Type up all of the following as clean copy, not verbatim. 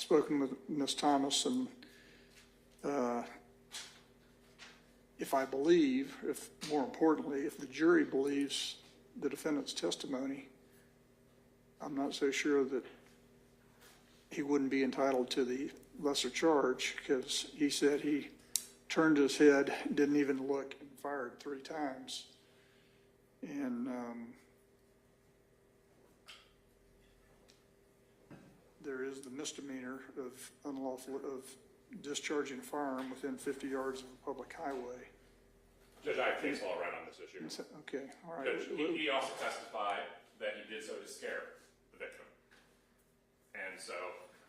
spoken with Ms. Thomas, and if more importantly, if the jury believes the defendant's testimony, I'm not so sure that he wouldn't be entitled to the lesser charge, because he said he turned his head, didn't even look, and fired 3 times. And there is the misdemeanor of discharging a firearm within 50 yards of a public highway. Judge, I have case law right on this issue. Okay, all right. Judge, he also testified that he did so to scare the victim. And so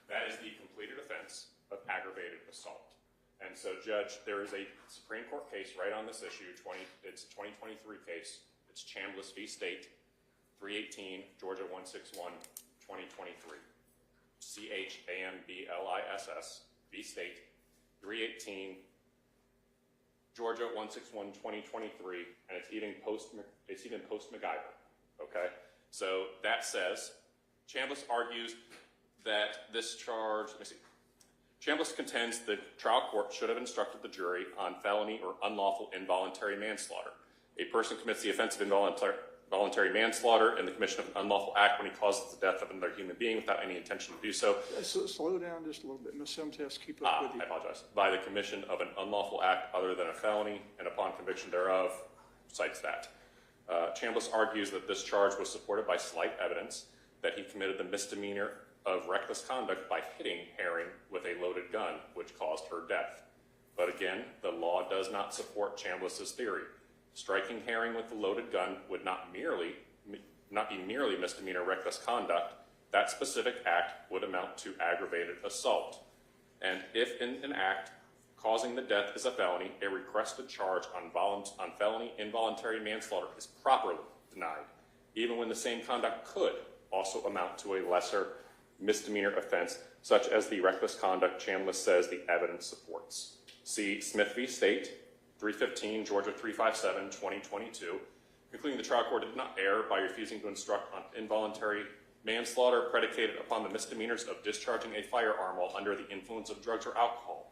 that is the completed offense of aggravated assault. And so, Judge, there is a Supreme Court case right on this issue. It's a 2023 case. It's Chambliss v. State, 318, Georgia 161, 2023. Chambliss v. State, 318, Georgia 161, 2023, and it's even post MacGyver. Okay, so that says Chambliss argues that this charge. Let me see. Chambliss contends the trial court should have instructed the jury on felony or unlawful involuntary manslaughter. A person commits the offense of involuntary manslaughter in the commission of an unlawful act when he causes the death of another human being without any intention to do so. Slow down just a little bit. Ms. Simtest, keep up with you. I apologize. By the commission of an unlawful act other than a felony, and upon conviction thereof, cites that. Chambliss argues that this charge was supported by slight evidence that he committed the misdemeanor of reckless conduct by hitting Herring with a loaded gun, which caused her death. But again, the law does not support Chambliss's theory. Striking Herring with the loaded gun would not be merely misdemeanor reckless conduct. That specific act would amount to aggravated assault. And if in an act causing the death is a felony, a requested charge on felony involuntary manslaughter is properly denied, even when the same conduct could also amount to a lesser misdemeanor offense, such as the reckless conduct Chambliss says the evidence supports. See Smith v. State, 315, Georgia 357, 2022, concluding the trial court did not err by refusing to instruct on involuntary manslaughter predicated upon the misdemeanors of discharging a firearm while under the influence of drugs or alcohol,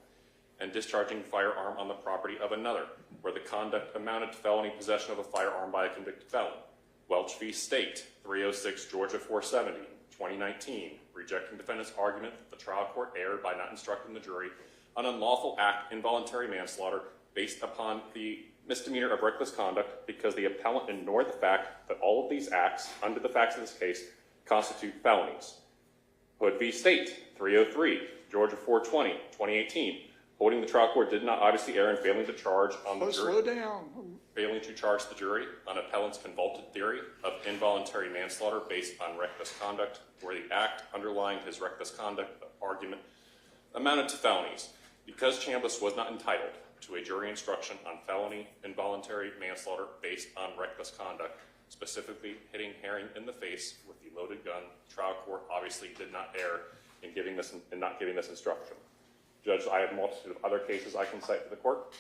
and discharging a firearm on the property of another, where the conduct amounted to felony possession of a firearm by a convicted felon. Welch v. State, 306, Georgia 470, 2019, rejecting defendant's argument that the trial court erred by not instructing the jury on unlawful act involuntary manslaughter based upon the misdemeanor of reckless conduct because the appellant ignored the fact that all of these acts, under the facts of this case, constitute felonies. Hood v. State, 303, Georgia 420, 2018, holding the trial court did not obviously err in failing to charge on the jury. Slow down. Failing to charge the jury on appellant's convoluted theory of involuntary manslaughter based on reckless conduct, where the act underlying his reckless conduct argument amounted to felonies. Because Chambliss was not entitled to a jury instruction on felony involuntary manslaughter based on reckless conduct, specifically hitting Herring in the face with the loaded gun, the trial court obviously did not err in not giving this instruction. Judge, I have a multitude of other cases I can cite to the court.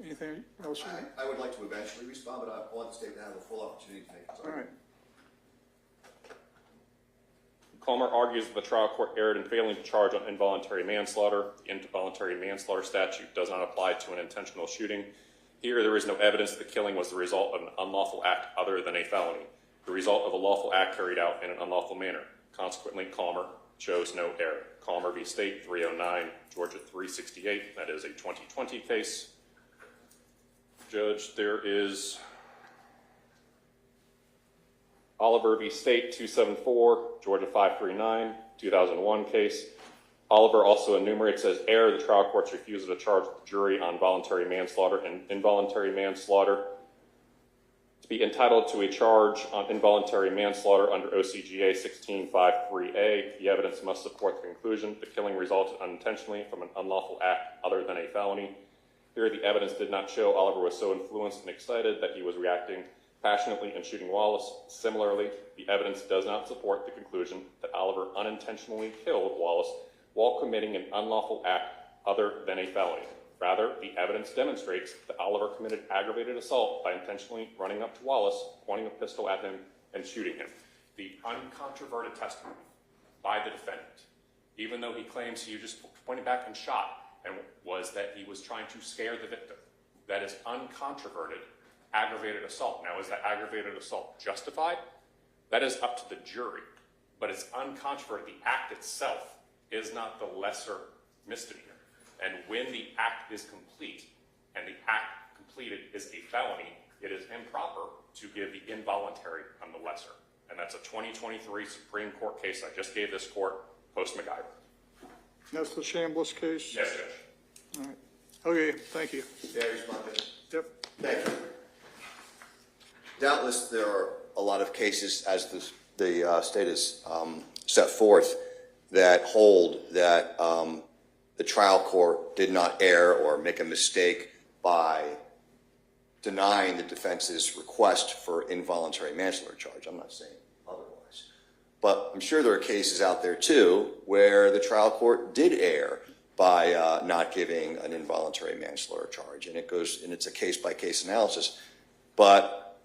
Anything else? I would like to eventually respond, but I want the state to have a full opportunity to make this argument. All right. Calmer argues that the trial court erred in failing to charge on involuntary manslaughter. The involuntary manslaughter statute does not apply to an intentional shooting. Here, there is no evidence that the killing was the result of an unlawful act other than a felony, the result of a lawful act carried out in an unlawful manner. Consequently, Calmer shows no error. Calmer v. State, 309, Georgia 368. That is a 2020 case. Judge, there is Oliver v. State, 274, Georgia 539, 2001 case. Oliver also enumerates as error the trial court's refusal to charge the jury on voluntary manslaughter and involuntary manslaughter. To be entitled to a charge on involuntary manslaughter under OCGA 1653A, the evidence must support the conclusion the killing resulted unintentionally from an unlawful act other than a felony. Here, the evidence did not show Oliver was so influenced and excited that he was reacting passionately and shooting Wallace. Similarly, the evidence does not support the conclusion that Oliver unintentionally killed Wallace while committing an unlawful act other than a felony. Rather, the evidence demonstrates that Oliver committed aggravated assault by intentionally running up to Wallace, pointing a pistol at him, and shooting him. The uncontroverted testimony by the defendant even though he claims he just pointed back and shot, and was that he was trying to scare the victim. That is uncontroverted aggravated assault. Now, is that aggravated assault justified? That is up to the jury, but it's uncontroverted. The act itself is not the lesser misdemeanor. And when the act is complete, and the act completed is a felony, it is improper to give the involuntary on the lesser. And that's a 2023 Supreme Court case I just gave this court post-MacGyver. That's the Chambliss case? Yes, Judge. All right. Okay, thank you. May I respond, Judge? Yep. Thank you. Doubtless, there are a lot of cases, as the state has set forth, that hold that the trial court did not err or make a mistake by denying the defense's request for involuntary manslaughter charge. I'm not saying otherwise. But I'm sure there are cases out there, too, where the trial court did err by not giving an involuntary manslaughter charge. And it's a case-by-case analysis. But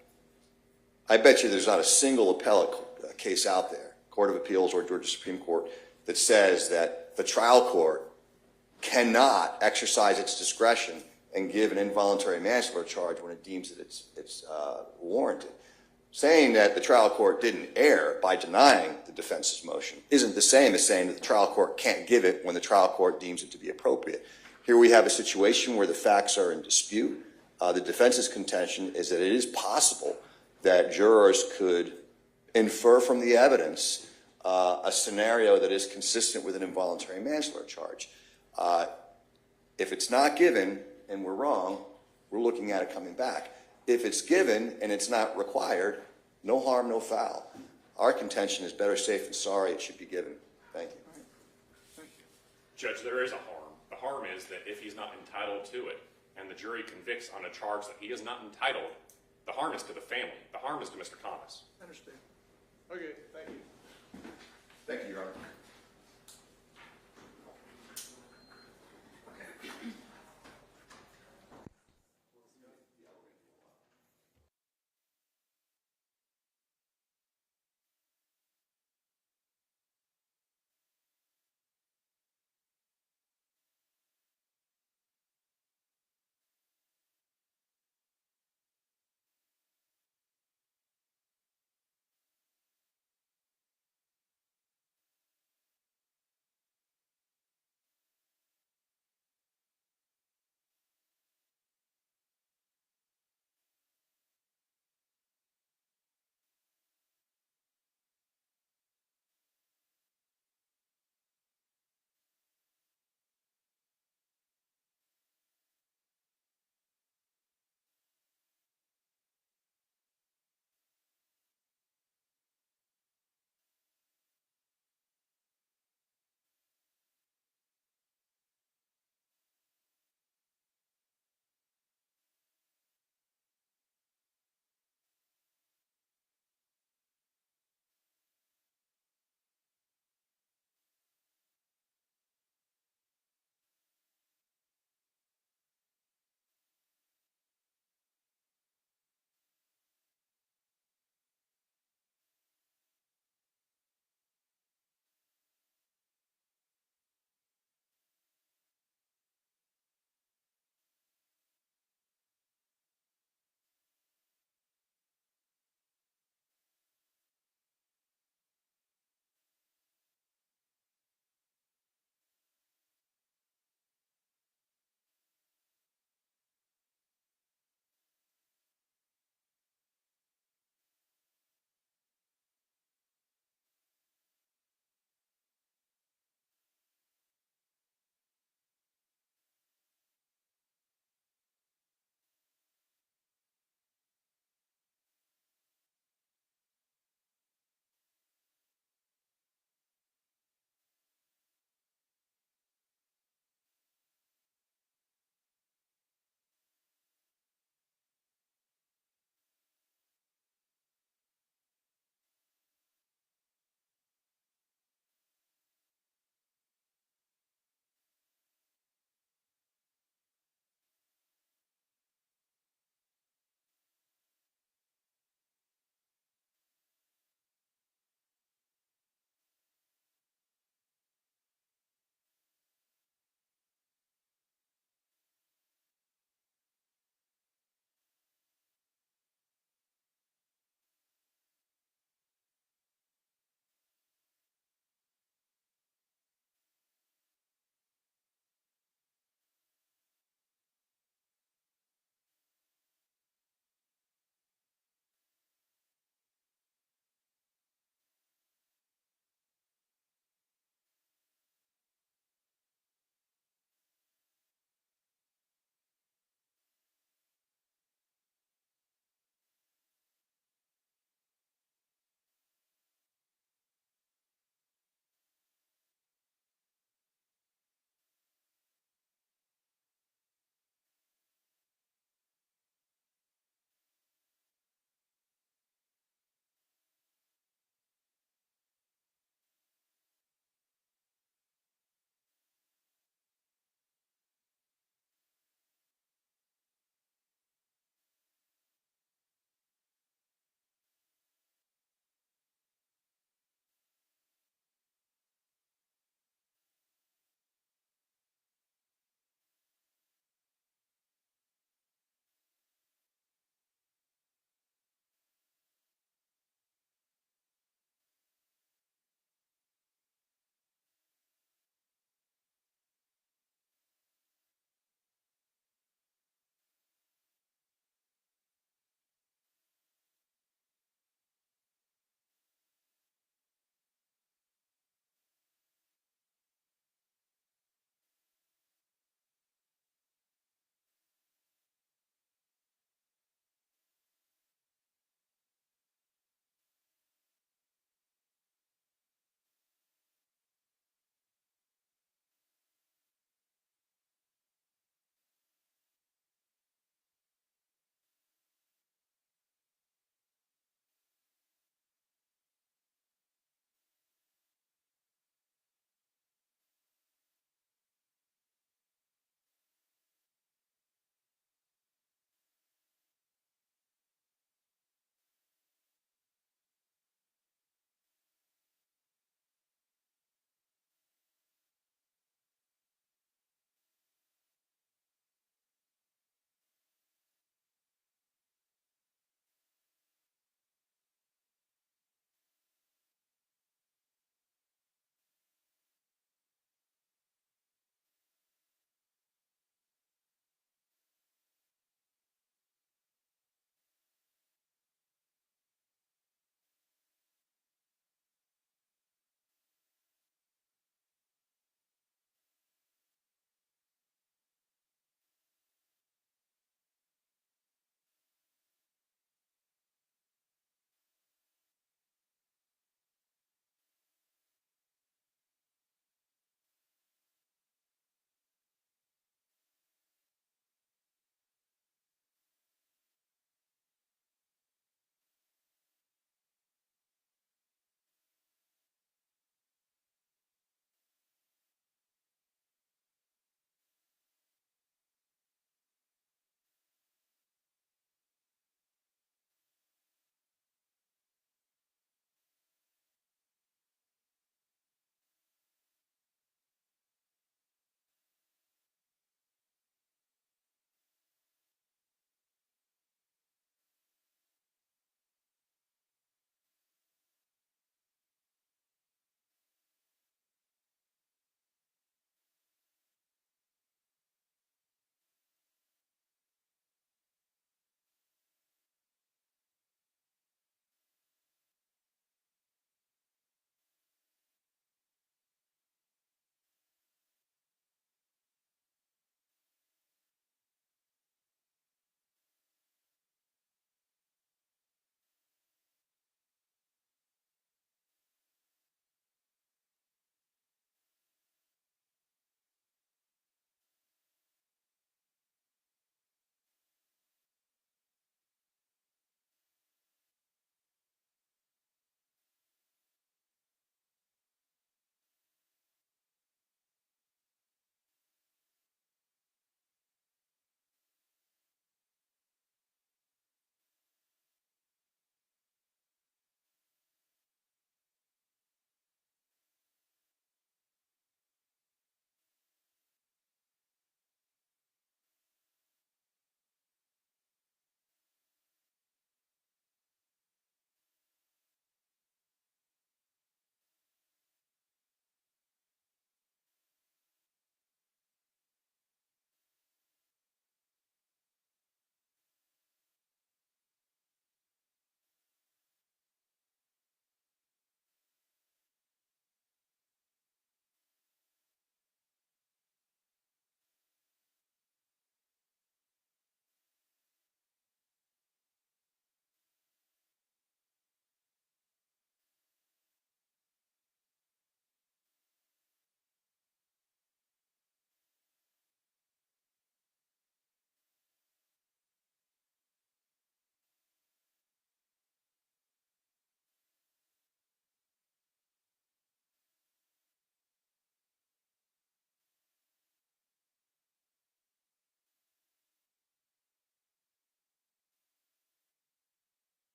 I bet you there's not a single appellate case out there, Court of Appeals or Georgia Supreme Court, that says that the trial court cannot exercise its discretion and give an involuntary manslaughter charge when it deems that it's warranted. Saying that the trial court didn't err by denying the defense's motion isn't the same as saying that the trial court can't give it when the trial court deems it to be appropriate. Here we have a situation where the facts are in dispute. The defense's contention is that it is possible that jurors could infer from the evidence a scenario that is consistent with an involuntary manslaughter charge. If it's not given and we're wrong, we're looking at it coming back. If it's given and it's not required, no harm, no foul. Our contention is better safe than sorry. It should be given. Thank you. Judge, there is a harm. The harm is that if he's not entitled to it and the jury convicts on a charge that he is not entitled, the harm is to the family. The harm is to Mr. Thomas. I understand. Okay, thank you. Thank you, Your Honor.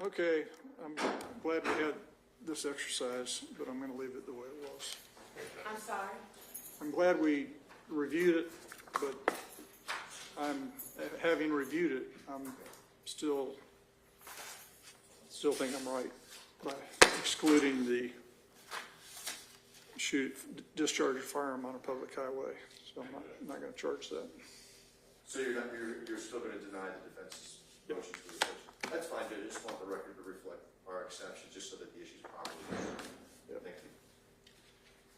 Okay, I'm glad we had this exercise, but I'm going to leave it the way it was. I'm sorry. I'm glad we reviewed it, but having reviewed it, I'm still think I'm right by excluding the discharge of firearm on a public highway. So I'm not going to charge that. So you're still going to deny the defense's motion to the person? That's fine, I just want the record to reflect our exception, just so that the issue's properly resolved. Yep. Thank you.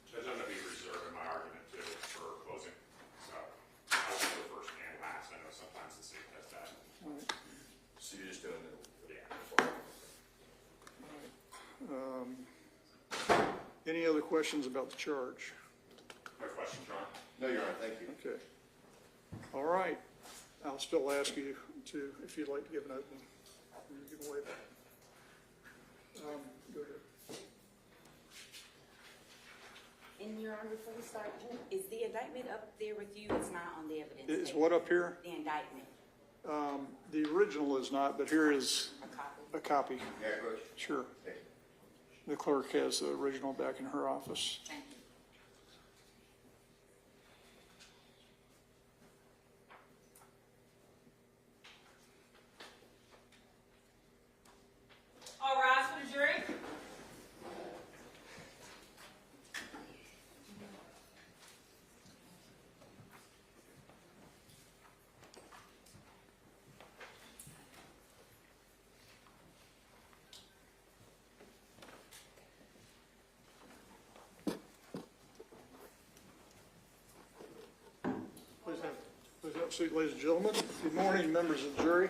Judge, I'm going to be reserving my argument too for closing. So I'll go first and last. I know sometimes the state does that. All right. So you're just doing it? Yeah. Any other questions about the charge? No questions, Ron? No, Your Honor, thank you. Okay. All right. I'll still ask you to, if you'd like to give an opening, you can waive it. Go ahead. And Your Honor, before we start, is the indictment up there with you? It's not on the evidence. Is table. what up here? The indictment, The original is not, but here is a copy. a copy. Yeah, Coach? Sure. Thank you. The clerk has the original back in her office. Thank you. All rise for the jury. Please have a seat, ladies and gentlemen. Good morning, members of the jury.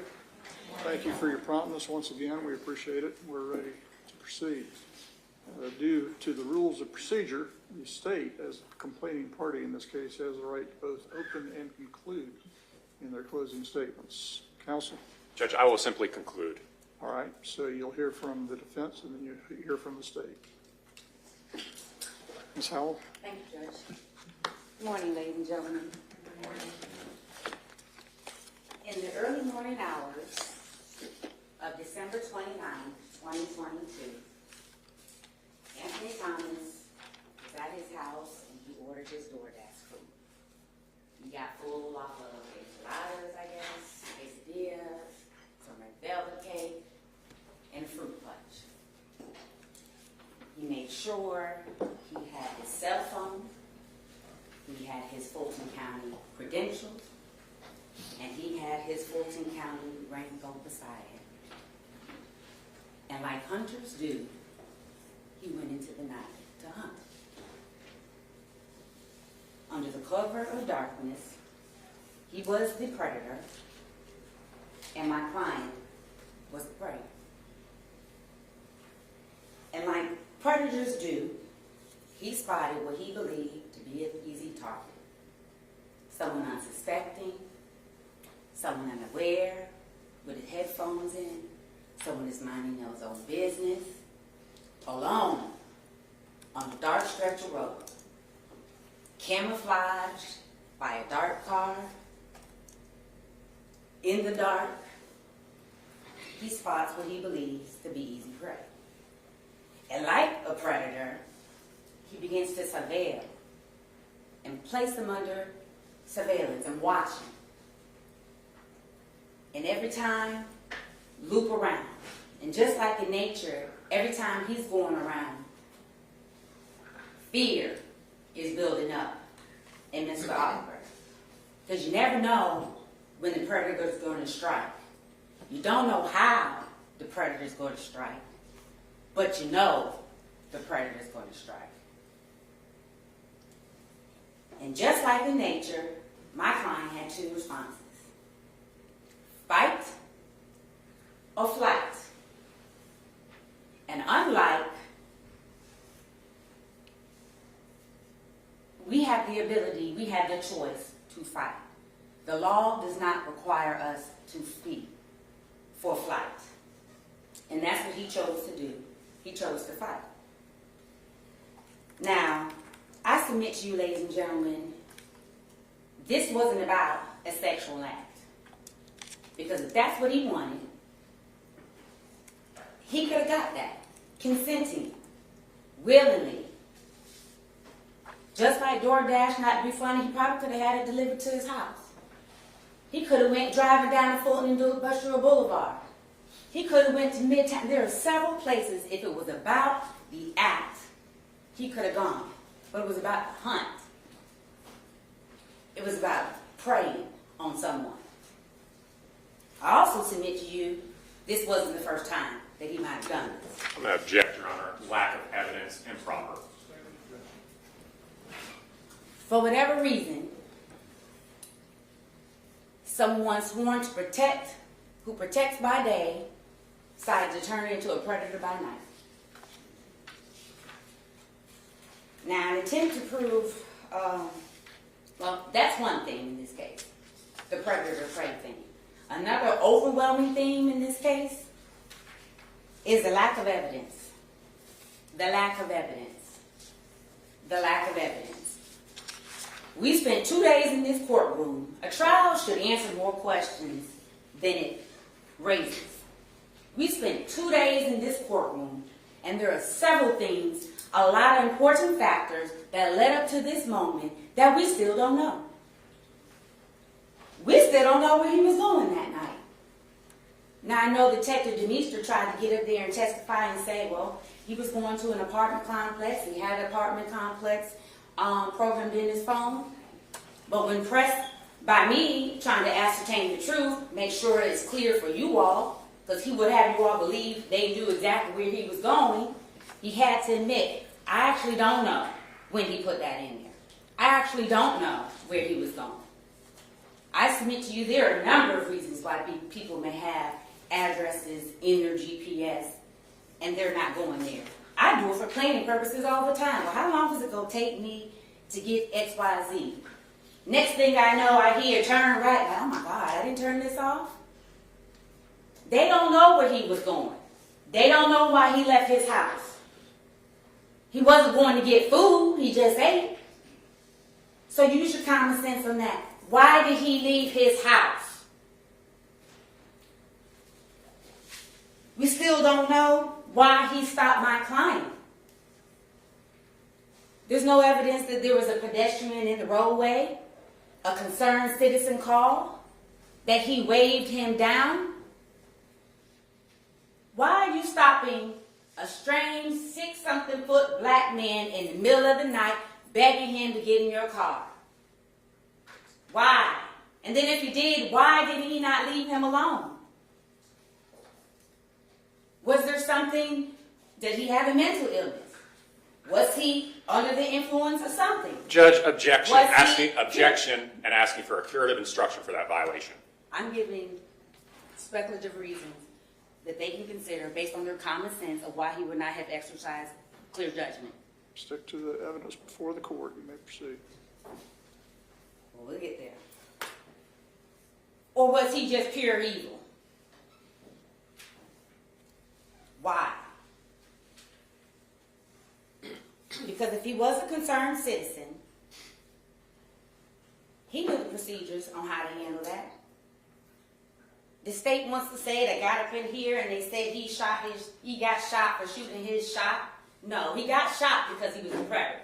Thank you for your promptness once again. We appreciate it. We're ready to proceed. Due to the rules of procedure, the state, as a complaining party in this case, has the right to both open and conclude in their closing statements. Counsel? Judge, I will simply conclude. All right, so you'll hear from the defense and then you hear from the state. Ms. Howell? Thank you, Judge. Good morning, ladies and gentlemen. Good morning. In the early morning hours of December 29, 2022, Anthony Thomas was at his house and he ordered his DoorDash food. He got full off of enchiladas, I guess, quesadillas, some red velvet cake, and a fruit punch. He made sure he had his cell phone, he had his Fulton County credentials, and he had his Fulton County rainbow beside him. And like hunters do, he went into the night to hunt. Under the cover of darkness, he was the predator, and my client was the prey. And like predators do, he spotted what he believed to be an easy target. Someone unsuspecting, someone unaware, with his headphones in, someone that's minding his own business, alone, on a dark stretch of road, camouflaged by a dark car, in the dark, he spots what he believes to be easy prey. And like a predator, he begins to surveil and place them under surveillance and watching. And every time, loop around. And just like in nature, every time he's going around, fear is building up in Mr. Oliver. Because you never know when the predator is going to strike. You don't know how the predator is going to strike, but you know the predator is going to strike. And just like in nature, my client had two responses: fight or flight. And unlike, we have the ability, we have the choice to fight. The law does not require us to flee for flight. And that's what he chose to do. He chose to fight. Now, I submit to you, ladies and gentlemen, this wasn't about a sexual act. Because if that's what he wanted, He could have got that. Consenting. Willingly. Just like DoorDash, not to be funny, he probably could have had it delivered to his house. He could have went driving down to Fulton and Industrial Boulevard. He could have went to Midtown. There are several places, if it was about the act, he could have gone. But it was about the hunt. It was about preying on someone. I also submit to you, this wasn't the first time that he might have done this. I'm going to object, Your Honor. Lack of evidence, improper. For whatever reason, someone sworn to protect, who protects by day, decided to turn into a predator by night. Now, an attempt to prove, well, that's one thing in this case, the predator-prey thing. Another overwhelming theme in this case is the lack of evidence. The lack of evidence. The lack of evidence. We spent 2 days in this courtroom. A trial should answer more questions than it raises. We spent 2 days in this courtroom, and there are several things, a lot of important factors that led up to this moment that we still don't know. We still don't know where he was going that night. Now, I know Detective Denister tried to get up there and testify and say, well, he was going to an apartment complex. He had an apartment complex programmed in his phone. But when pressed by me trying to ascertain the truth, make sure it's clear for you all, because he would have you all believe they knew exactly where he was going, he had to admit, I actually don't know when he put that in there. I actually don't know where he was going. I submit to you there are a number of reasons why people may have addresses in their GPS and they're not going there. I do it for planning purposes all the time. Well, how long is it going to take me to get X, Y, Z? Next thing I know, I hear turn right. Like, oh my God, I didn't turn this off. They don't know where he was going. They don't know why he left his house. He wasn't going to get food. He just ate. So use your common sense on that. Why did he leave his house? We still don't know why he stopped my client. There's no evidence that there was a pedestrian in the roadway, a concerned citizen called, that he waved him down. Why are you stopping a strange 6-something-foot black man in the middle of the night begging him to get in your car? Why? And then if you did, why did he not leave him alone? Was there something, did he have a mental illness? Was he under the influence of something? Judge, objection. Objection and asking for a curative instruction for that violation. I'm giving speculative reasons that they can consider based on their common sense of why he would not have exercised clear judgment. Stick to the evidence before the court. You may proceed. Well, we'll get there. Or was he just pure evil? Why? Because if he was a concerned citizen, he knew the procedures on how to handle that. The state wants to say they got up in here and they said he got shot for shooting his shot. No, he got shot because he was a predator.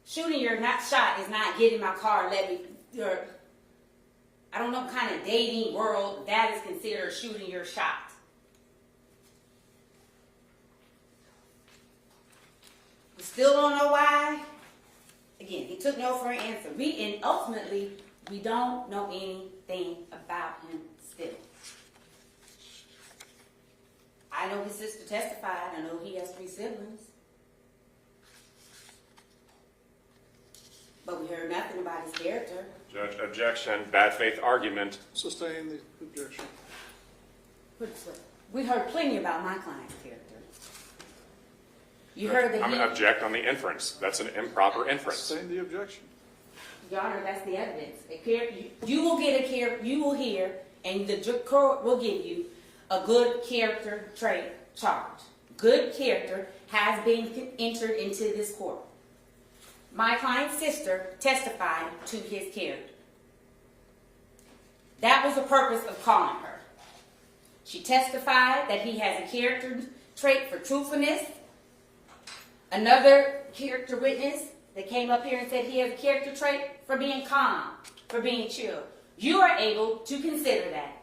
Shooting your shot is not get in my car, I don't know what kind of dating world that is considered shooting your shot. We still don't know why. Again, he took no for an answer. Ultimately, we don't know anything about him still. I know his sister testified. I know he has 3 siblings. But we heard nothing about his character. Judge, objection. Bad faith argument. Sustain the objection. Put it this way. We heard plenty about my client's character. You heard that I'm going to object on the inference. That's an improper inference. Sustain the objection. Your Honor, that's the evidence. You will hear, and the court will give you a good character trait charge. Good character has been entered into this court. My client's sister testified to his character. That was the purpose of calling her. She testified that he has a character trait for truthfulness. Another character witness that came up here and said he has a character trait for being calm, for being chill. You are able to consider that,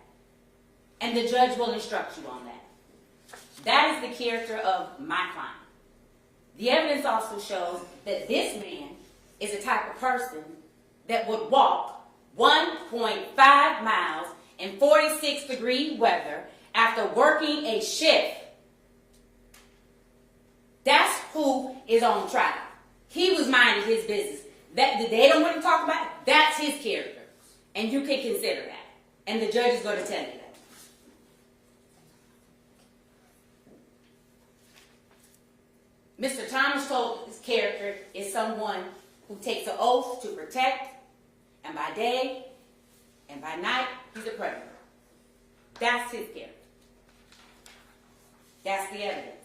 and the judge will instruct you on that. That is the character of my client. The evidence also shows that this man is the type of person that would walk 1.5 miles in 46-degree weather after working a shift. That's who is on trial. He was minding his business. That they don't want to talk about it. That's his character. And you can consider that. And the judge is going to tell you that. Mr. Thomas told his character is someone who takes an oath to protect, and by day and by night, he's a predator. That's his character. That's the evidence.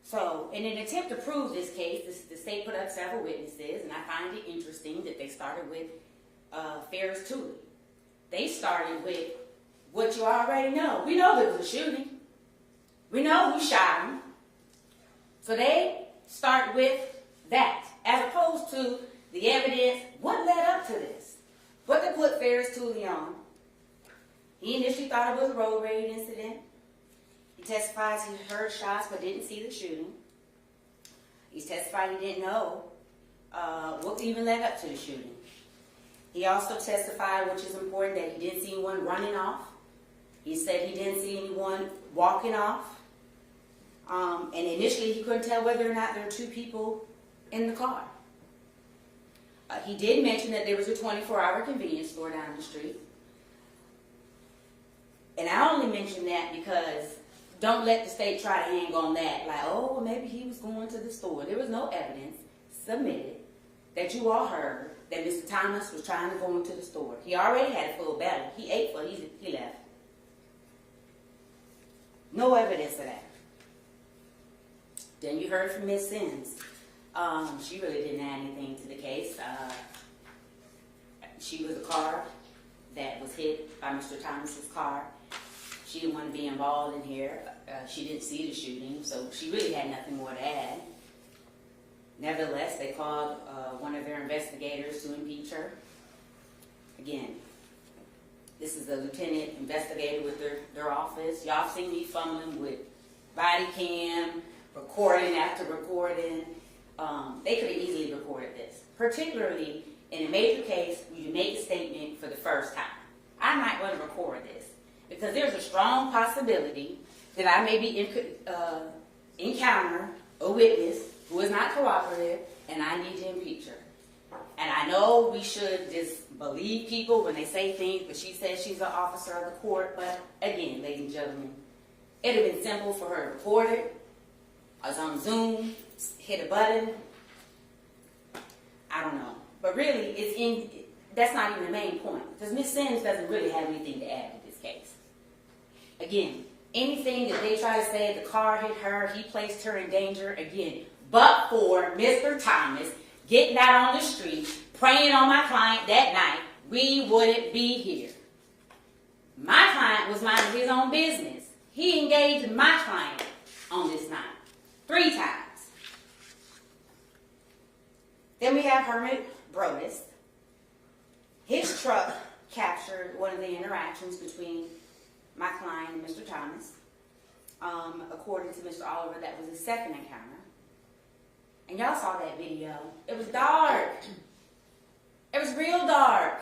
So, in an attempt to prove this case, the state put up several witnesses, and I find it interesting that they started with Ferris Tooley. They started with what you already know. We know there was a shooting. We know who shot him. So they start with that, as opposed to the evidence. What led up to this? What they put Ferris Tooley on? He initially thought it was a road rage incident. He testifies he heard shots but didn't see the shooting. He testified he didn't know what even led up to the shooting. He also testified, which is important, that he didn't see anyone running off. He said he didn't see anyone walking off. And initially he couldn't tell whether or not there were two people in the car. He did mention that there was a 24-hour convenience store down the street. And I only mention that because don't let the state try to hang on that. Like, oh, well, maybe he was going to the store. There was no evidence submitted that you all heard that Mr. Thomas was trying to go into the store. He already had a full belly. He ate full. He left. No evidence of that. Then you heard from Ms. Sims. She really didn't add anything to the case. She was a car that was hit by Mr. Thomas's car. She didn't want to be involved in here. She didn't see the shooting, so she really had nothing more to add. Nevertheless, they called one of their investigators to impeach her. Again, this is a lieutenant investigator with their office. Y'all seen me fumbling with body cam, recording after recording. They could have easily recorded this, particularly in a major case where you make a statement for the first time. I might want to record this because there's a strong possibility that I maybe encounter a witness who is not cooperative, and I need to impeach her. And I know we should just believe people when they say things, but she says she's an officer of the court. But again, ladies and gentlemen, it would have been simple for her to record it. I was on Zoom, hit a button. I don't know. But really, that's not even the main point, because Ms. Sims doesn't really have anything to add to this case. Again, anything that they try to say, the car hit her, he placed her in danger, again, but for Mr. Thomas getting out on the street, preying on my client that night, we wouldn't be here. My client was minding his own business. He engaged my client on this night 3 times. Then we have Hermit Brodus. His truck captured one of the interactions between my client and Mr. Thomas. According to Mr. Oliver, that was his second encounter. And y'all saw that video. It was dark. It was real dark.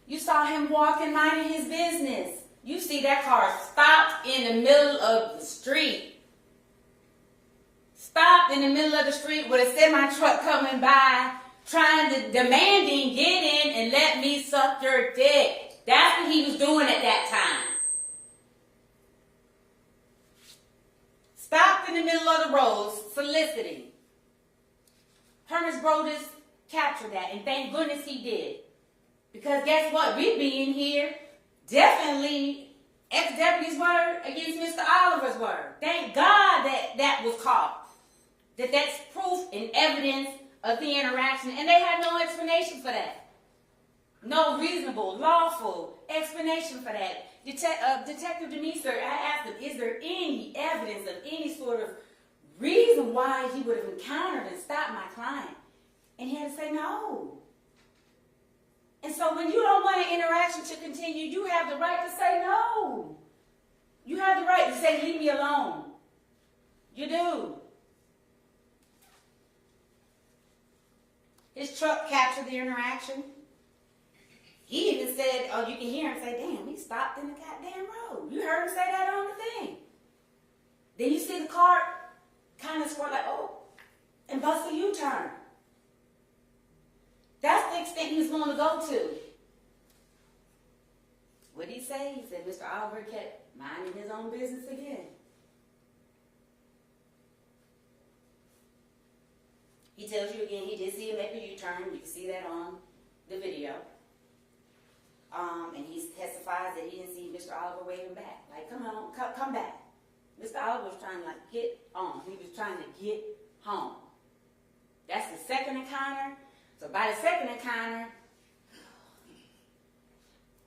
You saw him walking, minding his business. You see that car stopped in the middle of the street. Stopped in the middle of the street with a semi-truck coming by, demanding, get in and let me suck your dick. That's what he was doing at that time. Stopped in the middle of the road, soliciting. Hermes Brodus captured that, and thank goodness he did. Because guess what? We being here, definitely ex-deputy's word against Mr. Oliver's word. Thank God that was caught. That's proof and evidence of the interaction, and they had no explanation for that. no reasonable, lawful explanation for that. Detective Denise, I asked him, is there any evidence of any sort of reason why he would have encountered and stopped my client? And he had to say no. And so when you don't want an interaction to continue, you have the right to say no. You have the right to say, leave me alone. You do. His truck captured the interaction. He even said, oh, you can hear him say, damn, he stopped in the goddamn road. You heard him say that on the thing. Then you see the car kind of squirt like, oh, and bust a U-turn. That's the extent he was willing to go to. What did he say? He said Mr. Oliver kept minding his own business again. He tells you again, he did see him make a U-turn. You can see that on the video. And he testifies that he didn't see Mr. Oliver waving back. Like, come on, come back. Mr. Oliver was trying to, like, get on. He was trying to get home. That's the second encounter. So by the second encounter,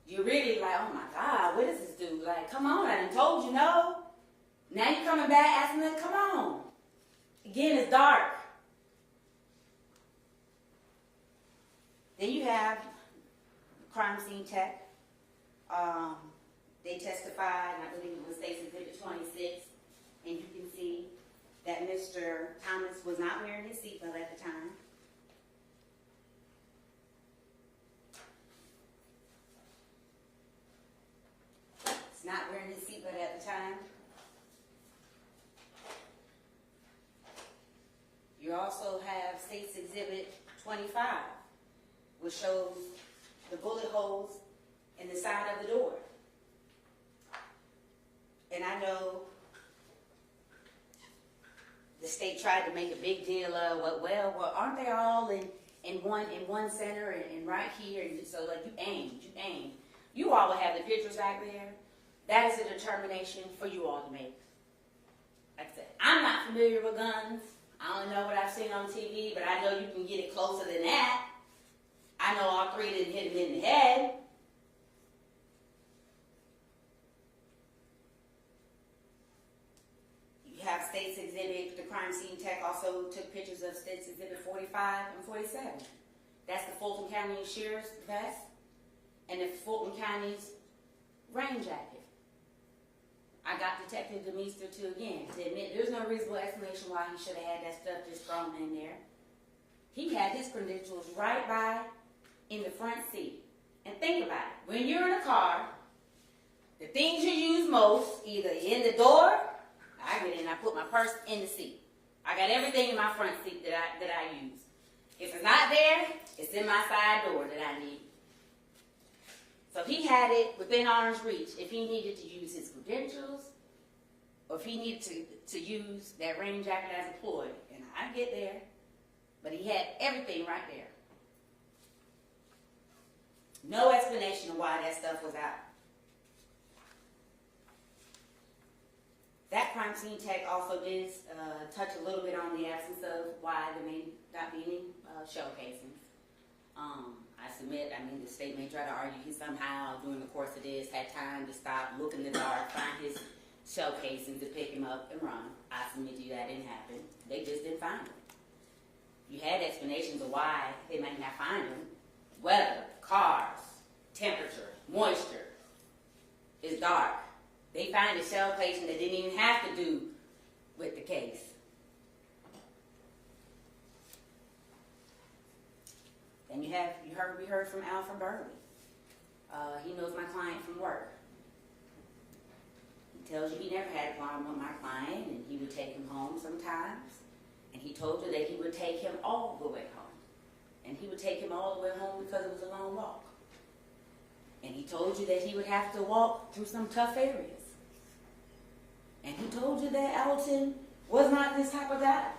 you're really like, oh my God, what is this dude? Like, come on, I done told you no. Now you're coming back asking them, come on. Again, it's dark. Then you have crime scene tech. They testified, and I believe it was State's Exhibit 26, and you can see that Mr. Thomas was not wearing his seatbelt at the time. He's not wearing his seatbelt at the time. You also have State's Exhibit 25, which shows the bullet holes in the side of the door. And I know the state tried to make a big deal of, well, aren't they all in one center and right here? And so, like, you aim. You all will have the pictures back there. That is a determination for you all to make. Like I said, I'm not familiar with guns. I only know what I've seen on TV, but I know you can get it closer than that. I know all three didn't hit him in the head. You have State's Exhibit, the crime scene tech also took pictures of State's Exhibit 45 and 47. That's the Fulton County Sheriff's vest and the Fulton County's rain jacket. I got Detective Demeester to admit there's no reasonable explanation why he should have had that stuff just thrown in there. He had his credentials right by in the front seat. And think about it. When you're in a car, the things you use most, either in the door, I get in, I put my purse in the seat. I got everything in my front seat that I use. If it's not there, it's in my side door that I need. So he had it within arm's reach if he needed to use his credentials or if he needed to use that rain jacket as a ploy. And I get there, but he had everything right there. No explanation of why that stuff was out. That crime scene tech also did touch a little bit on the absence of why there may not be any shell casings. I submit, the state may try to argue he somehow, during the course of this, had time to stop, look in the dark, find his shell casings to pick him up and run. I submit to you that didn't happen. They just didn't find him. You had explanations of why they might not find him. Weather, cars, temperature, moisture. It's dark. They find a shell casing that didn't even have to do with the case. And we heard from Alfred Burley. He knows my client from work. He tells you he never had a problem with my client, and he would take him home sometimes. And he told you that he would take him all the way home. And he would take him all the way home because it was a long walk. And he told you that he would have to walk through some tough areas. And he told you that Alton was not this type of guy.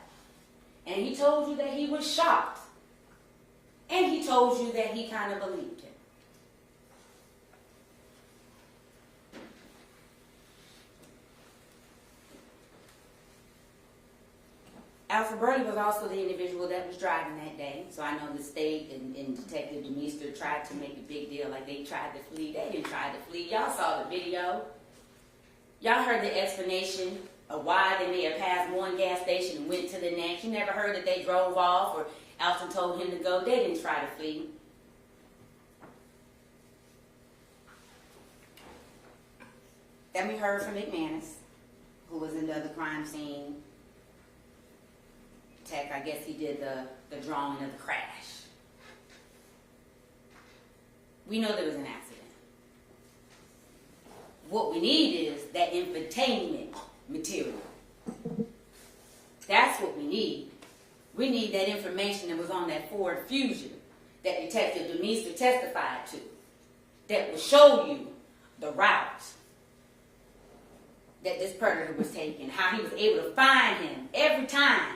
And he told you that he was shocked. And he told you that he kind of believed him. Alfred Burley was also the individual that was driving that day. So I know the state and Detective Demeester tried to make a big deal like they tried to flee. They didn't try to flee. Y'all saw the video. Y'all heard the explanation of why they may have passed one gas station and went to the next. You never heard that they drove off or Alton told him to go. They didn't try to flee. Then we heard from McManus, who was in the other crime scene. Tech, I guess he did the drawing of the crash. We know there was an accident. What we need is that infotainment material. That's what we need. We need that information that was on that Ford Fusion that Detective Demeester testified to, that will show you the route that this predator was taking, how he was able to find him every time.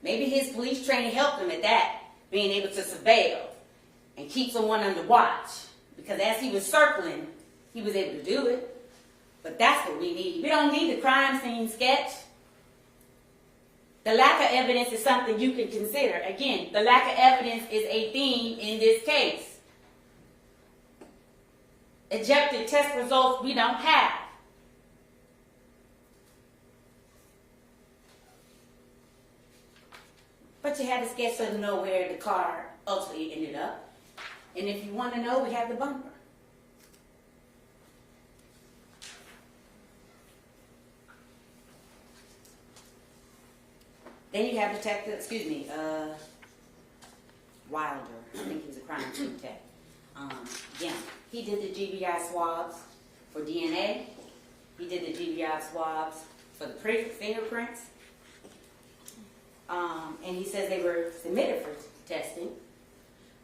Maybe his police training helped him at that, being able to surveil and keep someone under watch. Because as he was circling, he was able to do it. But that's what we need. We don't need the crime scene sketch. The lack of evidence is something you can consider. Again, the lack of evidence is a theme in this case. Objective test results we don't have. But you had a sketch so to know where the car ultimately ended up. And if you want to know, we have the bumper. Then you have Wilder. I think he was a crime scene tech. Yeah, he did the GBI swabs for DNA. He did the GBI swabs for the fingerprints. And he says they were submitted for testing.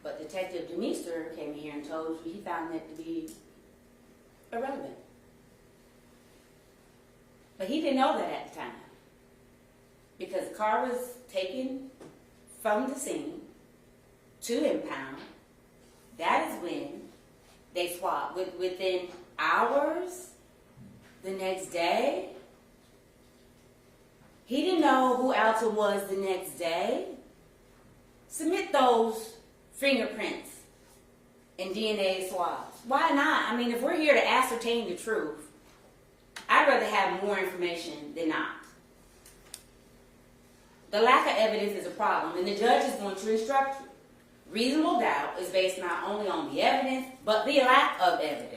But Detective Demeester came in here and told you he found that to be irrelevant. But he didn't know that at the time. Because the car was taken from the scene to impound. That is when they swapped. Within hours, the next day. He didn't know who Alton was the next day. Submit those fingerprints and DNA swabs. Why not? I mean, if we're here to ascertain the truth, I'd rather have more information than not. The lack of evidence is a problem, and the judge is going to instruct you. Reasonable doubt is based not only on the evidence, but the lack of evidence.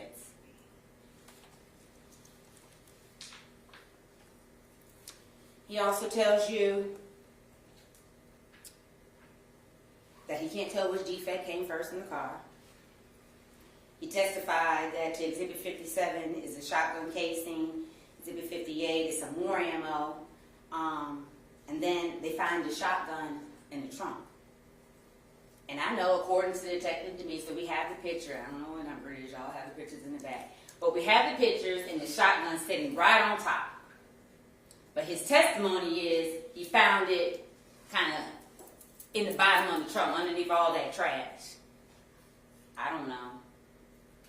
He also tells you that he can't tell which defect came first in the car. He testified that Exhibit 57 is a shotgun casing, Exhibit 58 is some more ammo, and then they find the shotgun in the trunk. And I know, according to Detective Demeester, we have the picture. I don't know what number it is. Y'all have the pictures in the back. But we have the pictures and the shotgun sitting right on top. But his testimony is he found it kind of in the bottom of the trunk, underneath all that trash. I don't know.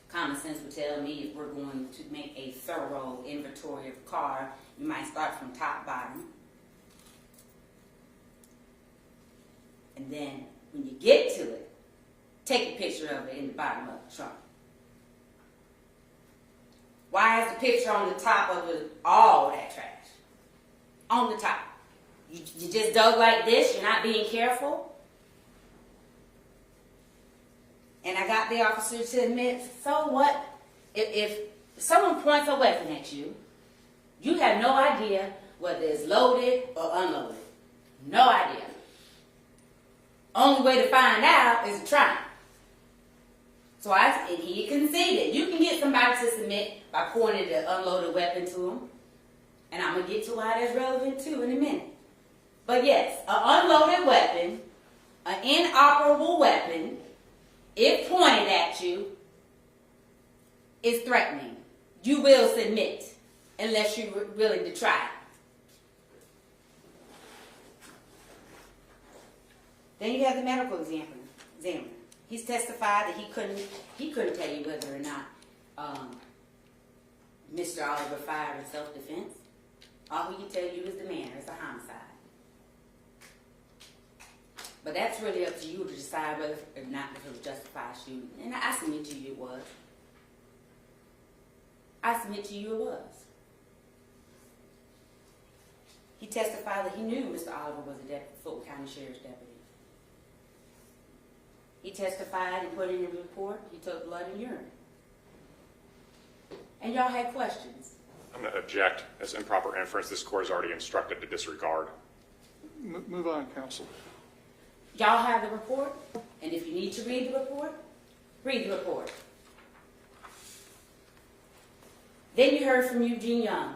Common sense would tell me if we're going to make a thorough inventory of the car, you might start from top, bottom. And then when you get to it, take a picture of it in the bottom of the trunk. Why is the picture on the top of all that trash? On the top. You just dug like this, you're not being careful. And I got the officer to admit, so what? If someone points a weapon at you, you have no idea whether it's loaded or unloaded. No idea. Only way to find out is to try. So and he conceded. You can get somebody to submit by pointing the unloaded weapon to them. And I'm going to get to why that's relevant too in a minute. But yes, an unloaded weapon, an inoperable weapon, if pointed at you, is threatening. You will submit unless you're willing to try it. Then you have the medical examiner. He's testified that he couldn't tell you whether or not Mr. Oliver fired in self-defense. All he can tell you is the manner. It's a homicide. But that's really up to you to decide whether or not if it was justified shooting. And I submit to you it was. I submit to you it was. He testified that he knew Mr. Oliver was a Fulton County Sheriff's deputy. He testified and put in a report. He took blood and urine. And y'all had questions. I'm going to object as improper inference. This court is already instructed to disregard. Move on, counsel. Y'all have the report, and if you need to read the report, read the report. Then you heard from Eugene Young.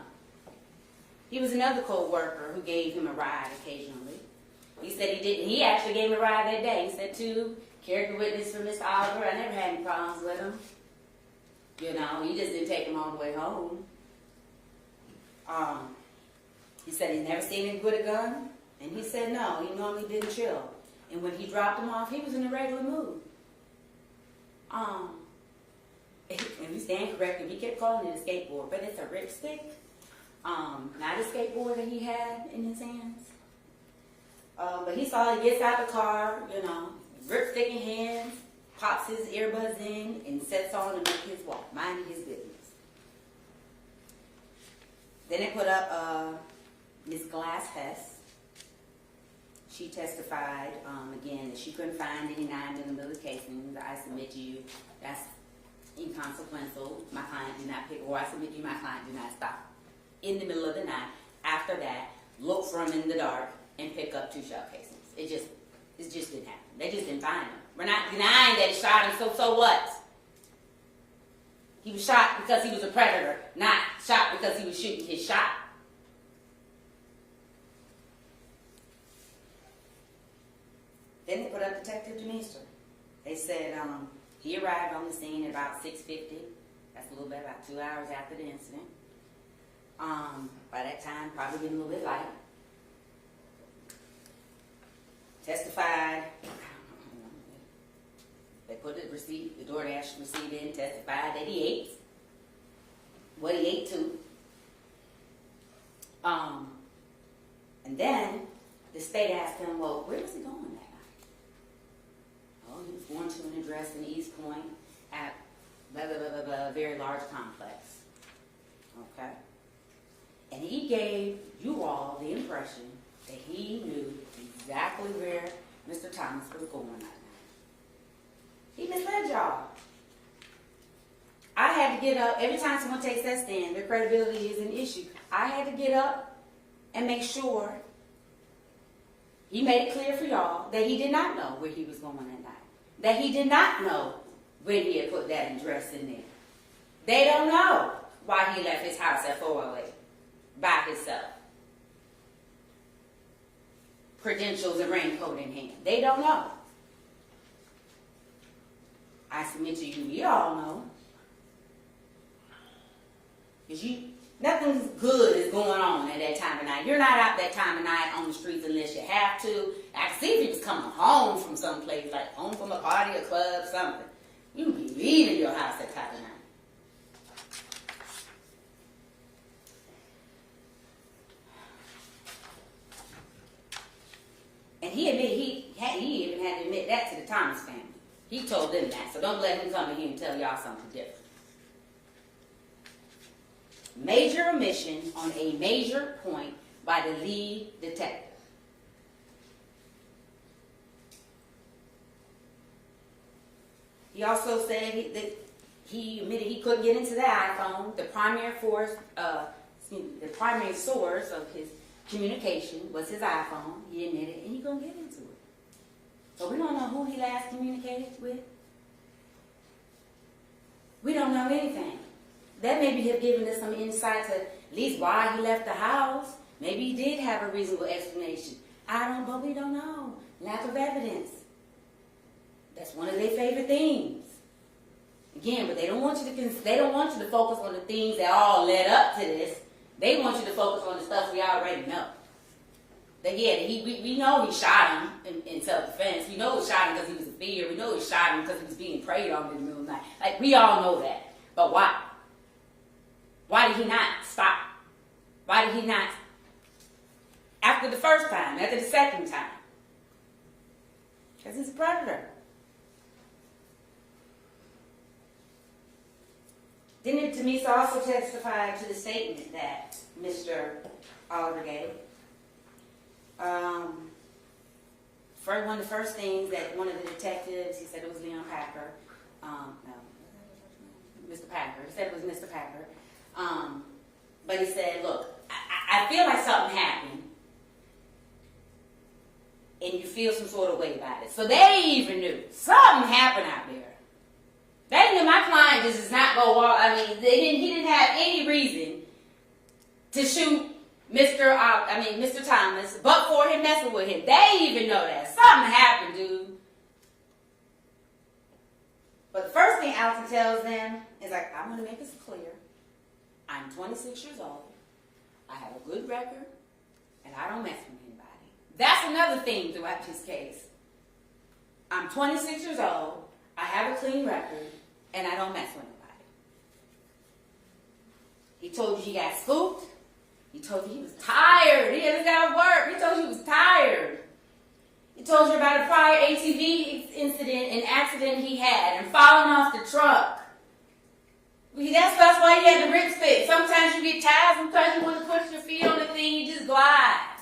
He was another co-worker who gave him a ride occasionally. He said he didn't. He actually gave him a ride that day. He said, too, character witness for Mr. Oliver. I never had any problems with him. You know, he just didn't take him all the way home. He said he's never seen him with a gun. And he said no, he normally didn't chill. And when he dropped him off, he was in a regular mood. And we stand corrected, he kept calling it a skateboard, but it's a ripstick. Not a skateboard that he had in his hands. But he saw he gets out the car, you know, ripstick in hands, pops his earbuds in, and sets on to make his walk, minding his business. Then they put up Ms. Glass Hess. She testified, again, that she couldn't find any 9mm casings. I submit to you that's inconsequential. My client did not pick, or I submit to you my client did not stop in the middle of the night. After that, look for them in the dark and pick up 2 shell casings. It just didn't happen. They just didn't find them. We're not denying that he shot him, so what? He was shot because he was a predator, not shot because he was shooting his shot. Then they put up Detective Demeester. They said he arrived on the scene at about 6:50. That's a little bit, about 2 hours after the incident. By that time, probably getting a little bit light. Testified. They put the receipt, the DoorDash receipt in, testified that he ate what he ate too. And then the state asked him, well, where was he going that night? Oh, he was going to an address in East Point at blah, blah, blah, blah, blah, a very large complex. Okay? And he gave you all the impression that he knew exactly where Mr. Thomas was going that night. He misled y'all. I had to get up. Every time someone takes that stand, their credibility is an issue. I had to get up and make sure he made it clear for y'all that he did not know where he was going that night. That he did not know when he had put that address in there. They don't know why he left his house at 408 by himself. Credentials and raincoat in hand. They don't know. I submit to you, we all know. Because nothing good is going on at that time of night. You're not out that time of night on the streets unless you have to. I can see if he was coming home from someplace, like home from a party, a club, something. You would be leaving your house that time of night. And he admitted, he even had to admit that to the Thomas family. He told them that, so don't let him come in here and tell y'all something different. Major omission on a major point by the lead detective. He also said that he admitted he couldn't get into the iPhone. The primary source of his communication was his iPhone. He admitted, and he couldn't get into it. So we don't know who he last communicated with. We don't know anything. That maybe have given us some insight to at least why he left the house. Maybe he did have a reasonable explanation. But we don't know. Lack of evidence. That's one of their favorite things. Again, but they don't want you to focus on the things that all led up to this. They want you to focus on the stuff we already know. We know he shot him in self-defense. We know he shot him because he was in fear. We know he shot him because he was being preyed on in the middle of the night. Like, we all know that. But why? Why did he not stop? Why did he not? After the first time, after the second time. Because he's a predator. Didn't Tamisa also testify to the statement that Mr. Oliver gave? One of the first things that one of the detectives, he said it was Leon Packer, Mr. Packer, he said it was Mr. Packer, but he said, look, I feel like something happened, and you feel some sort of way about it. So they even knew something happened out there. They knew my client just does not go off. I mean, he didn't have any reason to shoot Mr. Thomas, but for him messing with him. They even know that. Something happened, dude. But the first thing Alton tells them is like, I'm going to make this clear. I'm 26 years old. I have a good record, and I don't mess with anybody. That's another thing throughout this case. I'm 26 years old. I have a clean record, and I don't mess with nobody. He told you he got spooked. He told you he was tired. He just got to work. He told you he was tired. He told you about a prior ATV incident, an accident he had, and falling off the truck. That's why he had the rip stick. Sometimes you get tired. Sometimes you want to push your feet on the thing. You just glide.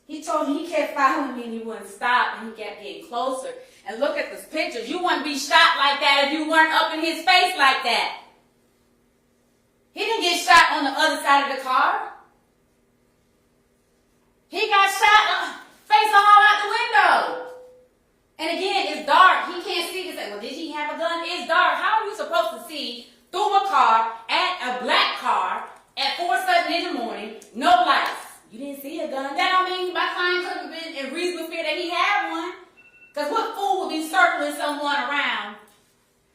He told me he kept following me and he wouldn't stop, and he kept getting closer. And look at those pictures. You wouldn't be shot like that if you weren't up in his face like that. He didn't get shot on the other side of the car. He got shot face all out the window. And again, it's dark. He can't see. He said, well, did he have a gun? It's dark. How are you supposed to see through a car, at a black car, at 4:07 in the morning, no lights? You didn't see a gun. That don't mean my client could have been in reasonable fear that he had one. Because what fool would be circling someone around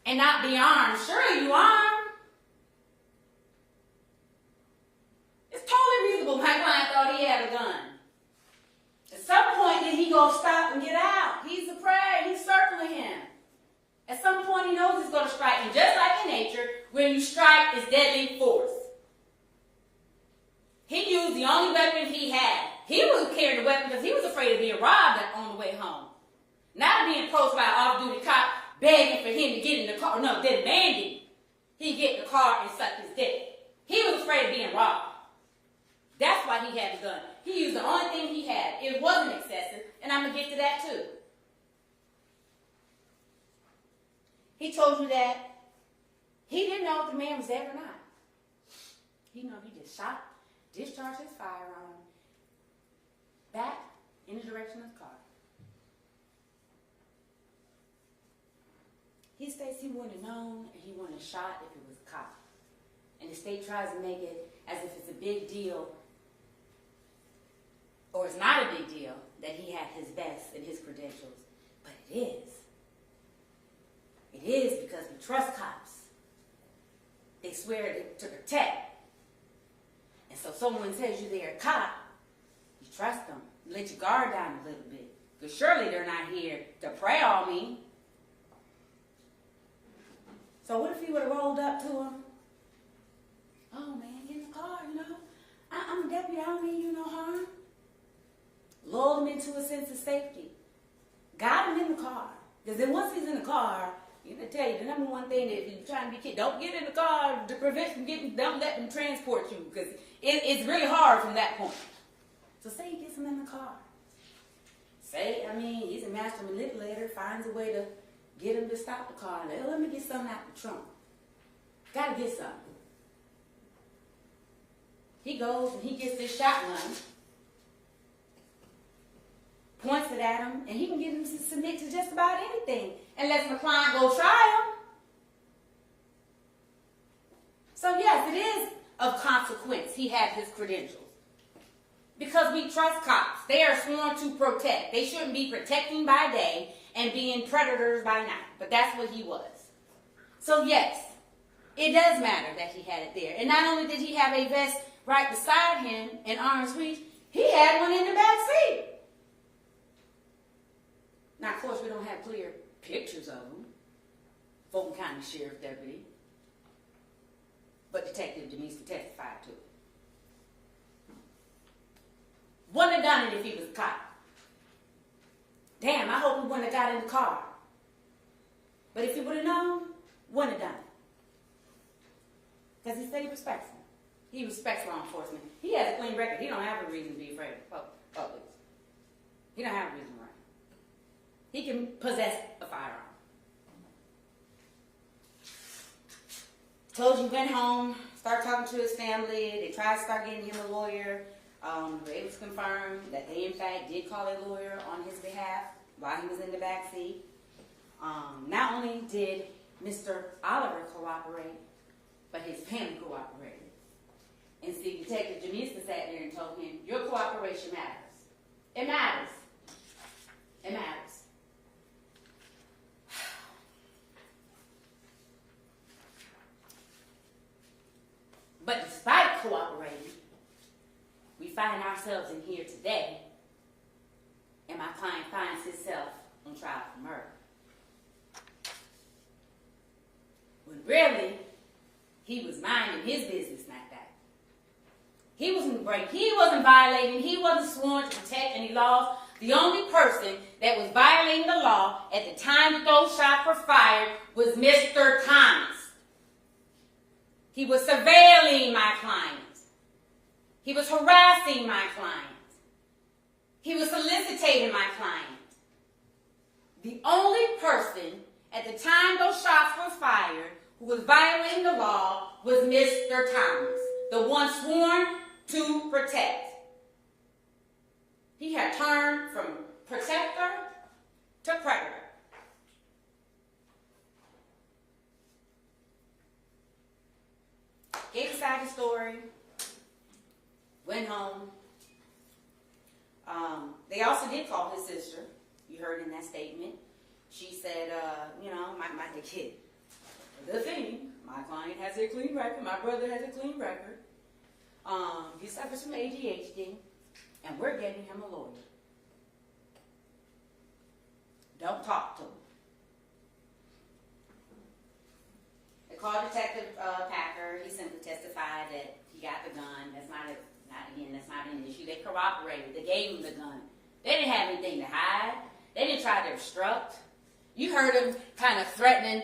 and not be armed? Sure, you armed. It's totally reasonable. My client thought he had a gun. At some point, then he gonna stop and get out. He's a prey. He's circling him. At some point, he knows he's gonna strike. And just like in nature, when you strike, it's deadly force. He used the only weapon he had. He was carrying the weapon because he was afraid of being robbed on the way home. Not being approached by an off-duty cop begging for him to get in the car. No, demanding he get in the car and suck his dick. He was afraid of being robbed. That's why he had the gun. He used the only thing he had. It wasn't excessive, and I'm going to get to that too. He told you that he didn't know if the man was dead or not. He knew he just discharged his firearm back in the direction of the car. He states he wouldn't have known and he wouldn't have shot if it was a cop. And the state tries to make it as if it's a big deal, or it's not a big deal, that he had his vest and his credentials. But it is. It is because we trust cops. They swear to protect. And so someone tells you they're a cop, you trust them. You let your guard down a little bit. Because surely they're not here to prey on me. So what if he would have rolled up to him? Oh man, get in the car, you know. I'm a deputy, I don't mean you no harm. Lulled him into a sense of safety. Got him in the car. Because then once he's in the car, I'm going to tell you, the number one thing that if you're trying to be kid, don't get in the car to prevent from don't let them transport you. Because it's really hard from that point. So say he gets him in the car. He's a master manipulator, finds a way to get him to stop the car. Let me get something out the trunk. Got to get something. He goes and he gets this shotgun, points it at him, and he can get him to submit to just about anything and lets my client go try him. So yes, it is of consequence he had his credentials. Because we trust cops. They are sworn to protect. They shouldn't be protecting by day and being predators by night. But that's what he was. So yes, it does matter that he had it there. And not only did he have a vest right beside him in arm's reach, he had one in the back seat. Now, of course, we don't have clear pictures of him. Fulton County Sheriff Deputy. But Detective Denise testified to it. Wouldn't have done it if he was a cop. Damn, I hope he wouldn't have got in the car. But if he would have known, wouldn't have done it. Because he said he respects them. He respects law enforcement. He has a clean record. He don't have a reason to be afraid of police. He don't have a reason to run. He can possess a firearm. Told you, went home, started talking to his family. They tried to start getting him a lawyer. It was confirmed that they, in fact, did call a lawyer on his behalf while he was in the back seat. Not only did Mr. Oliver cooperate, but his family cooperated. And see, Detective Jamisa sat there and told him, your cooperation matters. It matters. It matters. But despite cooperating, we find ourselves in here today, and my client finds himself on trial for murder. When really, he was minding his business that day. He wasn't violating, he wasn't sworn to protect any laws. The only person that was violating the law at the time that those shots were fired was Mr. Thomas. He was surveilling my client. He was harassing my client. He was soliciting my client. The only person at the time those shots were fired who was violating the law was Mr. Thomas, the one sworn to protect. He had turned from protector to predator. Gave his side of the story, went home. They also did call his sister. You heard in that statement. She said, my kid. The thing, my client has a clean record. My brother has a clean record. He suffers from ADHD, and we're getting him a lawyer. Don't talk to him. They called Detective Packer. He simply testified that he got the gun. That's not an issue. They corroborated. They gave him the gun. They didn't have anything to hide. They didn't try to obstruct. You heard him kind of threatening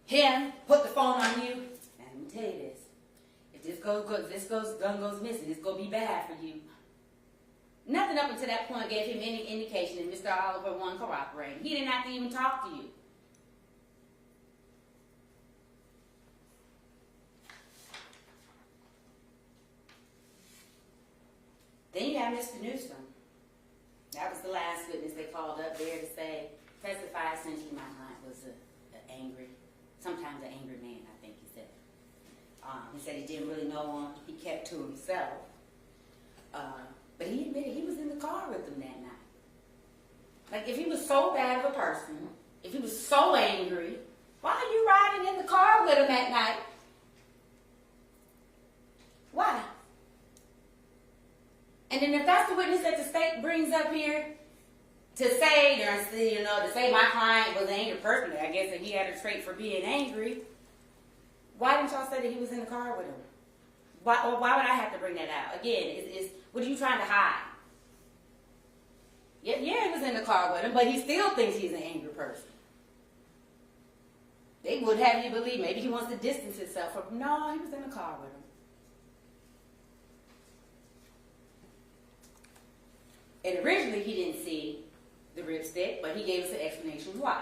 him, put the phone on you. And let me tell you this. If this gun goes missing, it's going to be bad for you. Nothing up until that point gave him any indication that Mr. Oliver wasn't cooperating. He didn't have to even talk to you. Then you have Mr. Newsom. That was the last witness they called up there to testify essentially my client was sometimes an angry man, I think he said. He said he didn't really know him. He kept to himself. But he admitted he was in the car with them that night. Like, if he was so bad of a person, if he was so angry, why are you riding in the car with him at night? Why? And then if that's the witness that the state brings up here to say, to say my client was an angry person, I guess that he had a trait for being angry, why didn't y'all say that he was in the car with him? Why would I have to bring that out? Again, what are you trying to hide? Yeah, he was in the car with him, but he still thinks he's an angry person. They would have you believe maybe he wants to distance himself from, no, he was in the car with him. And originally he didn't see the ripstick, but he gave us an explanation why.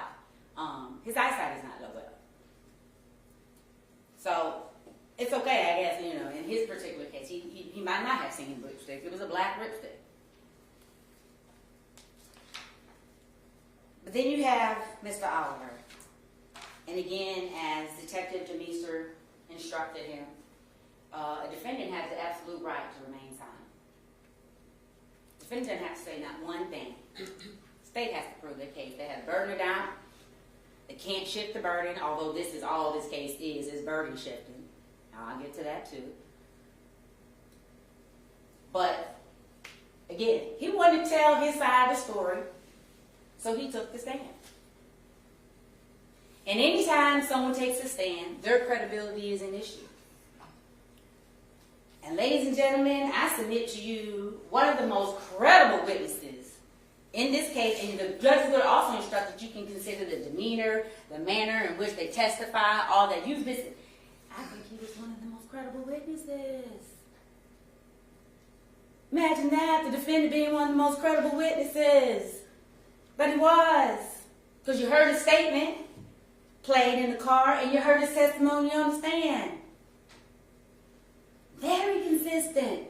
His eyesight is not that well. So it's okay, I guess, in his particular case, he might not have seen lipstick. It was a black lipstick. But then you have Mr. Oliver. And again, as Detective Demeester instructed him, a defendant has the absolute right to remain silent. The defendant doesn't have to say not one thing. The state has to prove their case. They have to burden it down. They can't shift the burden, although this is all this case is burden shifting. Now, I'll get to that too. But, again, he wanted to tell his side of the story, so he took the stand. And anytime someone takes a stand, their credibility is an issue. And ladies and gentlemen, I submit to you one of the most credible witnesses In this case, and the judge would also instruct that you can consider the demeanor, the manner in which they testify, all that. You've been, I think he was one of the most credible witnesses. Imagine that, the defendant being one of the most credible witnesses. But he was. Because you heard his statement played in the car, and you heard his testimony on the stand. Very consistent.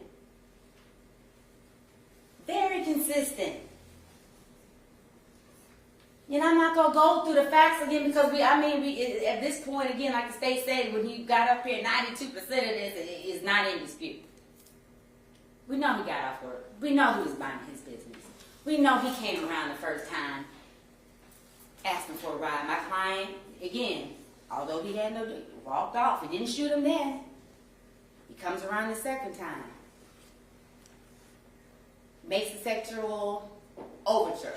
Very consistent. And I'm not going to go through the facts again because at this point, again, like the state said, when he got up here, 92% of this is not in dispute. We know he got off work. We know he was minding his business. We know he came around the first time asking for a ride. My client, again, although he had walked off, he didn't shoot him then. He comes around the second time. Makes a sexual overture.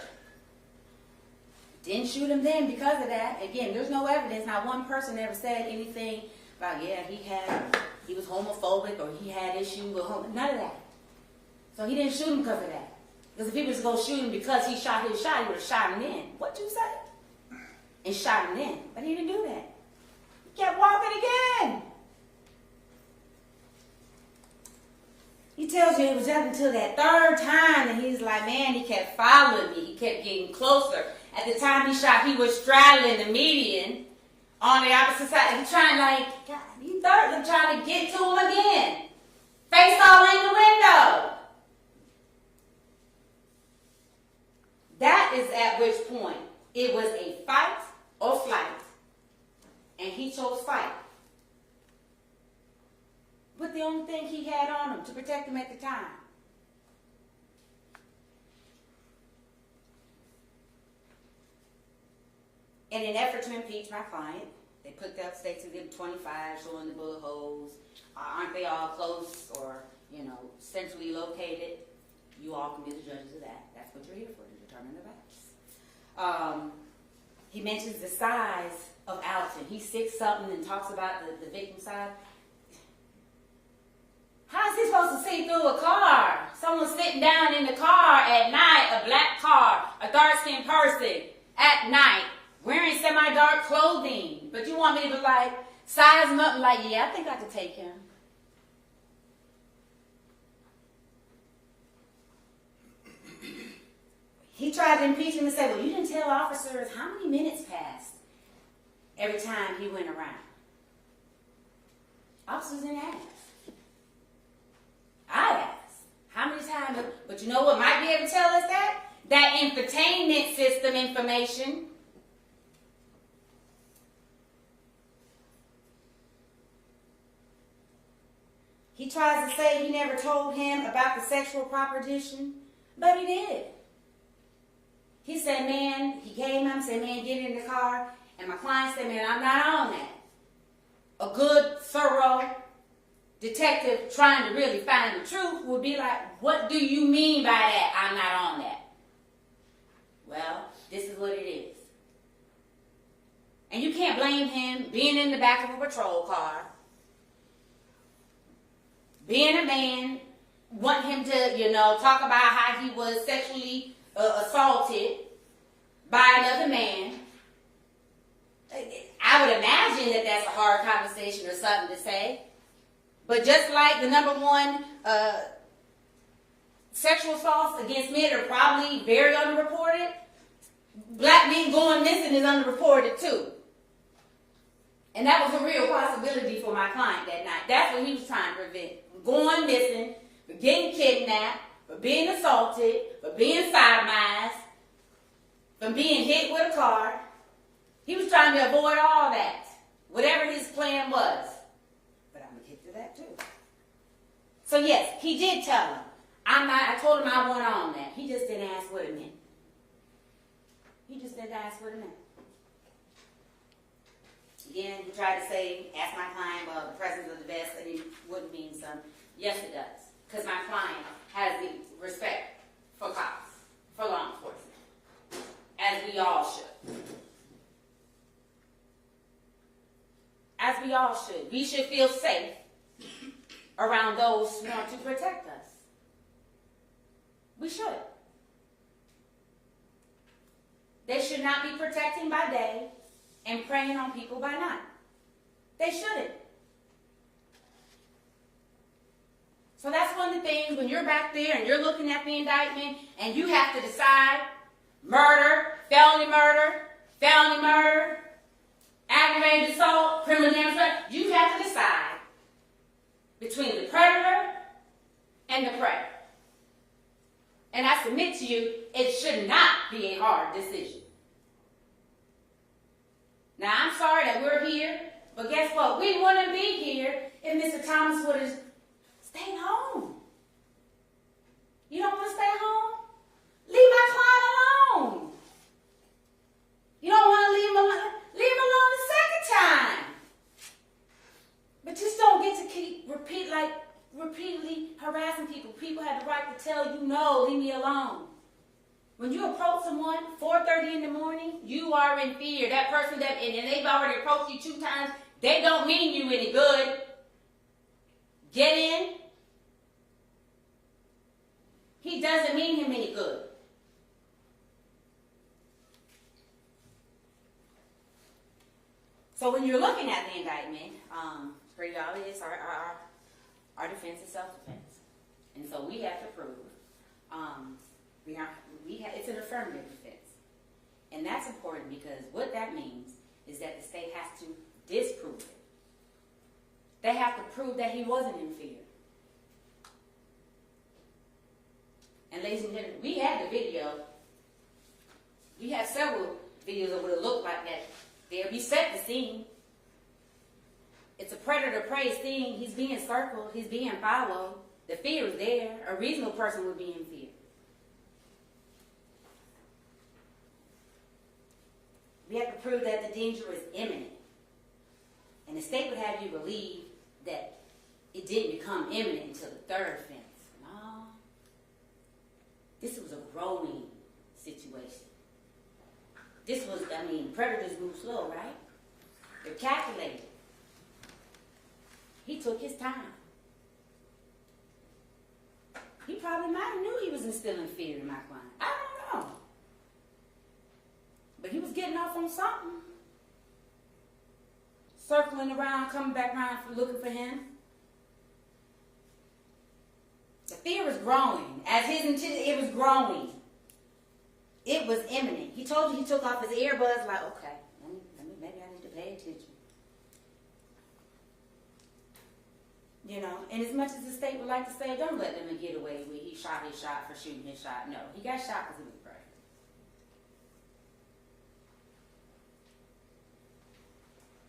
Didn't shoot him then because of that. Again, there's no evidence. Not one person ever said anything about, he was homophobic or he had issues with none of that. So he didn't shoot him because of that. Because if he was going to shoot him because he shot his shot, he would have shot him then. What'd you say? And shot him then. But he didn't do that. He kept walking again. He tells you it was up until that third time that he's like, man, he kept following me. He kept getting closer. At the time he shot, he was straddling the median on the opposite side. He's trying trying to get to him again. Face all in the window. That is at which point it was a fight or flight. And he chose fight. But the only thing he had on him to protect him at the time. In an effort to impeach my client, they put the upstate to them 25, showing the bullet holes. Aren't they all close or, centrally located? You all can be the judges of that. That's what you're here for, to determine the facts. He mentions the size of Alton. He's 6-something and talks about the victim's size. How is he supposed to see through a car? Someone sitting down in the car at night, a black car, a dark-skinned person at night, wearing semi-dark clothing. But you want me to size him up and I think I could take him. He tried to impeach him and say, well, you didn't tell officers how many minutes passed every time he went around. Officers didn't ask. I asked. How many times? But you know what might be able to tell us that? That infotainment system information. He tries to say he never told him about the sexual proposition, but he did. He said, man, he came up and said, man, get in the car. And my client said, man, I'm not on that. A good, thorough detective trying to really find the truth would be like, what do you mean by that? I'm not on that. Well, this is what it is. And you can't blame him being in the back of a patrol car, being a man, want him to, talk about how he was sexually assaulted by another man. I would imagine that that's a hard conversation or something to say. But just like the number one sexual assaults against men are probably very underreported, black men going missing is underreported too. And that was a real possibility for my client that night. That's what he was trying to prevent. Going missing, for getting kidnapped, for being assaulted, for being sodomized, from being hit with a car. He was trying to avoid all that, whatever his plan was. But I'm going to get to that too. So yes, he did tell him. I told him I wasn't on that. He just didn't ask what it meant. He just didn't ask what it meant. Again, he tried to say, ask my client, well, the presence of the vest, and it wouldn't mean some. Yes, it does. Because my client has the respect for cops, for law enforcement, as we all should. As we all should. We should feel safe around those who want to protect us. We should. should not be protecting by day and preying on people by night. They shouldn't. So that's one of the things when you're back there and you're looking at the indictment and you have to decide murder, aggravated assault, criminal damage, you have to decide between the predator and the prey. And I submit to you, it should not be a hard decision. Now, I'm sorry that we're here, but guess what? We wouldn't be here if Mr. Thomas would have stayed home. You don't want to stay home? Leave my client alone. You don't want to leave him alone? Leave him alone the second time. But just don't get to keep repeatedly harassing people. People have the right to tell you, no, leave me alone. When you approach someone 4:30 in the morning, you are in fear. That person and they've already approached you 2 times, they don't mean you any good. Get in. He doesn't mean him any good. So when you're looking at the indictment, it's pretty obvious our defense is self-defense. And so we have to prove, it's an affirmative defense. And that's important because what that means is that the state has to disprove it. They have to prove that he wasn't in fear. And ladies and gentlemen, we had the video. We have several videos that would have looked like that. There, we set the scene. It's a predator-prey scene. He's being circled. He's being followed. The fear is there. A reasonable person would be in fear. We have to prove that the danger is imminent. And the state would have you believe that it didn't become imminent until the 3rd offense. No. This was a growing situation. This was, predators move slow, right? They're calculated. He took his time. He probably might have knew he was instilling fear in my client. I don't know. But he was getting off on something. Circling around, coming back around looking for him. The fear was growing. As his intent, it was growing. It was imminent. He told you he took off his earbuds like, okay, maybe I need to pay attention. You know, and as much as the state would like to say, don't let them get away with he shot his shot for shooting his shot. No, he got shot because he was brave.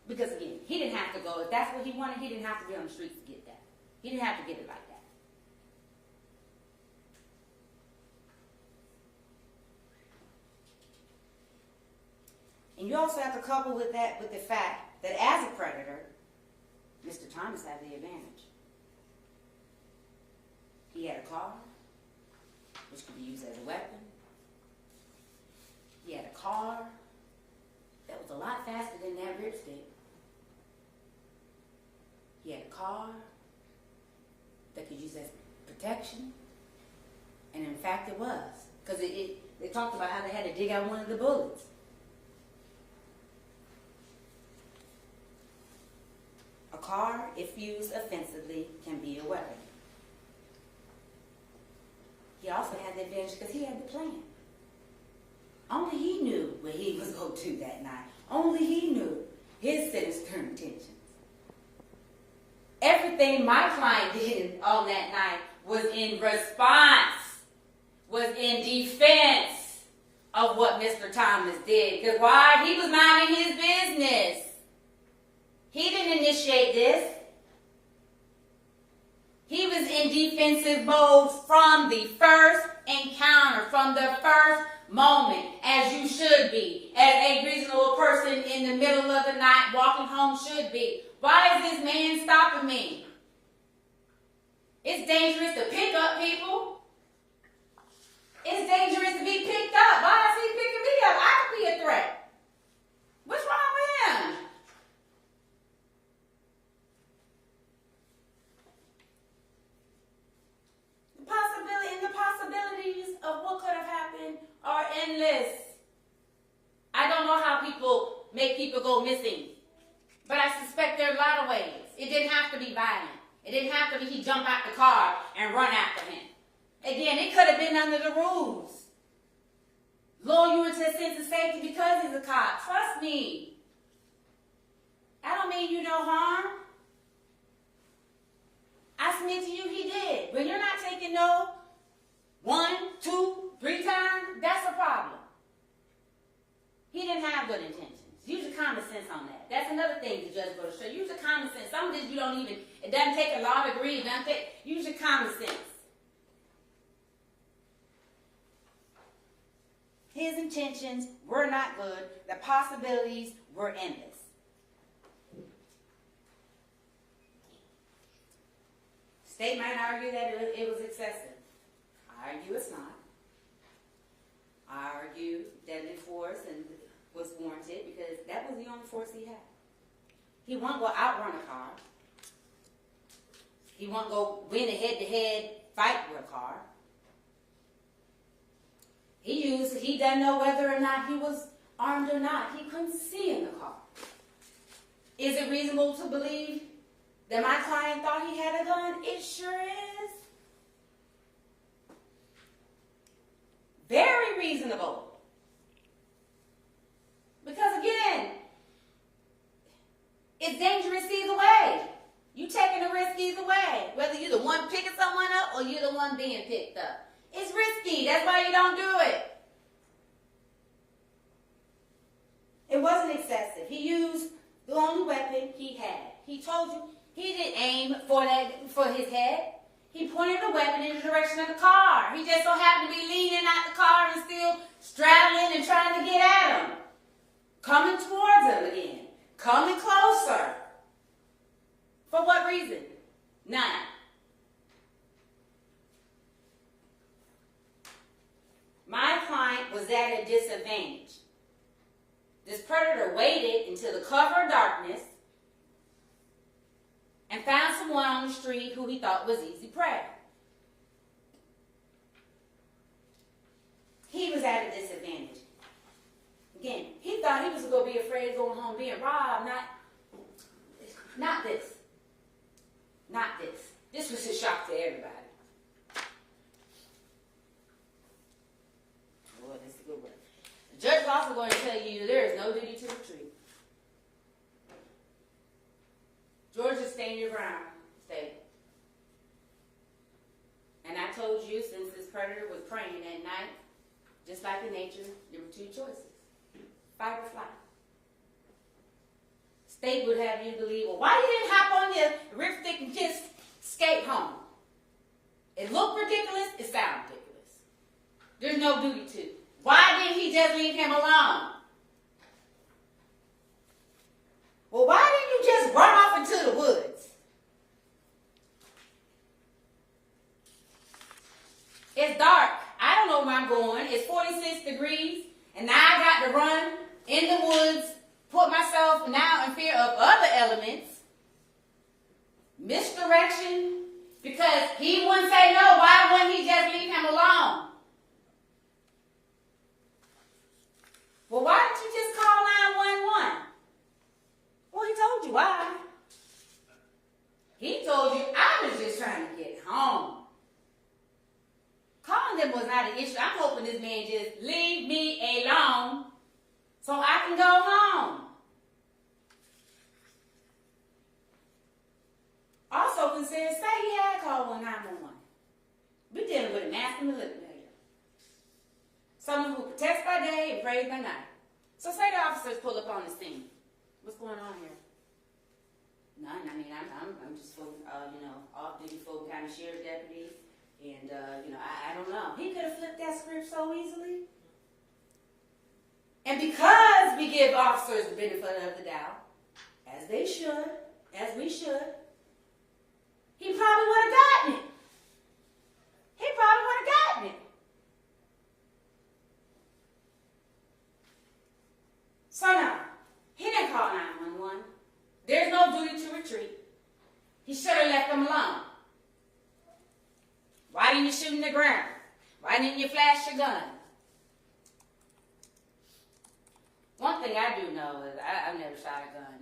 Because again, he didn't have to go. If that's what he wanted, he didn't have to be on the streets to get that. He didn't have to get it like that. And you also have to couple with that with the fact that as a predator, Mr. Thomas had the advantage. He had a car, which could be used as a weapon. He had a car that was a lot faster than that ripstick. He had a car that could use as protection. And in fact it was. Because they talked about how they had to dig out one of the bullets. A car, if used offensively, can be a weapon. He also had the advantage because he had the plan. Only he knew where he was going to that night. Only he knew his sinister intentions. Everything my client did on that night was in response, was in defense of what Mr. Thomas did. Because why? He was minding his business. He didn't initiate this. He was in defensive mode from the first encounter, from the first moment, as you should be, as a reasonable person in the middle of the night walking home should be. Why is this man stopping me? It's dangerous to pick up people. It's dangerous to be picked up. Why is he picking me up? I could be a threat. What's wrong with him? The possibilities of what could have happened are endless. people go missing. But I suspect there are a lot of ways. It didn't have to be violent. It didn't have to be he jump out the car and run after him. Again, it could have been under the rules. Lure you into a sense of safety because he's a cop. Trust me. I don't mean you no harm. I submit to you he did. When you're not taking no 1, 2, 3 times, that's a problem. He didn't have good intentions. Use your common sense on that. That's another thing the judge goes to show. Use your common sense. Some of this you don't even, it doesn't take a law degree. It doesn't take, use your common sense. His intentions were not good. The possibilities were endless. State might argue that it was excessive. I argue it's not. I argue deadly force and was warranted because that was the only force he had. He won't go outrun a car. He won't go win a head-to-head fight with a car. He doesn't know whether or not he was armed or not. He couldn't see in the car. Is it reasonable to believe that my client thought he had a gun? It sure is. Very reasonable. Because again, it's dangerous either way. You taking a risk either way. Whether you're the one picking someone up or you're the one being picked up. It's risky. That's why you don't do it. It wasn't excessive. He used the only weapon he had. He told you he didn't aim for his head. He pointed the weapon in the direction of the car. He just so happened to be leaning out the car and still straddling and trying to get at him. Coming towards him again. Coming closer. For what reason? None. My client was at a disadvantage. This predator waited until the cover of darkness and found someone on the street who he thought was easy prey. He was at a disadvantage. Again, he thought he was going to be afraid of going home being robbed. Not this. Not this. This was a shock to everybody. Boy, this is a good one. The judge is also going to tell you there is no duty to retreat. Georgia, stand your ground. Stay. And I told you, since this predator was preying at night, just like in nature, there were 2 choices. Fight or flight. State would have you believe, well, why you didn't hop on your ripstick and just skate home? It looked ridiculous. It sounded ridiculous. There's no duty to. Why didn't he just leave him alone? Well, why didn't you just run off into the woods? It's dark. I don't know where I'm going. It's 46 degrees, and now I got to run in the woods, put myself now in fear of other elements. Misdirection, because he wouldn't say no. Why wouldn't he just leave him alone? Well, why didn't you just call 911? Well, he told you why. He told you, I was just trying to get home. Calling them was not an issue. I'm hoping this man just leave me alone so I can go home. Also consider, say he had called 911. We're dealing with a nasty manipulator. Someone who protects by day and prays by night. So say the officers pull up on the scene. What's going on here? None. I mean, I'm just full, off-duty full kind of sheriff deputy. And, I don't know. He could have flipped that script so easily. And because we give officers the benefit of the doubt, as they should, as we should, he probably would have gotten it. He probably would have gotten it. So no, he didn't call 911. There's no duty to retreat. He should have left them alone. Why didn't you shoot in the ground? Why didn't you flash your gun? One thing I do know is I've never shot a gun.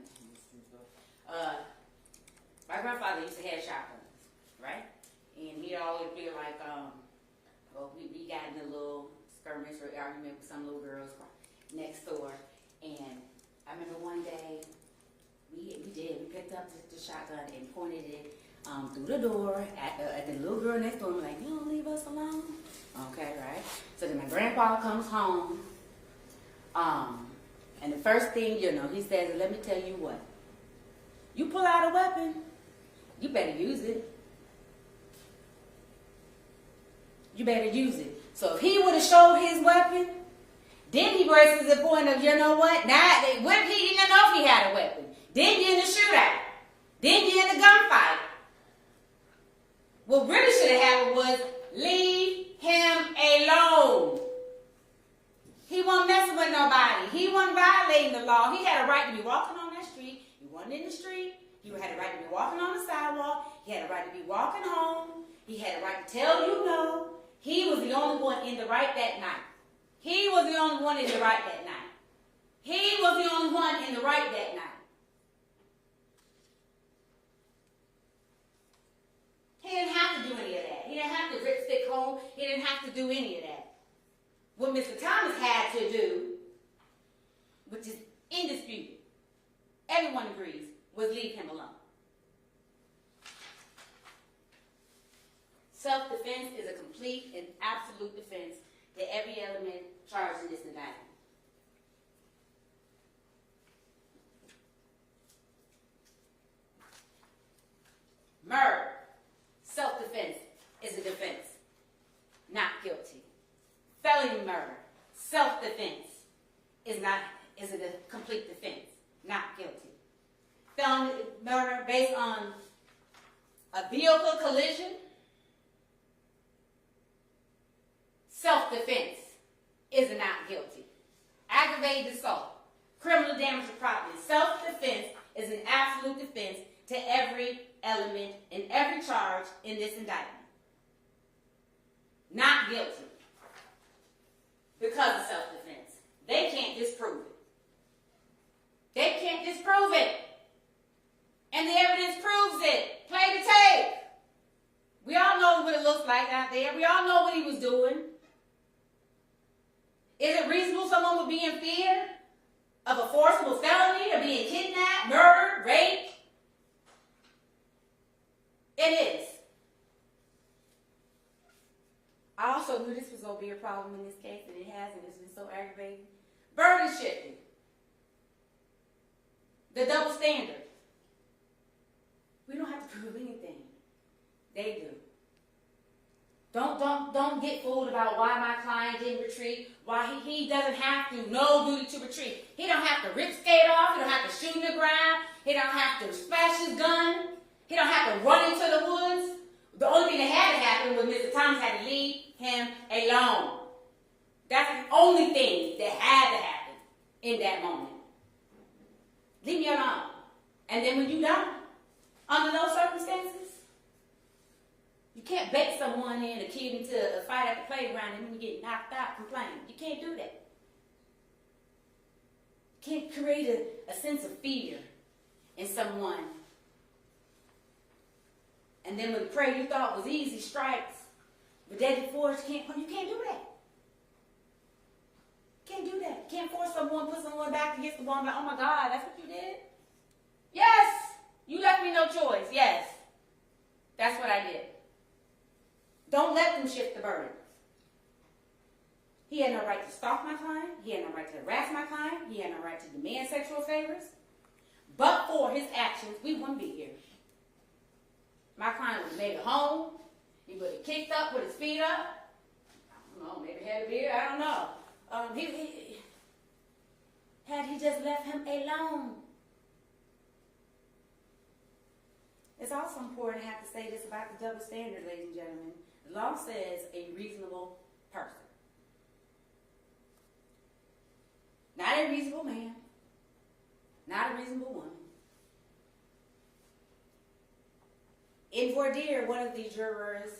My grandfather used to have shotguns, right? And he'd always be like, well, we got in a little skirmish or argument with some little girls next door. And I remember one day, we picked up the shotgun and pointed it through the door at the little girl next door. And we're like, you don't leave us alone? Okay, right? So then my grandpa comes home, and the first thing, you know, he says, let me tell you what. You pull out a weapon, you better use it. You better use it. So if he would have showed his weapon, then he raises the point of, you know what? Now, what if he didn't know if he had a weapon? Then you're in the shootout. Then you're in the gunfight. What really should have happened was leave him alone. He wasn't messing with nobody. He wasn't violating the law. He had a right to be walking on that street. He wasn't in the street. He had a right to be walking on the sidewalk. He had a right to be walking home. He had a right to tell you no. He was the only one in the right that night. He was the only one in the right that night. He was the only one in the right that night. He didn't have to do any of that. He didn't have to rip stick home. He didn't have to do any of that. What Mr. Thomas had to do, which is indisputed, everyone agrees, was leave him alone. Self-defense is a complete and absolute defense to every element charged in this indictment. Murder, self-defense, is a defense, not guilty. Felony murder, self-defense, is a complete defense, not guilty. Felony murder based on a vehicle collision, self-defense is not guilty. Aggravated assault, criminal damage to property, self-defense is an absolute defense to every element and every charge in this indictment. Not guilty because of self-defense. They can't disprove it. They can't disprove it. And the evidence proves it. Play the tape. We all know what it looks like out there. We all know what he was doing. Is it reasonable someone would be in fear of a forcible felony or being kidnapped, murdered, raped? It is. I also knew this was going to be a problem in this case, and it has, and it's been so aggravating. Burden shifting. The double standard. We don't have to prove anything. They do. Don't get fooled about why my client didn't retreat, why he doesn't have to, no duty to retreat. He don't have to rip skate off, he don't have to shoot in the ground, he don't have to splash his gun, he don't have to run into the woods. The only thing that had to happen was Mr. Thomas had to leave him alone. That's the only thing that had to happen in that moment. Leave me alone. And then when you don't, under those circumstances, you can't bait someone in, a kid into a fight at the playground, and then you get knocked out complaining. You can't do that. You can't create a sense of fear in someone. And then when the prey you thought was easy strikes, but deadly force, you can't do that. You can't do that. You can't force someone, put someone back against the wall and be like, oh my God, that's what you did? Yes! You left me no choice. Yes. That's what I did. Don't let them shift the burden. He had no right to stalk my client. He had no right to harass my client. He had no right to demand sexual favors. But for his actions, we wouldn't be here. My client would have made it home. He would have kicked up with his feet up. I don't know, maybe had a beard. I don't know. Had he just left him alone. It's also important to have to say this about the double standard, ladies and gentlemen. The law says a reasonable person. Not a reasonable man. Not a reasonable woman. In voir dire, one of the jurors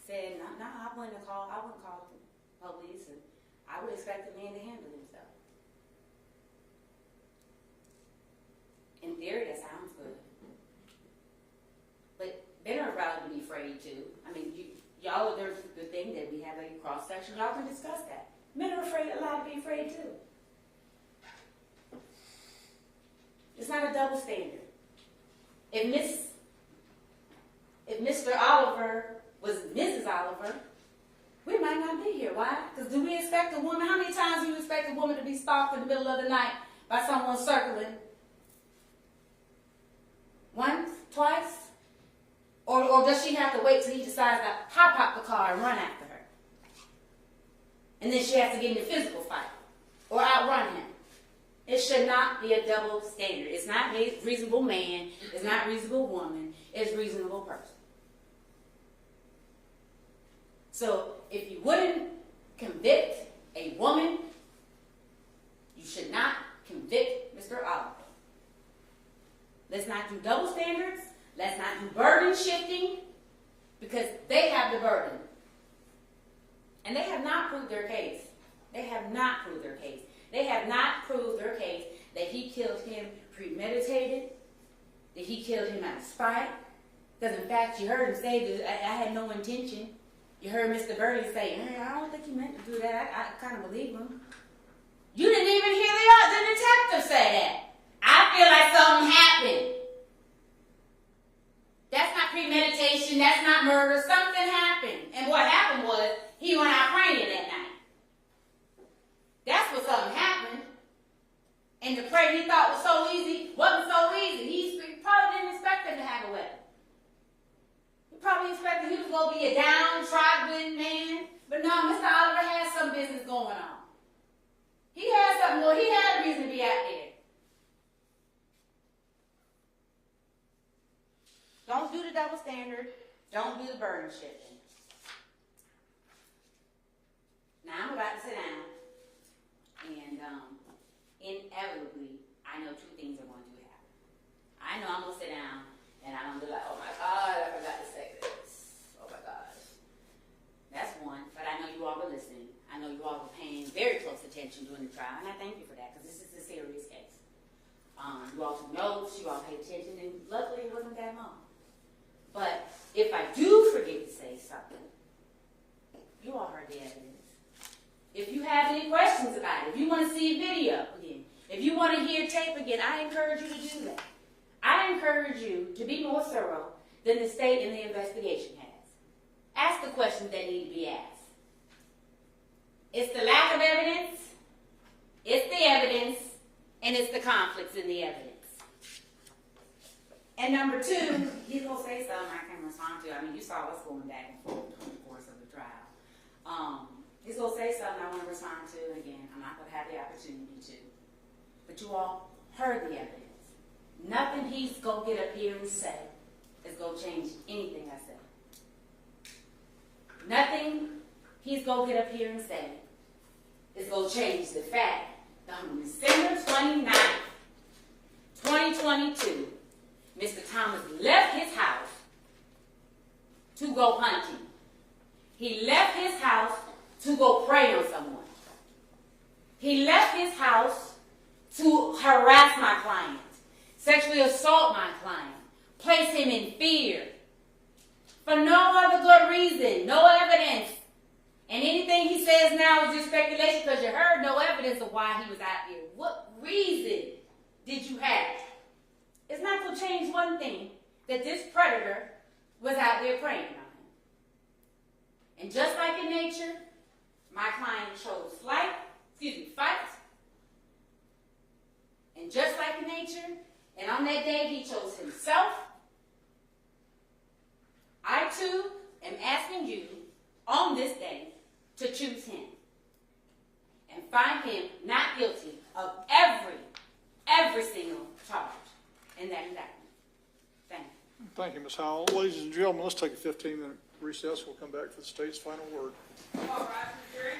said, no, I wouldn't call the police, and I would expect the man to handle himself. Oh, there's a good thing that we have a cross-section. Y'all can discuss that. Men are afraid, allowed to be afraid too. It's not a double standard. If Mr. Oliver was Mrs. Oliver, we might not be here. Why? Because do we expect a woman, how many times do you expect a woman to be stalked in the middle of the night by someone circling? Once? Twice? Or does she have to wait till he decides to hop out the car and run after her? And then she has to get in a physical fight or outrun him. It should not be a double standard. It's not reasonable man. It's not reasonable woman. It's reasonable person. So if you wouldn't convict a woman, you should not convict Mr. Oliver. Let's not do double standards. Let's not do burden shifting, because they have the burden. And they have not proved their case. They have not proved their case. They have not proved their case that he killed him premeditated, that he killed him out of spite. Because in fact, you heard him say that I had no intention. You heard Mr. Birdie say, I don't think he meant to do that. I kind of believe him. You didn't even hear the detective say that. I feel like something happened. That's not premeditation. That's not murder. Something happened. And what happened was he went out praying that night. That's what something happened. And the prayer he thought was so easy wasn't so easy. He probably didn't expect him to have a weapon. He probably expected he was going to be a downtrodden man. But no, Mr. Oliver had some business going on. He had something going. He had a reason to be out there. Don't do the double standard. Don't do the burden shifting. Now I'm about to sit down, and inevitably, I know two things are going to happen. I know I'm going to sit down, and I'm going to be like, oh my God, I forgot to say this. Oh my gosh. That's one, but I know you all were listening. I know you all were paying very close attention during the trial, and I thank you for that, because this is a serious case. You all took notes, you all paid attention, and luckily it wasn't that long. But if I do forget to say something, you all heard the evidence. If you have any questions about it, if you want to see a video again, if you want to hear tape again, I encourage you to do that. I encourage you to be more thorough than the state and the investigation has. Ask the questions that need to be asked. It's the lack of evidence, it's the evidence, and it's the conflicts in the evidence. And number two, he's going to say something I can respond to. I mean, you saw us going back and forth during the course of the trial. He's going to say something I want to respond to, and again, I'm not going to have the opportunity to. But you all heard the evidence. Nothing he's going to get up here and say is going to change anything I said. Nothing he's going to get up here and say is going to change the fact that on December 29th, 2022, Mr. Thomas left his house to go hunting. He left his house to go prey on someone. He left his house to harass my client, sexually assault my client, place him in fear for no other good reason, no evidence. And anything he says now is just speculation because you heard no evidence of why he was out here. What reason did you have? It's not going to change one thing, that this predator was out there preying on him. And just like in nature, my client chose fight. And just like in nature, and on that day he chose himself, I too am asking you on this day to choose him and find him not guilty of every single charge in that indictment. Thank you. Thank you, Ms. Howell. Ladies and gentlemen, let's take a 15-minute recess. We'll come back for the state's final word. All rise for the jury.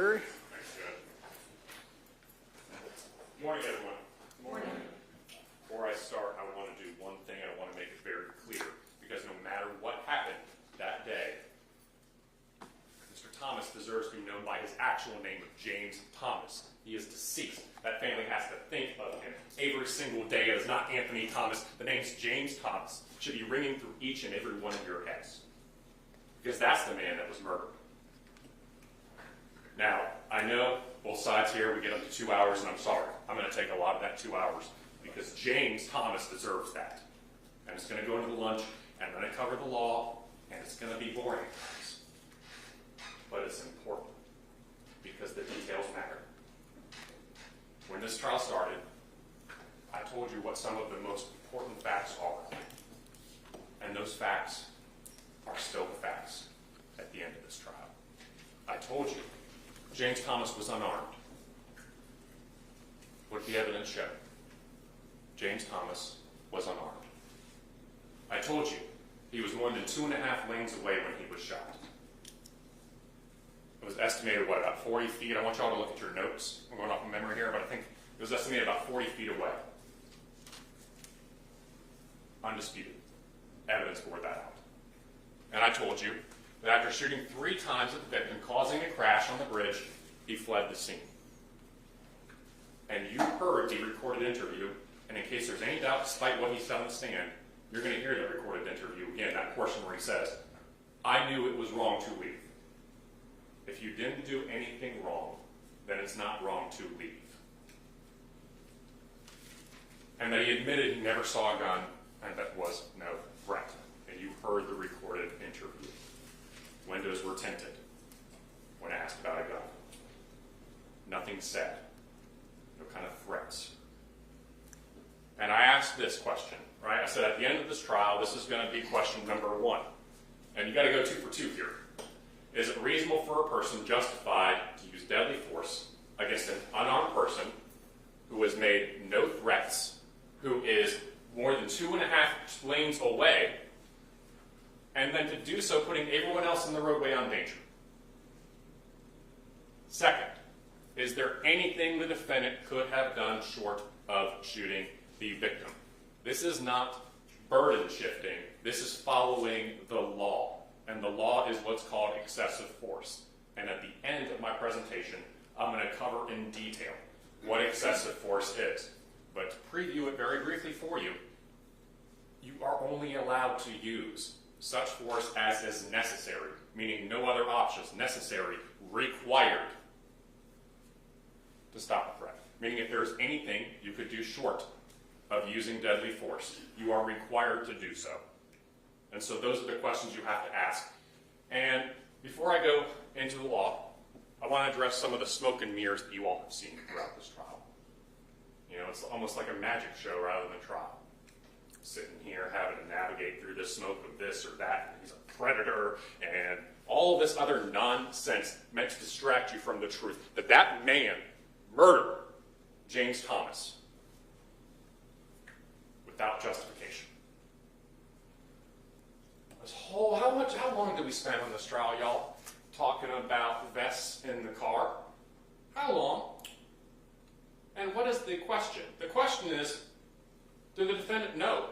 Berry. Thanks, Judge. Good morning, everyone. Good morning. Before I start, I want to do one thing, and I want to make it very clear, because no matter what happened that day, Mr. Thomas deserves to be known by his actual name of James Thomas. He is deceased. That family has to think of him every single day. It is not Anthony Thomas. The name's James Thomas. It should be ringing through each and every one of your heads, because that's the man that was murdered. Now, I know both sides here, we get up to 2 hours, and I'm sorry. I'm going to take a lot of that 2 hours, because James Thomas deserves that. And it's going to go into the lunch, and I'm going to cover the law, and it's going to be boring at times. But it's important, because the details matter. When this trial started, I told you what some of the most important facts are. And those facts are still the facts at the end of this trial. I told you James Thomas was unarmed. What did the evidence show? James Thomas was unarmed. I told you he was more than 2.5 lanes away when he was shot. It was estimated, what, about 40 feet? I want y'all to look at your notes. I'm going off of memory here, but I think it was estimated about 40 feet away. Undisputed. Evidence bore that out. And I told you that after shooting 3 times at the victim, causing a crash on the bridge, he fled the scene. And you heard the recorded interview, and in case there's any doubt, despite what he said on the stand, you're going to hear the recorded interview again, that portion where he says, "I knew it was wrong to leave. If you didn't do anything wrong, then it's not wrong to leave." And that he admitted he never saw a gun, and that was no threat. And you heard the recorded interview. Windows were tinted when asked about a gun. Nothing said. No kind of threats. And I asked this question, right? I said at the end of this trial, this is going to be question number 1. And you got to go 2 for 2 here. Is it reasonable for a person justified to use deadly force against an unarmed person who has made no threats, who is more than 2.5 lanes away, and then to do so putting everyone else in the roadway on danger? Second, is there anything the defendant could have done short of shooting the victim? This is not burden shifting. This is following the law. And the law is what's called excessive force. And at the end of my presentation, I'm going to cover in detail what excessive force is. But to preview it very briefly for you, you are only allowed to use such force as is necessary, meaning no other options, necessary, required, to stop a threat. Meaning if there's anything you could do short of using deadly force, you are required to do so. And so those are the questions you have to ask. And before I go into the law, I want to address some of the smoke and mirrors that you all have seen throughout this trial. You know, it's almost like a magic show rather than a trial. Sitting here having to navigate through the smoke of this or that, he's a predator, and all this other nonsense meant to distract you from the truth that that man murdered James Thomas without justification. How long did we spend on this trial, y'all? Talking about vests in the car? How long? And what is the question? The question is, did the defendant know?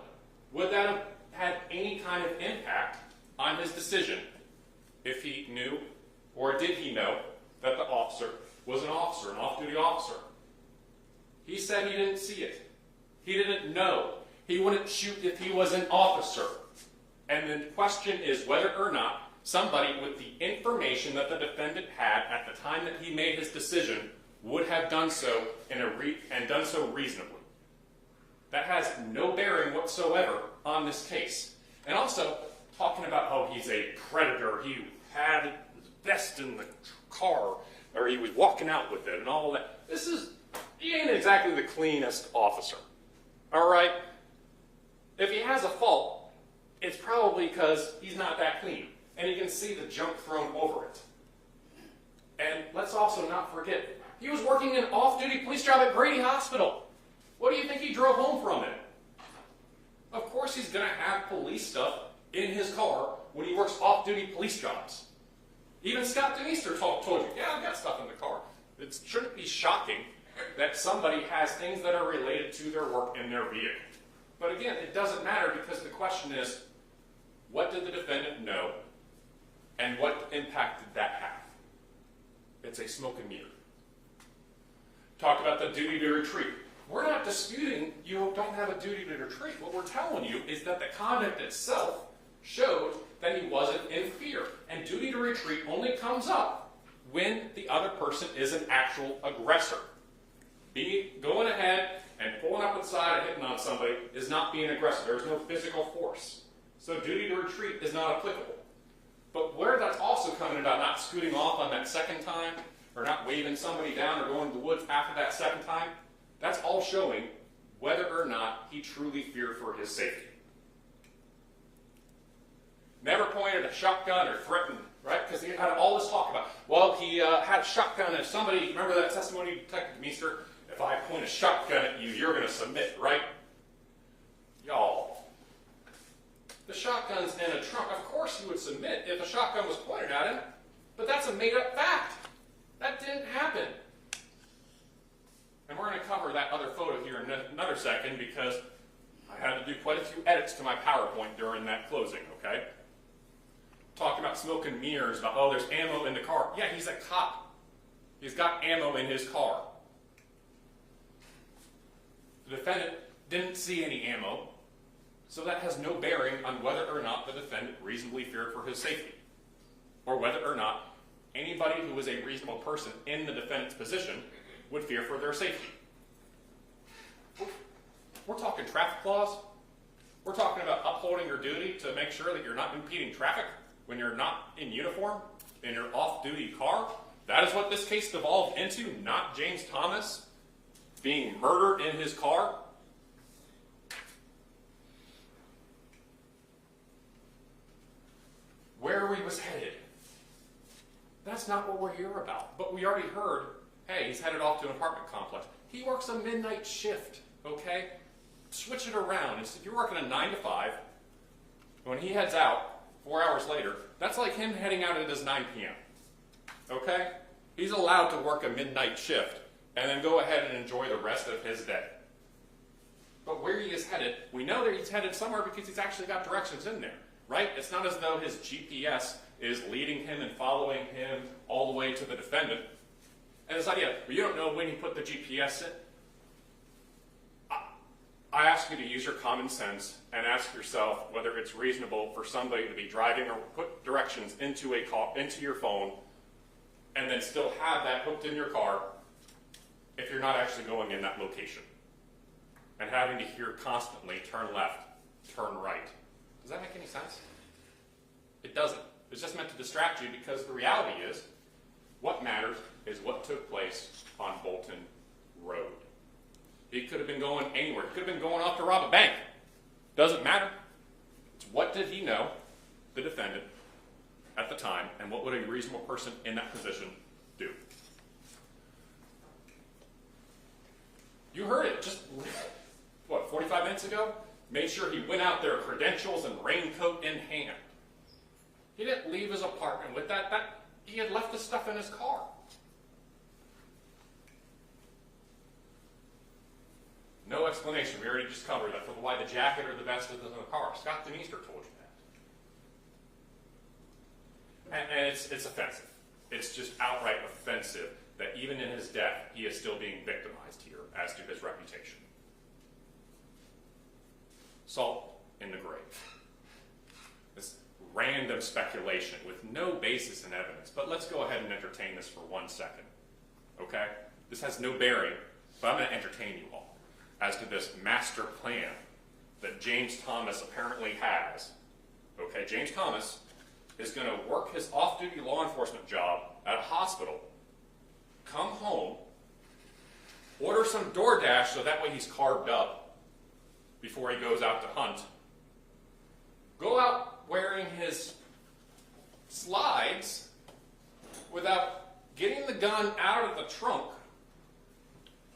Would that have had any kind of impact on his decision if he knew, or did he know, that the officer was an officer, an off-duty officer? He said he didn't see it. He didn't know. He wouldn't shoot if he was an officer. And the question is whether or not somebody with the information that the defendant had at the time that he made his decision would have done so and done so reasonably. That has no bearing whatsoever on this case. And also, talking about how he's a predator, he had his vest in the car, or he was walking out with it and all of that. He ain't exactly the cleanest officer. All right? If he has a fault, it's probably because he's not that clean. And you can see the junk thrown over it. And let's also not forget, he was working an off-duty police job at Grady Hospital. What do you think he drove home from it? Of course he's going to have police stuff in his car when he works off-duty police jobs. Even Scott Denister told you, yeah, I've got stuff in the car. It shouldn't be shocking that somebody has things that are related to their work in their vehicle. But again, it doesn't matter because the question is, what did the defendant know and what impact did that have? It's a smoke and mirror. Talk about the duty to retreat. We're not disputing you don't have a duty to retreat. What we're telling you is that the conduct itself showed that he wasn't in fear. And duty to retreat only comes up when the other person is an actual aggressor. Going ahead and pulling up inside and hitting on somebody is not being aggressive. There's no physical force. So duty to retreat is not applicable. But where that's also coming about not scooting off on that second time, or not waving somebody down or going to the woods after that second time, that's all showing whether or not he truly feared for his safety. Never pointed a shotgun or threatened, right? Because he had all this talk about, well, he had a shotgun and somebody, remember that testimony, Detective Meester? If I point a shotgun at you, you're going to submit, right? Y'all, the shotgun's in a trunk. Of course he would submit if a shotgun was pointed at him, but that's a made-up fact. That didn't happen. And we're going to cover that other photo here in another second because I had to do quite a few edits to my PowerPoint during that closing, okay? Talking about smoke and mirrors, about, oh, there's ammo in the car. Yeah, he's a cop. He's got ammo in his car. The defendant didn't see any ammo, so that has no bearing on whether or not the defendant reasonably feared for his safety, or whether or not anybody who was a reasonable person in the defendant's position would fear for their safety. We're talking traffic laws. We're talking about upholding your duty to make sure that you're not impeding traffic when you're not in uniform in your off-duty car. That is what this case devolved into, not James Thomas being murdered in his car. Where he was headed. That's not what we're here about. But we already heard, hey, he's headed off to an apartment complex. He works a midnight shift, okay? Switch it around. If you're working a 9 to 5, when he heads out 4 hours later, that's like him heading out at his 9 p.m., okay? He's allowed to work a midnight shift and then go ahead and enjoy the rest of his day. But where he is headed, we know that he's headed somewhere because he's actually got directions in there, right? It's not as though his GPS is leading him and following him all the way to the defendant. And this idea, well, you don't know when he put the GPS in. I ask you to use your common sense and ask yourself whether it's reasonable for somebody to be driving or put directions into a call, into your phone, and then still have that hooked in your car if you're not actually going in that location. And having to hear constantly, turn left, turn right. Does that make any sense? It doesn't. It's just meant to distract you because the reality is, what matters is what took place on Bolton Road. He could have been going anywhere. He could have been going off to rob a bank. Doesn't matter. It's what did he know, the defendant, at the time, and what would a reasonable person in that position do? You heard it just, 45 minutes ago? Made sure he went out there, credentials and raincoat in hand. He didn't leave his apartment with that. He had left the stuff in his car. No explanation. We already just covered that for why the jacket or the vest is in the car. Scott Denister told you that. And it's offensive. It's just outright offensive that even in his death, he is still being victimized here as to his reputation. Salt in the grave. This random speculation with no basis in evidence. But let's go ahead and entertain this for 1 second. Okay? This has no bearing, but I'm going to entertain you all as to this master plan that James Thomas apparently has. Okay, James Thomas is going to work his off-duty law enforcement job at a hospital, come home, order some DoorDash so that way he's carved up before he goes out to hunt, go out wearing his slides without getting the gun out of the trunk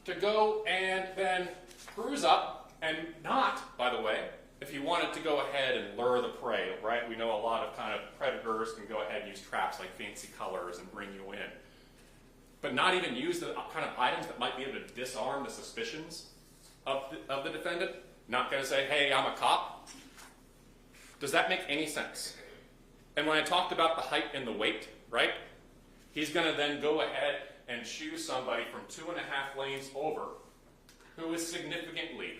to go and then cruise up and not, by the way, if you wanted to go ahead and lure the prey, right? We know a lot of kind of predators can go ahead and use traps like fancy colors and bring you in. But not even use the kind of items that might be able to disarm the suspicions of the defendant. Not going to say, hey, I'm a cop. Does that make any sense? And when I talked about the height and the weight, right? He's going to then go ahead and choose somebody from 2.5 lanes over who is significantly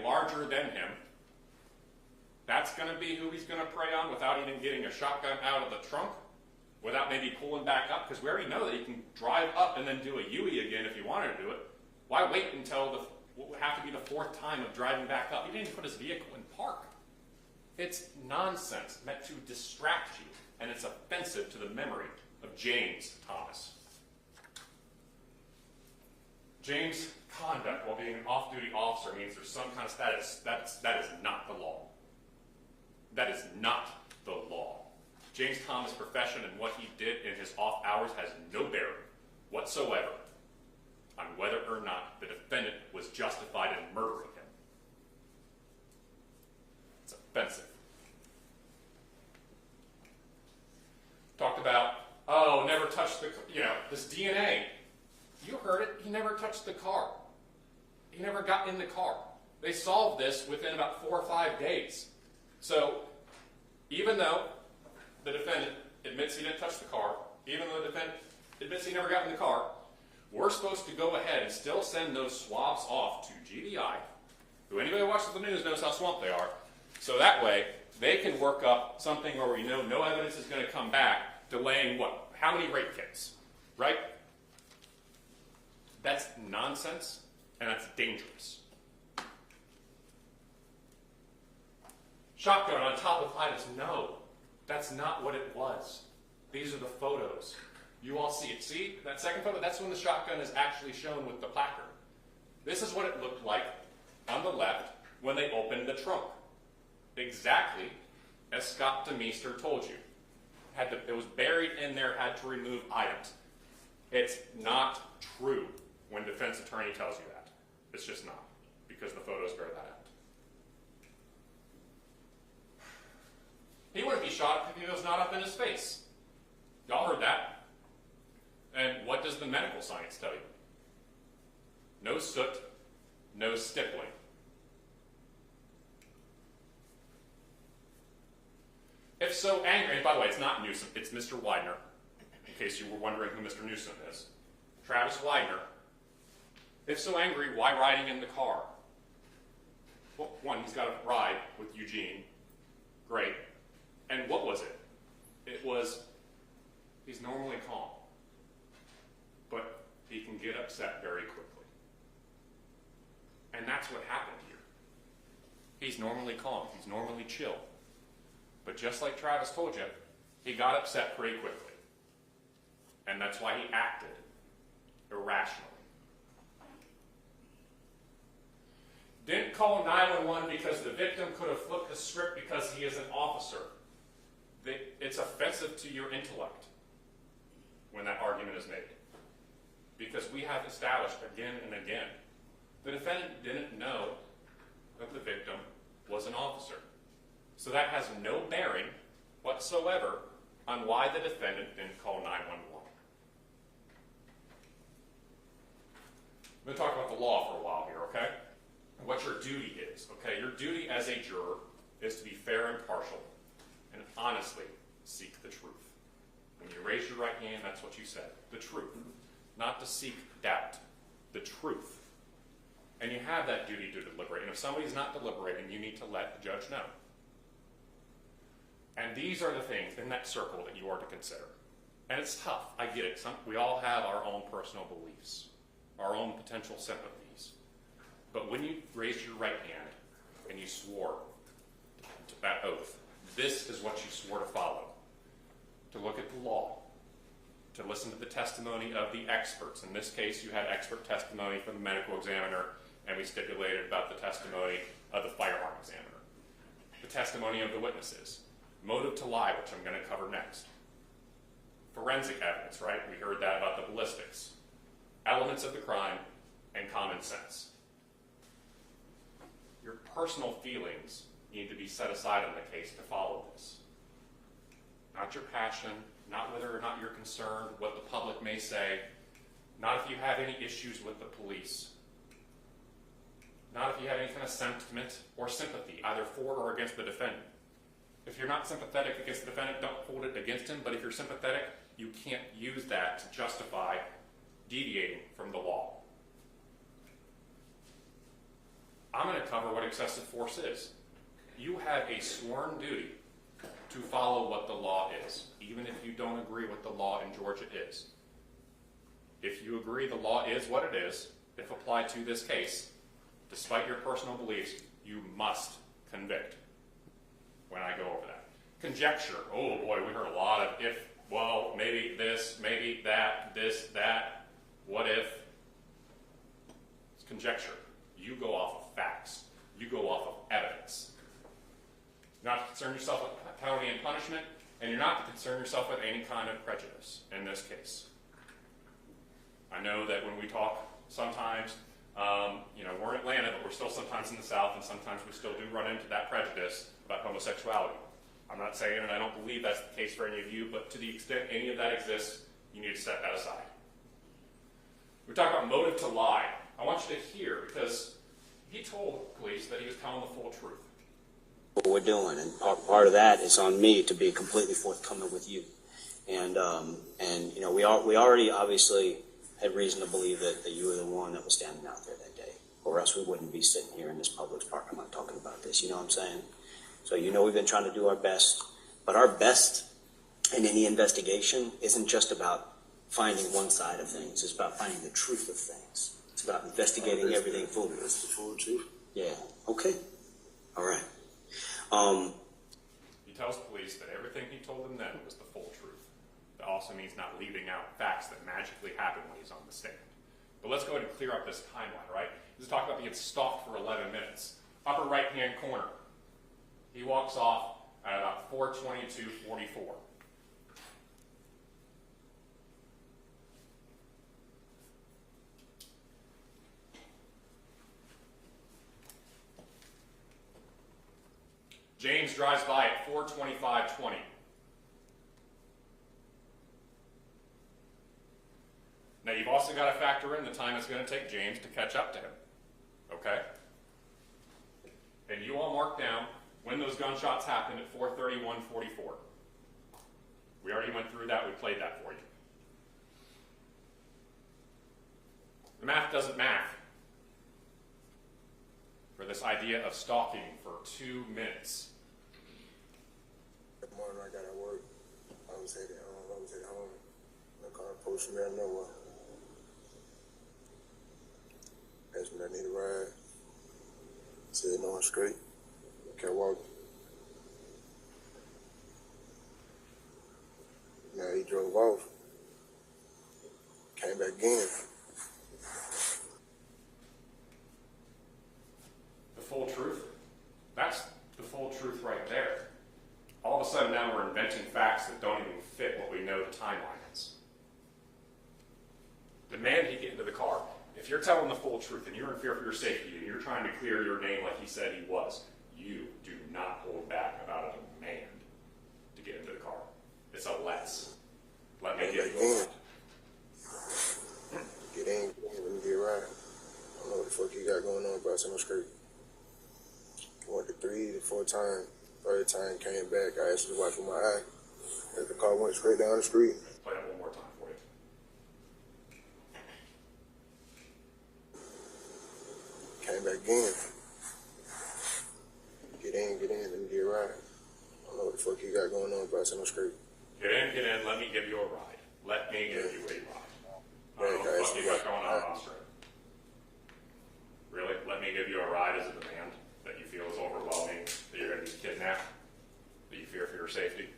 larger than him. That's going to be who he's going to prey on without even getting a shotgun out of the trunk, without maybe pulling back up, because we already know that you can drive up and then do a U-E again if you wanted to do it. Why wait until what would have to be the 4th time of driving back up? He didn't even put his vehicle in park. It's nonsense meant to distract you, and it's offensive to the memory of James Thomas. James' conduct while being an off-duty officer means there's some kind of status. That is not the law. That is not the law. James Thomas' profession and what he did in his off hours has no bearing whatsoever on whether or not the defendant was justified in murdering him. It's offensive. Talked about, oh, never touched this DNA. You heard it. He never touched the car. He never got in the car. They solved this within about 4 or 5 days. So even though the defendant admits he didn't touch the car, even though the defendant admits he never got in the car, we're supposed to go ahead and still send those swabs off to GBI, who anybody who watches the news knows how swamped they are, so that way they can work up something where we know no evidence is going to come back, delaying what? How many rape kits, right? That's nonsense, and that's dangerous. Shotgun on top of items, no. That's not what it was. These are the photos. You all see it. See that second photo? That's when the shotgun is actually shown with the placard. This is what it looked like on the left when they opened the trunk. Exactly as Scott DeMeester told you. It was buried in there, had to remove items. It's not true when defense attorney tells you that. It's just not, because the photos bear that out. He wouldn't be shot if he was not up in his face. Y'all heard that. And what does the medical science tell you? No soot, no stippling. If so angry, and by the way, it's not Newsom, it's Mr. Widener, in case you were wondering who Mr. Newsom is. Travis Widener. If so angry, why riding in the car? Well, one, he's got a ride with Eugene. Great. And what was it? It was, he's normally calm, but he can get upset very quickly. And that's what happened here. He's normally calm, he's normally chill. But just like Travis told you, he got upset pretty quickly. And that's why he acted irrationally. Didn't call 911 because the victim could have flipped the script because he is an officer. It's offensive to your intellect when that argument is made. Because we have established again and again, the defendant didn't know that the victim was an officer. So that has no bearing whatsoever on why the defendant didn't call 911. I'm going to talk about the law for a while here, okay? And what your duty is, okay? Your duty as a juror is to be fair and impartial and honestly seek the truth. When you raise your right hand, that's what you said, the truth. Not to seek doubt, the truth. And you have that duty to deliberate. And if somebody's not deliberating, you need to let the judge know. And these are the things in that circle that you are to consider. And it's tough, I get it. We all have our own personal beliefs, our own potential sympathies. But when you raised your right hand and you swore to that oath, this is what you swore to follow. To look at the law, to listen to the testimony of the experts. In this case, you had expert testimony from the medical examiner, and we stipulated about the testimony of the firearm examiner. The testimony of the witnesses. Motive to lie, which I'm going to cover next. Forensic evidence, right? We heard that about the ballistics. Elements of the crime and common sense. Your personal feelings need to be set aside in the case to follow this. Not your passion, not whether or not you're concerned, what the public may say, not if you have any issues with the police, not if you have any kind of sentiment or sympathy, either for or against the defendant. If you're not sympathetic against the defendant, don't hold it against him, but if you're sympathetic, you can't use that to justify deviating from the law. I'm going to cover what excessive force is. You have a sworn duty to follow what the law is, even if you don't agree what the law in Georgia is. If you agree the law is what it is, if applied to this case, despite your personal beliefs, you must convict. When I go over that. Conjecture. Oh boy, we heard a lot of if, well, maybe this, maybe that, this, that, what if. It's conjecture. You go off of facts. You go off of evidence. You're not to concern yourself with penalty and punishment, and you're not to concern yourself with any kind of prejudice in this case. I know that when we talk sometimes, we're in Atlanta, but we're still sometimes in the South, and sometimes we still do run into that prejudice about homosexuality. I'm not saying, and I don't believe that's the case for any of you, but to the extent any of that exists, you need to set that aside. We talk about motive to lie. I want you to hear, because he told police that he was telling the full truth. What we're doing, and part of that is on me to be completely forthcoming with you. And we already obviously had reason to believe that you were the one that was standing out there that day, or else we wouldn't be sitting here in this Publix parking lot talking about this. You know what I'm saying? So we've been trying to do our best, but our best in any investigation isn't just about finding one side of things. It's about finding the truth of things. It's about investigating everything fully. That's the full truth. Yeah. Okay. All right. He tells police that everything he told them then was the full truth. That also means not leaving out facts that magically happen when he's on the stand. But let's go ahead and clear up this timeline, right? He's talking about being stalked for 11 minutes. Upper right-hand corner. He walks off at about 4:22:44. James drives by at 4:25:20. Now, you've also got to factor in the time it's going to take James to catch up to him. Okay? And you all mark down when those gunshots happened at 4:31:44. We already went through that. We played that for you. The math doesn't math for this idea of stalking for 2 minutes. That morning I got at work, I was headed home. The car posted me out of nowhere. Asked me if I need a ride. Said no, I'm straight. Kept walking. Now he drove off. Came back again. The full truth? That's the full truth right there. All of a sudden now we're inventing facts that don't even fit what we know the timeline is. The man he get into the car, if you're telling the full truth and you're in fear for your safety and you're trying to clear your name like he said he was, you do not hold back about a demand to get into the car. It's a let's. Let me get you a ride. Get in, let me get a ride. I don't know what the fuck you got going on, but I said I'm straight. Went to 3 to 4 times. Third time came back, I asked you to watch with my eye. As the car went straight down the street. Play that one more time for you. Came back again. Get in, let me get a ride. I don't know what the fuck you got going on, but I said I'm straight. Get in, let me give you a ride. Let me give you a ride. I don't know what the fuck you got going on, Australia. Really? Let me give you a ride as a demand that you feel is overwhelming, that you're going to be kidnapped, that you fear for your safety,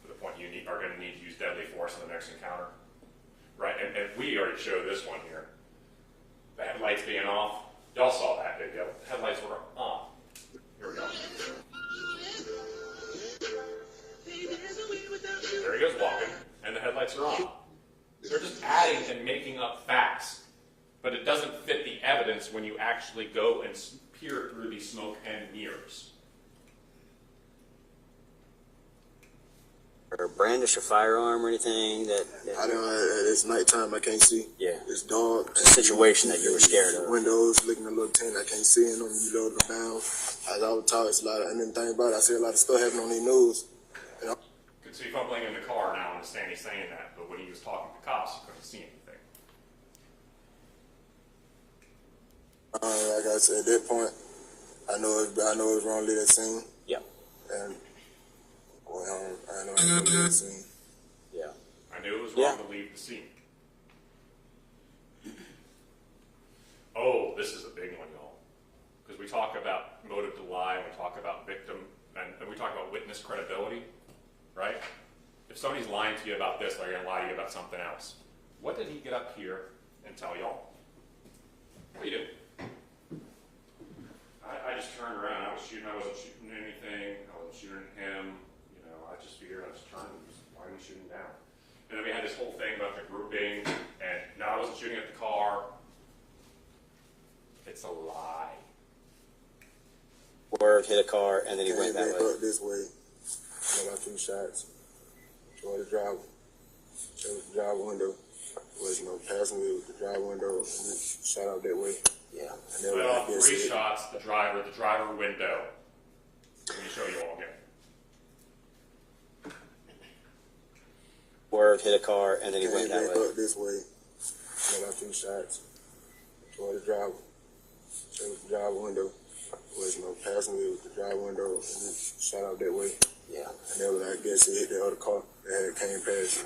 to the point you are going to need to use deadly force in the next encounter. Right? And we already showed this one here. The headlights being off. Y'all saw that video. The headlights were on. Here we go. There he goes walking, and the headlights are on. They're just adding and making up facts, but it doesn't fit the evidence when you actually go and peer through the smoke and mirrors? Or brandish a firearm or anything I don't. It's nighttime. I can't see. Yeah. It's dark. It's a situation that you were scared of. Windows looking a little tint. I can't see in them. You load them down. As I was taught, it's a lot of. And then think about it. I see a lot of stuff happening on the news. Could see fumbling in the car now, understand he's saying that, but when he was talking to cops, he couldn't see anything. Like I said, at that point, I know it's wrong to leave that scene. Yeah. And well, I know I ain't gonna leave that scene. Yeah. I knew it was wrong to leave the scene. Oh, this is a big one, y'all. Because we talk about motive to lie, and we talk about victim, and we talk about witness credibility, right? If somebody's lying to you about this, they're going to lie to you about something else. What did he get up here and tell y'all? What do you do? I just turned around. I wasn't shooting anything. I wasn't shooting at him. You know, I just figured I just turned and just, why are we shooting down? And then we had this whole thing about the grouping, and no, I wasn't shooting at the car. It's a lie. Word hit a car, and then he went that Back way. up this way. I got 2 shots. Toward the driver. It was the driver window. Was no passenger. It was the driver window. And just shot out that way. Yeah. And then Let I off guess 3 it- shots, the driver window. Let me show you all again. Word hit a car, and then he went Came that back way. up this way. I got 2 shots. Toward the driver. It was the driver window. Was no passenger. It was the driver window. And just shot out that way. Yeah. And then I guess it hit the other car that came past.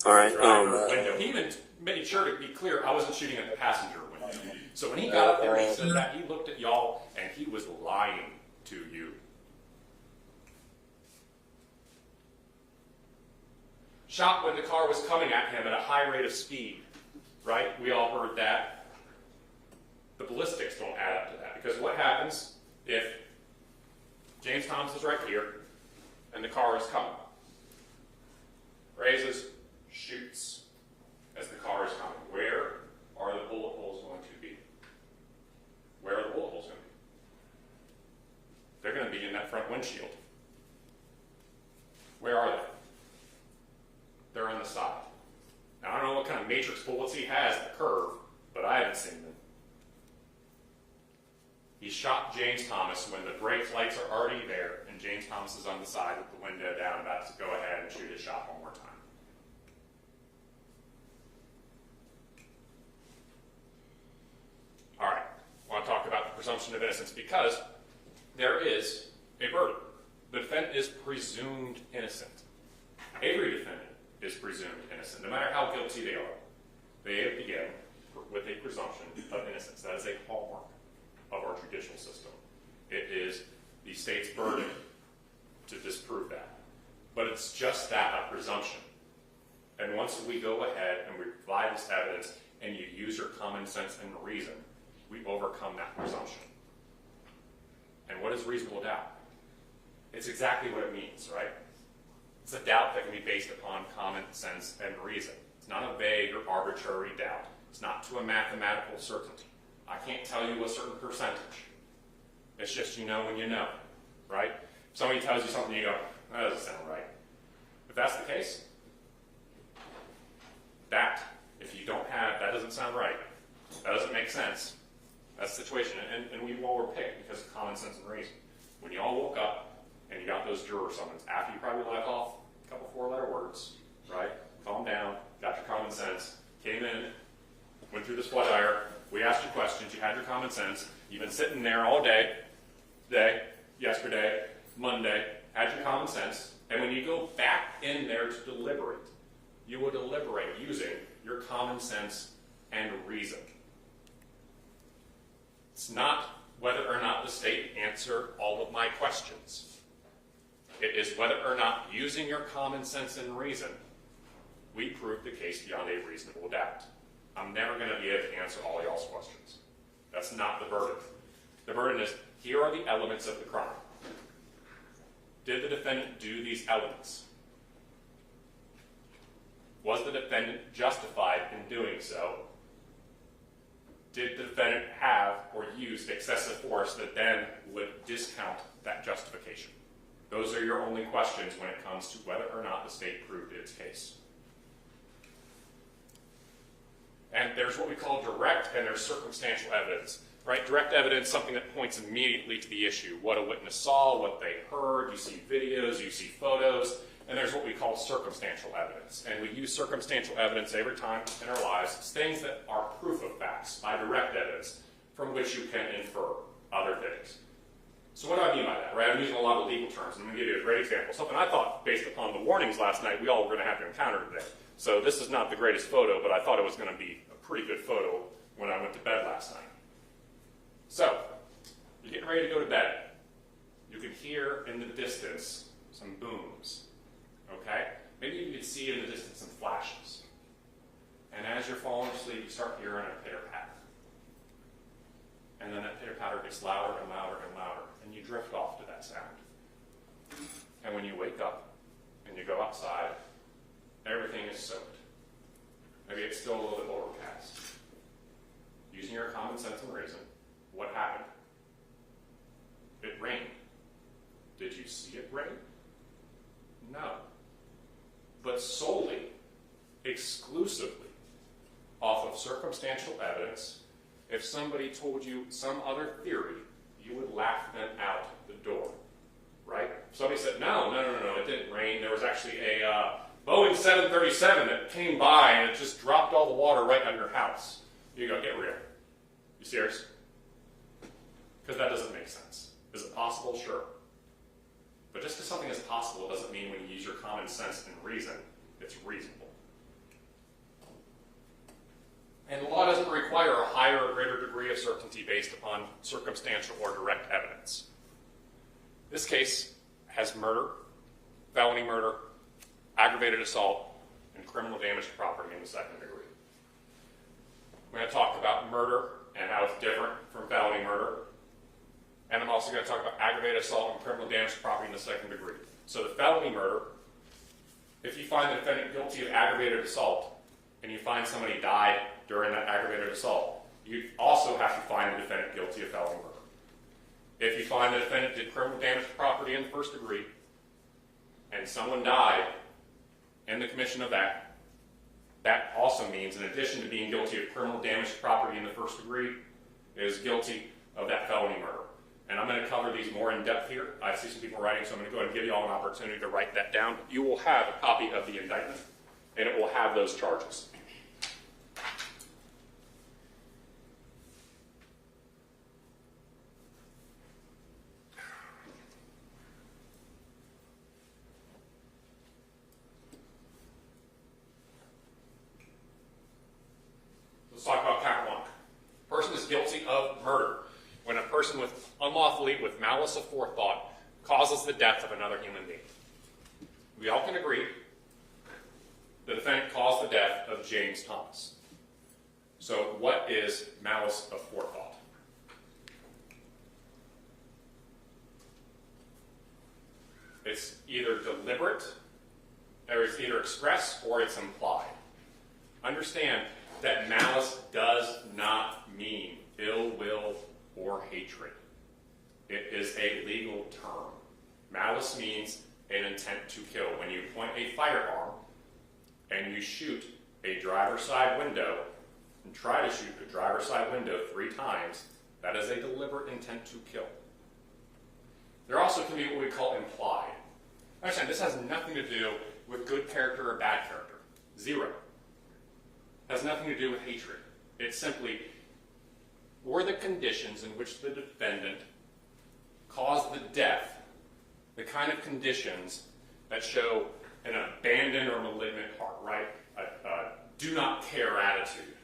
All right. Driver window. He even made sure to be clear, I wasn't shooting at the passenger window. So when he got up there, he said that, he looked at y'all, and he was lying to you. Shot when the car was coming at him at a high rate of speed, right? We all heard that. The ballistics don't add up to that, because what happens if James Thomas is right here, and the car is coming? Raises, shoots as the car is coming. Where are the bullet holes going to be? Where are the bullet holes going to be? They're going to be in that front windshield. Where are they? They're on the side. Now, I don't know what kind of matrix bullets he has that curve, but I haven't seen them. He shot James Thomas when the brake lights are already there, and James Thomas is on the side with the window down, about to go ahead and shoot his shot one more time. All right, I want to talk about the presumption of innocence, because there is a verdict. The defendant is presumed innocent. Every defendant is presumed innocent, no matter how guilty they are. They begin with a presumption of innocence. That is a hallmark of our judicial system. It is the state's burden to disprove that. But it's just that, a presumption. And once we go ahead and we provide this evidence and you use your common sense and reason, we overcome that presumption. And what is reasonable doubt? It's exactly what it means, right? It's a doubt that can be based upon common sense and reason. It's not a vague or arbitrary doubt. It's not to a mathematical certainty. I can't tell you a certain percentage. It's just you know when you know, right? If somebody tells you something, you go, that doesn't sound right. If that's the case, if you don't have, that doesn't sound right, that doesn't make sense, that's the situation. And we all were picked because of common sense and reason. When you all woke up and you got those juror summons, after you probably let off a couple 4-letter words, right? Calmed down, got your common sense, came in, went through this flat iron, we asked you questions, you had your common sense, you've been sitting there all day, today, yesterday, Monday, had your common sense, and when you go back in there to deliberate, you will deliberate using your common sense and reason. It's not whether or not the state answered all of my questions. It is whether or not, using your common sense and reason, we prove the case beyond a reasonable doubt. I'm never going to be able to answer all y'all's questions. That's not the burden. The burden is, here are the elements of the crime. Did the defendant do these elements? Was the defendant justified in doing so? did the defendant have or use excessive force that then would discount that justification? Those are your only questions when it comes to whether or not the state proved its case. And there's what we call direct and there's circumstantial evidence, right? Direct evidence, something that points immediately to the issue. What a witness saw, what they heard, you see videos, you see photos, and there's what we call circumstantial evidence. And we use circumstantial evidence every time in our lives. It's things that are proof of facts by direct evidence from which you can infer other things. So what do I mean by that, right? I'm using a lot of legal terms. I'm going to give you a great example. Something I thought, based upon the warnings last night, we all were going to have to encounter today. So this is not the greatest photo, but I thought it was going to be a pretty good photo when I went to bed last night. So, you're getting ready to go to bed. You can hear in the distance some booms. Okay? Maybe you can see in the distance some flashes. And as you're falling asleep, you start hearing a pitter-patter. And then that pitter-patter gets louder and louder and louder, and you drift off to that sound. And when you wake up and you go outside, everything is soaked. Maybe it's still a little bit overcast. Using your common sense and reason, what happened? It rained. Did you see it rain? No. But solely, exclusively, off of circumstantial evidence, if somebody told you some other theory, you would laugh them out the door, right? If somebody said, no, it didn't rain. There was actually a Boeing 737 that came by and it just dropped all the water right on your house. You go, get real. You serious? Because that doesn't make sense. Is it possible? Sure. But just because something is possible doesn't mean when you use your common sense and reason, it's reasonable. And the law doesn't require a higher or greater degree of certainty based upon circumstantial or direct evidence. This case has murder, felony murder, aggravated assault, and criminal damage to property in the second degree. We're going to talk about murder and how it's different from felony murder. And I'm also going to talk about aggravated assault and criminal damage to property in the second degree. So the felony murder, if you find the defendant guilty of aggravated assault and you find somebody died during that aggravated assault, you also have to find the defendant guilty of felony murder. If you find the defendant did criminal damage to property in the first degree and someone died in the commission of that, that also means, in addition to being guilty of criminal damage to property in the first degree, is guilty of that felony murder. And I'm going to cover these more in depth here. I see some people writing, so I'm going to go ahead and give you all an opportunity to write that down. You will have a copy of the indictment, and it will have those charges. Let's talk about count one. Person is guilty of murder when a person unlawfully, with malice aforethought, causes the death of another human being. We all can agree the defendant caused the death of James Thomas. So what is malice aforethought? It's either deliberate, or it's either express, or it's implied. Understand that malice does not mean ill will or hatred. It is a legal term. Malice means an intent to kill. When you point a firearm and you shoot a driver's side window and try to shoot the driver's side window 3 times, that is a deliberate intent to kill. There also can be what we call implied. Understand, this has nothing to do with good character or bad character. Zero. Has nothing to do with hatred. It's simply, were the conditions in which the defendant caused the death the kind of conditions that show an abandoned or malignant heart, right? A do not care attitude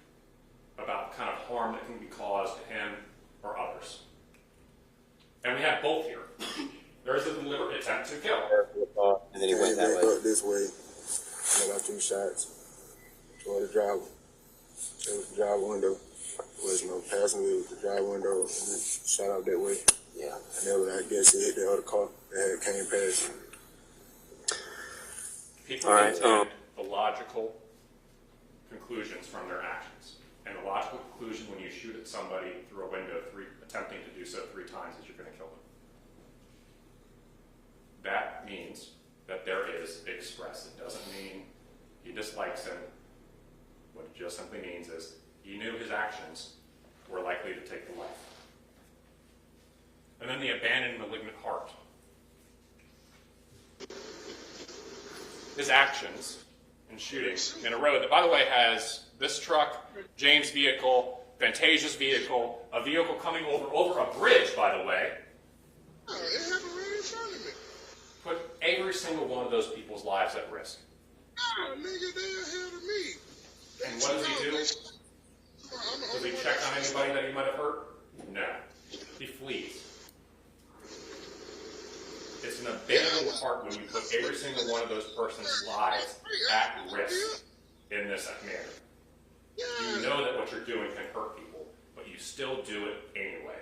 about the kind of harm that can be caused to him or others. And we have both here. There is a deliberate attempt to kill. And then he went that way. Up this way. And I got 2 shots toward the driver. It was the driver window. There was no passenger. It was the driver window. And it shot out that way. Yeah. And then I guess it hit the other car that came past. People intend the logical conclusions from their actions. And the logical conclusion when you shoot at somebody through a window, attempting to do so 3 times, is you're going to kill them. That means that there is express. It doesn't mean he dislikes him. What it just simply means is he knew his actions were likely to take the life. And then the abandoned malignant heart. His actions in shooting in a road that, by the way, has this truck, James' vehicle, Fantasia's vehicle, a vehicle coming over a bridge, by the way. Oh, it happened right in front of me. Put every single one of those people's lives at risk. Oh, nigga, they ahead of me. And what does he do? Does he check on anybody that he might have hurt? No. He flees. It's an abandoned heart when you put every single one of those persons' lives at risk in this manner. You know that what you're doing can hurt people, but you still do it anyway.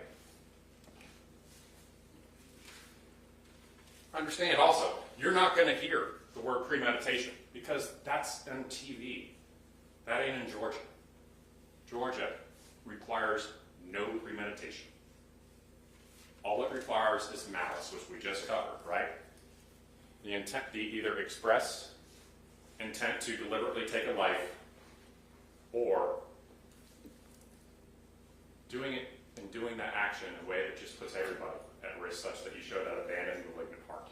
Understand also, you're not going to hear the word premeditation because that's on TV. That ain't in Georgia. Georgia requires no premeditation. All it requires is malice, which we just covered, right? The intent, the either express intent to deliberately take a life, or doing it and doing that action in a way that just puts everybody at risk, such that you show that abandoned malignant heart.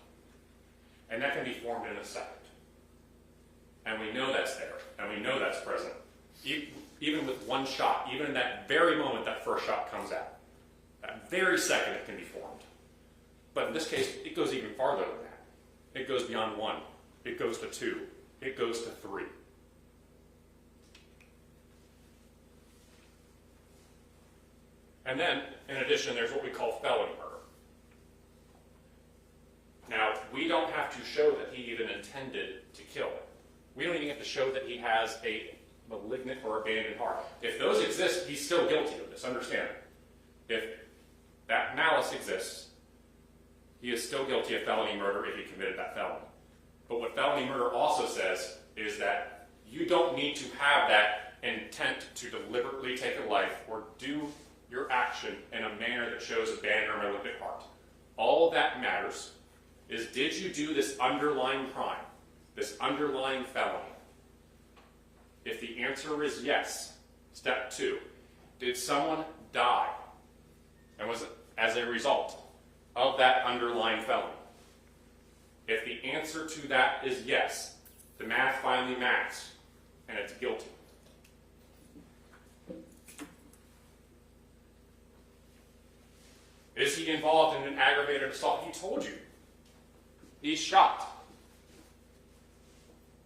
And that can be formed in a second. And we know that's there, and we know that's present. Even with one shot, even in that very moment that first shot comes out, that very second it can be formed. But in this case, it goes even farther than that. It goes beyond 1. It goes to 2. It goes to 3. And then, in addition, there's what we call felony murder. Now, we don't have to show that he even intended to kill. We don't even have to show that he has a malignant or abandoned heart. If those exist, he's still guilty of this. Understand? If that malice exists, he is still guilty of felony murder if he committed that felony. But what felony murder also says is that you don't need to have that intent to deliberately take a life or do your action in a manner that shows abandon or malignant heart. All that matters is, did you do this underlying crime, this underlying felony? If the answer is yes, step 2, did someone die? And was it as a result of that underlying felony? If the answer to that is yes, the math finally maths, and it's guilty. Is he involved in an aggravated assault? He told you. He's shot.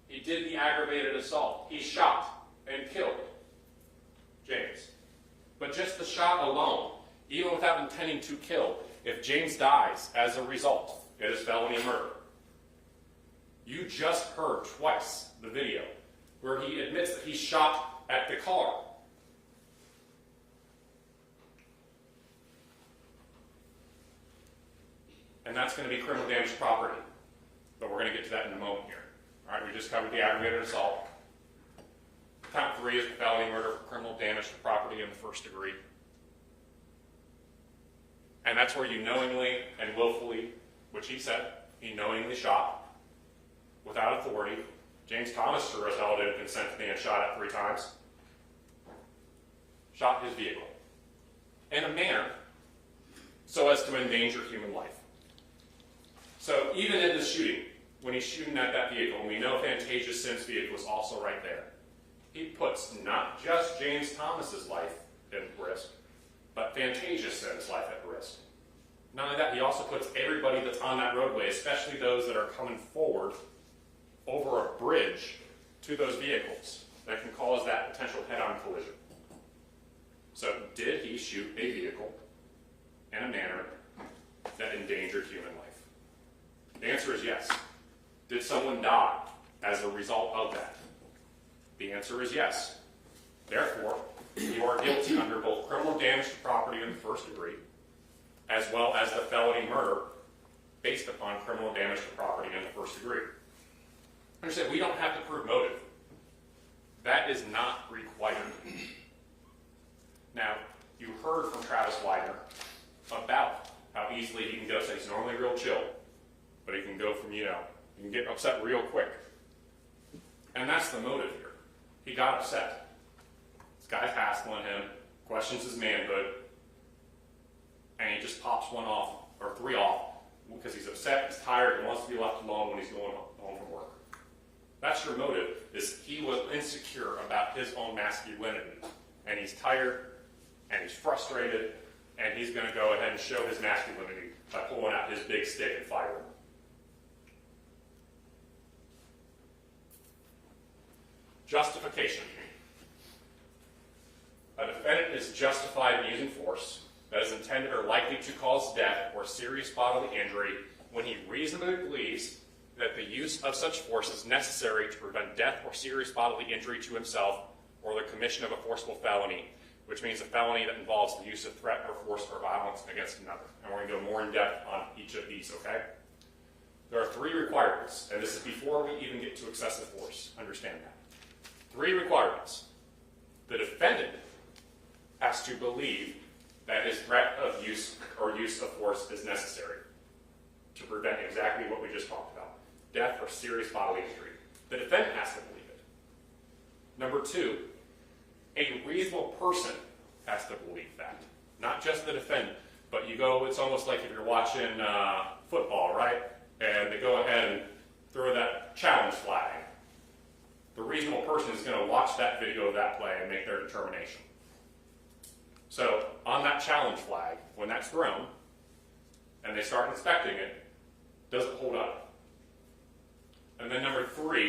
He did the aggravated assault. He shot and killed James. But just the shot alone, even without intending to kill, if James dies as a result, it is felony murder. You just heard twice the video where he admits that he shot at the car. And that's going to be criminal damage to property. But we're going to get to that in a moment here. All right, we just covered the aggravated assault. Count 3 is felony murder for criminal damage to property in the first degree. And that's where you knowingly and willfully, which he said, he knowingly shot without authority. James Thomas sure as hell didn't consent to being shot at 3 times. Shot his vehicle in a manner so as to endanger human life. So even in this shooting, when he's shooting at that vehicle, and we know Fantasia Sim's vehicle is also right there, he puts not just James Thomas's life at risk, but Fantasia Sim's life at risk. Not only that, he also puts everybody that's on that roadway, especially those that are coming forward over a bridge to those vehicles, that can cause that potential head-on collision. So did he shoot a vehicle in a manner that endangered human life? The answer is yes. Did someone die as a result of that? The answer is yes. Therefore, you are guilty under both criminal damage to property in the first degree, as well as the felony murder based upon criminal damage to property in the first degree. Understand, we don't have to prove motive. That is not required. Now, you heard from Travis Widener about how easily he can go. So he's normally real chill, but he can go from, you can get upset real quick. And that's the motive here. He got upset. This guy's hassling him, questions his manhood, and he just pops one off, or three off, because he's upset, he's tired, and wants to be left alone when he's going home from work. That's your motive, is he was insecure about his own masculinity. And he's tired, and he's frustrated, and he's going to go ahead and show his masculinity by pulling out his big stick and firing. Justification. A defendant is justified in using force that is intended or likely to cause death or serious bodily injury when he reasonably believes that the use of such force is necessary to prevent death or serious bodily injury to himself or the commission of a forcible felony, which means a felony that involves the use of threat or force or violence against another. And we're going to go more in depth on each of these, okay? There are 3 requirements, and this is before we even get to excessive force. Understand that. 3 requirements. The defendant has to believe that his threat of use or use of force is necessary to prevent exactly what we just talked about, death or serious bodily injury. The defendant has to believe it. Number 2, a reasonable person has to believe that. Not just the defendant, but it's almost like if you're watching football, right? And they go ahead and throw that challenge flag. The reasonable person is going to watch that video of that play and make their determination. So, on that challenge flag, when that's thrown, and they start inspecting it, does it hold up? And then number 3,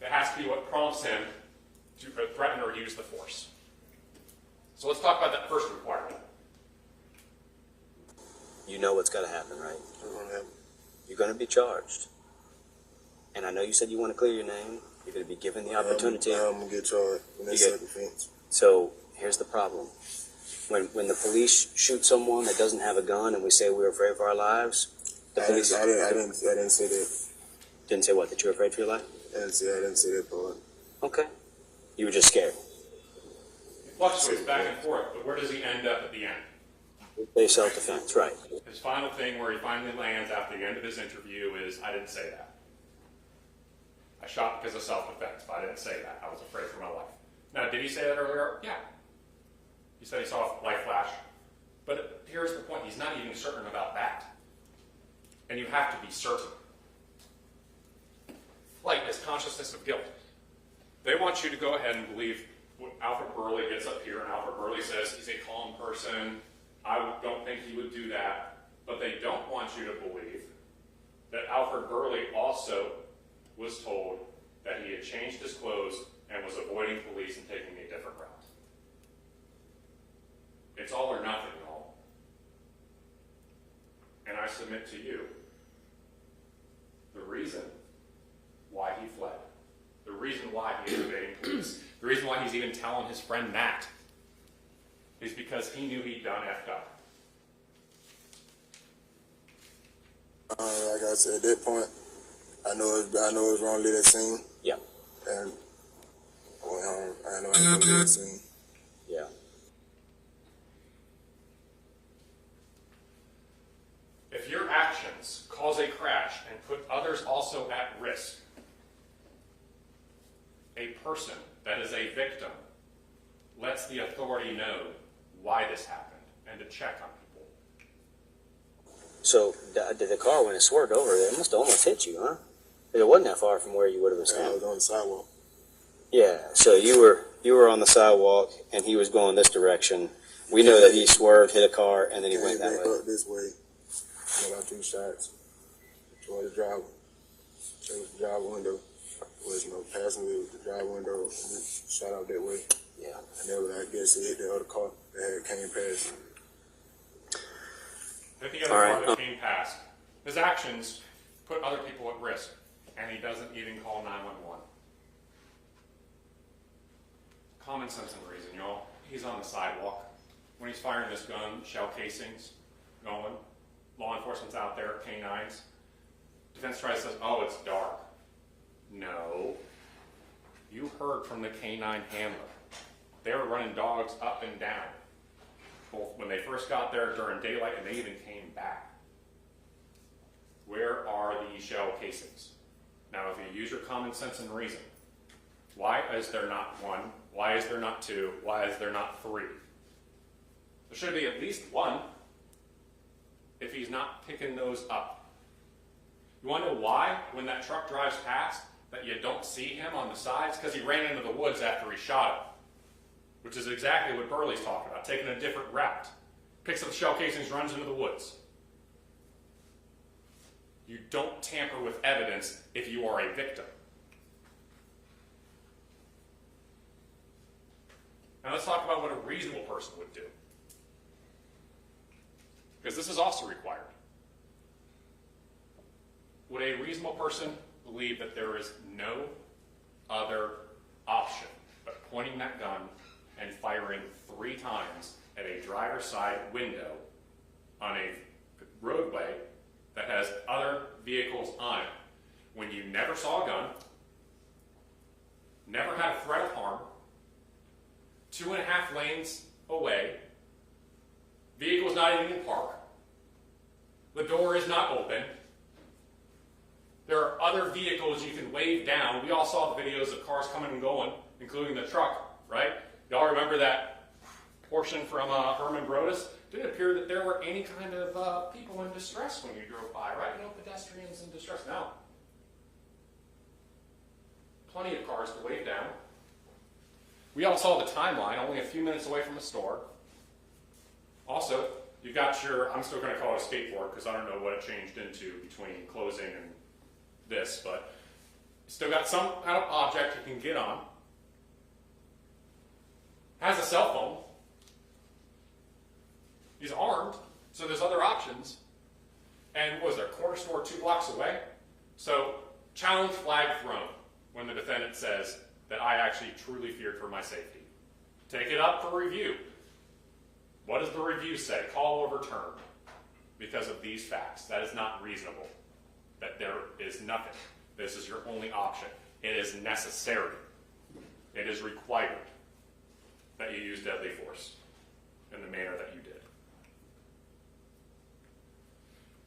it has to be what prompts him to threaten or use the force. So let's talk about that first requirement. You know what's got to happen, right? What's gonna happen? You're going to be charged. And I know you said you want to clear your name. You're going to be given the opportunity. I'm gonna get charged when that's self-defense. So here's the problem. When the police shoot someone that doesn't have a gun and we say we're afraid for our lives, the police... I didn't say that. Didn't say what? That you're afraid for your life? I didn't say that part. Okay. You were just scared. It fluctuates back and forth, but where does he end up at the end? Say self-defense, right. His final thing where he finally lands after the end of his interview is, I didn't say that. I shot because of self-defense, but I didn't say that. I was afraid for my life. Now, did he say that earlier? Yeah. He said he saw a light flash. But here's the point. He's not even certain about that. And you have to be certain. Flight is consciousness of guilt. They want you to go ahead and believe what Alfred Burley gets up here, and Alfred Burley says he's a calm person. I don't think he would do that. But they don't want you to believe that Alfred Burley also was told that he had changed his clothes and was avoiding police and taking a different route. It's all or nothing, y'all. And I submit to you, the reason why he fled, the reason why he is evading police, the reason why he's even telling his friend Matt, is because he knew he'd done effed up. Like I said, at that point, I know it was wrong to leave that scene. Yeah. And I went home. I know I was going to leave that scene. Yeah. If your actions cause a crash and put others also at risk, a person that is a victim lets the authority know why this happened and to check on people. So the car, when it swerved over there, it must have almost hit you, huh? It wasn't that far from where you would have been I standing. was on the sidewalk. Yeah, so you were on the sidewalk and he was going this direction. We know that he swerved, hit a car, and then he went that Came back way. up this way. I got 2 shots toward the driver. It was the driver window. There was no passenger. It was the driver window. And he shot out that way. Yeah. And then I guess it hit the other car that came past. Hit the other car that came past. His actions put other people at risk, and he doesn't even call 911. Common sense and reason, y'all. He's on the sidewalk. When he's firing this gun, shell casings going. Law enforcement's out there, canines. Defense tries to say, oh, it's dark. No. You heard from the canine handler. They were running dogs up and down. both when they first got there during daylight and they even came back. Where are the shell casings? Now, if you use your common sense and reason, why is there not one? Why is there not two? Why is there not three? There should be at least one if he's not picking those up. You want to know why, when that truck drives past, that you don't see him on the sides? Because he ran into the woods after he shot him, which is exactly what Burley's talking about, taking a different route. Picks up the shell casings, runs into the woods. You don't tamper with evidence if you are a victim. Now let's talk about what a reasonable person would do, because this is also required. Would a reasonable person believe that there is no other option but pointing that gun and firing 3 times at a driver's side window on a roadway that has other vehicles on it, when you never saw a gun, never had a threat of harm, 2.5 lanes away, vehicle's not even in park, the door is not open, there are other vehicles you can wave down. We all saw the videos of cars coming and going, including the truck, right? Y'all remember that portion from Herman Broadus? Didn't appear that there were any kind of people in distress when you drove by, right? No pedestrians in distress. No. Plenty of cars to wave down. We all saw the timeline, only a few minutes away from the store. Also, you got your, I'm still going to call it a skateboard because I don't know what it changed into between closing and this, but still got some kind of object you can get on. Has a cell phone. He's armed, so there's other options. And was there a corner store 2 blocks away? So, challenge flag thrown when the defendant says that I actually truly feared for my safety. Take it up for review. What does the review say? Call overturned because of these facts. That is not reasonable. That there is nothing. This is your only option. It is necessary. It is required that you use deadly force in the manner that you did.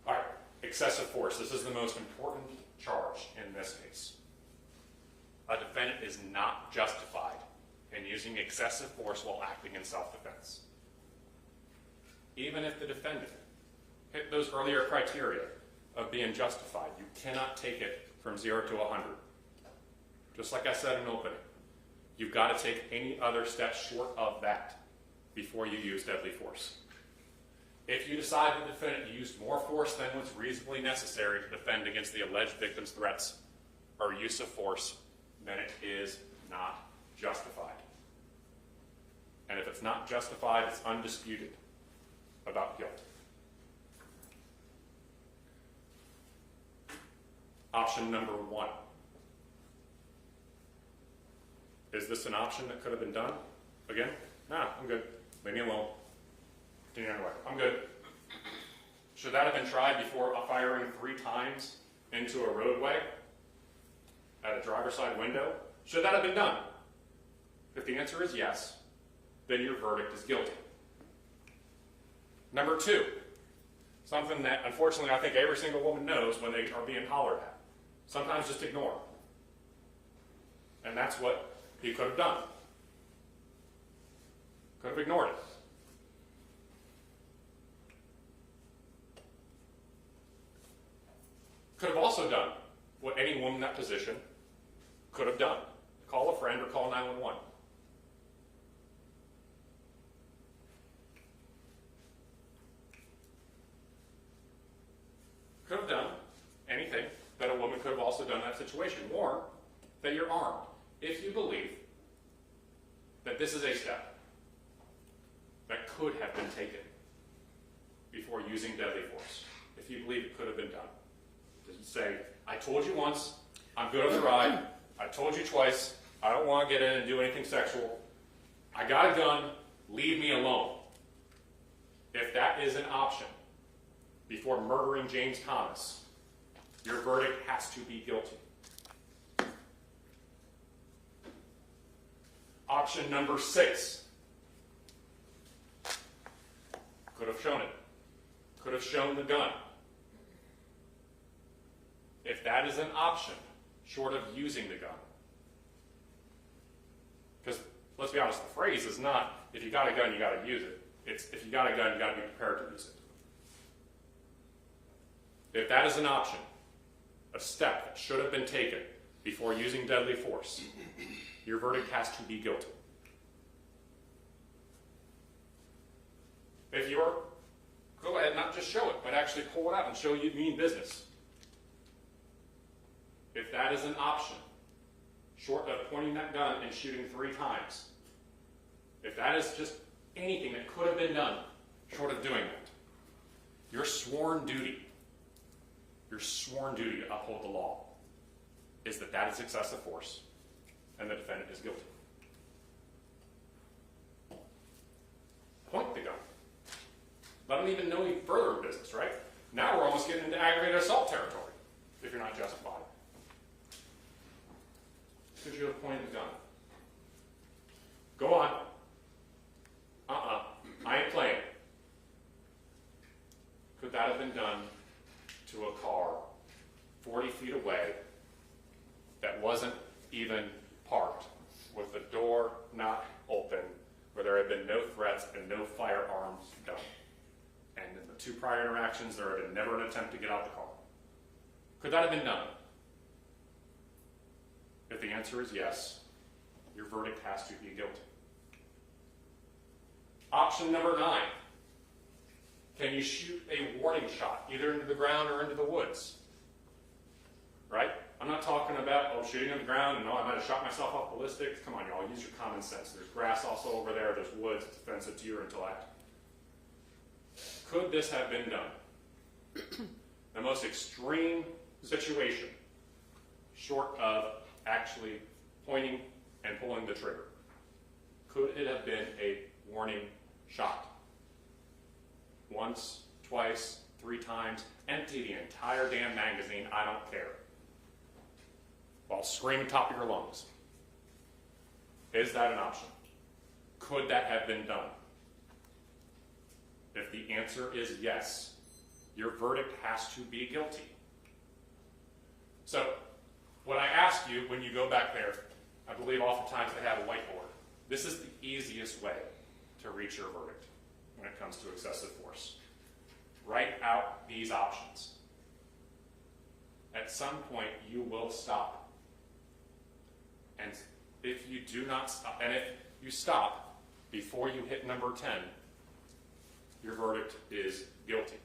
All right, excessive force. This is the most important charge in this case. A defendant is not justified in using excessive force while acting in self-defense. Even if the defendant hit those earlier criteria of being justified, you cannot take it from 0 to 100. Just like I said in opening, you've got to take any other step short of that before you use deadly force. If you decide the defendant used more force than was reasonably necessary to defend against the alleged victim's threats or use of force, then it is not justified. And if it's not justified, it's undisputed about guilt. Option number 1. Is this an option that could have been done? Again? Nah, I'm good. Leave me alone. Continue on your way. I'm good. Should that have been tried before firing 3 times into a roadway at a driver's side window? Should that have been done? If the answer is yes, then your verdict is guilty. Number 2, something that unfortunately I think every single woman knows when they are being hollered at. Sometimes just ignore. And that's what he could have done. Could have ignored it. Could have also done what any woman in that position could have done. Call a friend or call 911. Could have done anything that a woman could have also done in that situation. Warn that you're armed. If you believe that this is a step that could have been taken before using deadly force, if you believe it could have been done, just say, I told you once, I'm good on the ride, I told you twice, I don't want to get in and do anything sexual, I got a gun, leave me alone. If that is an option before murdering James Thomas, your verdict has to be guilty. Option number 6. Could have shown it. Could have shown the gun. If that is an option, short of using the gun. Because, let's be honest, the phrase is not, if you got a gun, you got to use it. It's, if you got a gun, you got to be prepared to use it. If that is an option, a step that should have been taken before using deadly force, your verdict has to be guilty. If you're, go ahead, not just show it, but actually pull it out and show you mean business. If that is an option, short of pointing that gun and shooting 3 times, if that is just anything that could have been done, short of doing that, your sworn duty to uphold the law is that that is excessive force and the defendant is guilty. Point the gun. Let them even know you further in business, right? Now we're almost getting into aggravated assault territory if you're not justified. Could you have pointed the gun? Go on. I ain't playing. Could that have been done to a car 40 feet away that wasn't even parked, with the door not open, where there had been no threats and no firearms done? And in the 2 prior interactions, there had been never an attempt to get out the car. Could that have been done? If the answer is yes, your verdict has to be guilty. Option number 9. Can you shoot a warning shot, either into the ground or into the woods? Right? I'm not talking about, shooting on the ground and, I might have shot myself off ballistics. Come on, y'all, use your common sense. There's grass also over there. There's woods. It's offensive to your intellect. Could this have been done? The most extreme situation, short of actually pointing and pulling the trigger. Could it have been a warning shot? Once, twice, 3 times, empty the entire damn magazine, I don't care, while screaming top of your lungs. Is that an option? Could that have been done? If the answer is yes, your verdict has to be guilty. So, what I ask you when you go back there, I believe oftentimes they have a whiteboard. This is the easiest way to reach your verdict when it comes to excessive force. Write out these options. At some point, you will stop. And if you do not stop, and if you stop before you hit number 10, your verdict is guilty.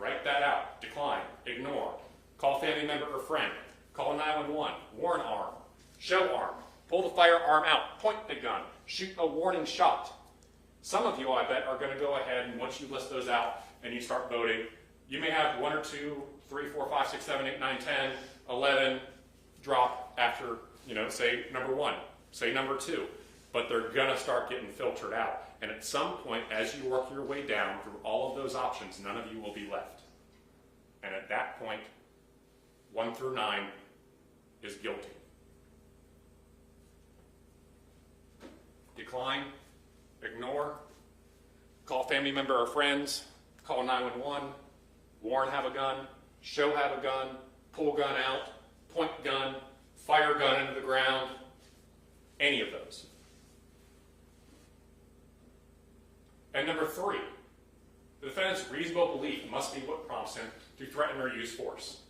Write that out. Decline. Ignore. Call family member or friend. Call 911. Warn arm. Show arm. Pull the firearm out. Point the gun. Shoot a warning shot. Some of you, I bet, are going to go ahead and once you list those out and you start voting, you may have 1 or 2, 3, 4, 5, 6, 7, 8, 9, 10, 11 drop after, say number 1, say number 2. But they're going to start getting filtered out. And at some point, as you work your way down through all of those options, none of you will be left. And at that point, 1 through 9 is guilty. Decline, ignore, call family member or friends, call 911, warn have a gun, show have a gun, pull gun out, point gun, fire gun into the ground, any of those. And number 3, the defendant's reasonable belief must be what prompts him to threaten or use force.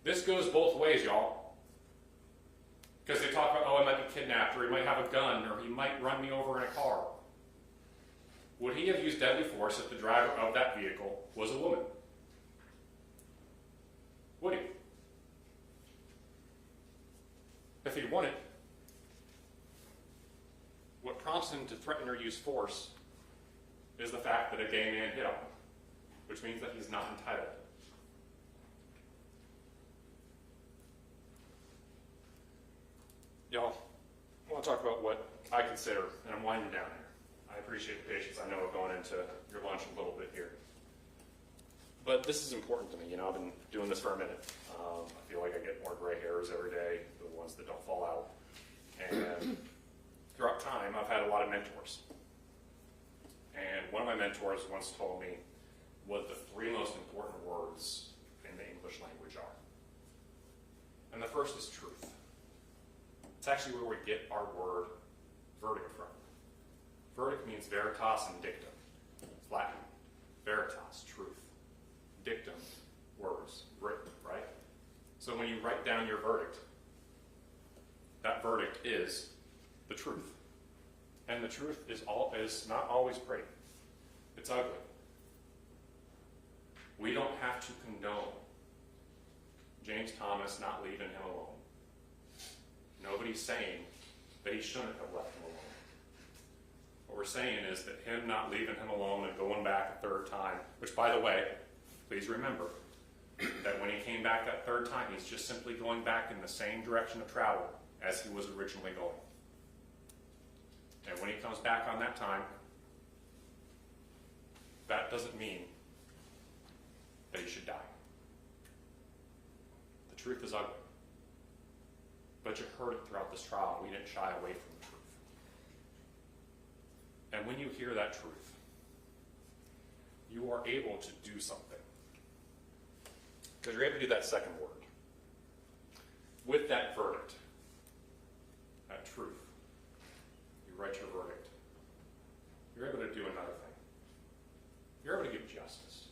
This goes both ways, y'all. Because they talk about, I might be kidnapped, or he might have a gun, or he might run me over in a car. Would he have used deadly force if the driver of that vehicle was a woman? Would he? If he wouldn't, what prompts him to threaten or use force is the fact that a gay man hit on him, which means that he's not entitled. Y'all, I want to talk about what I consider, and I'm winding down here. I appreciate the patience. I know we're going into your lunch a little bit here. But this is important to me. I've been doing this for a minute. I feel like I get more gray hairs every day, the ones that don't fall out. And throughout time, I've had a lot of mentors. And one of my mentors once told me what the three most important words in the English language are. And the first is truth. It's actually where we get our word verdict from. Verdict means veritas and dictum. It's Latin. Veritas, truth. Dictum, words, written, right? So when you write down your verdict, that verdict is the truth. And the truth is not always great. It's ugly. We don't have to condone James Thomas not leaving him alone. Nobody's saying that he shouldn't have left him alone. What we're saying is that him not leaving him alone and going back a third time, which, by the way, please remember that when he came back that third time, he's just simply going back in the same direction of travel as he was originally going. And when he comes back on that time, that doesn't mean that he should die. The truth is ugly. But you heard it throughout this trial, and we didn't shy away from the truth. And when you hear that truth, you are able to do something. Because you're able to do that second word. With that verdict, that truth, you write your verdict. You're able to do another thing. You're able to give justice.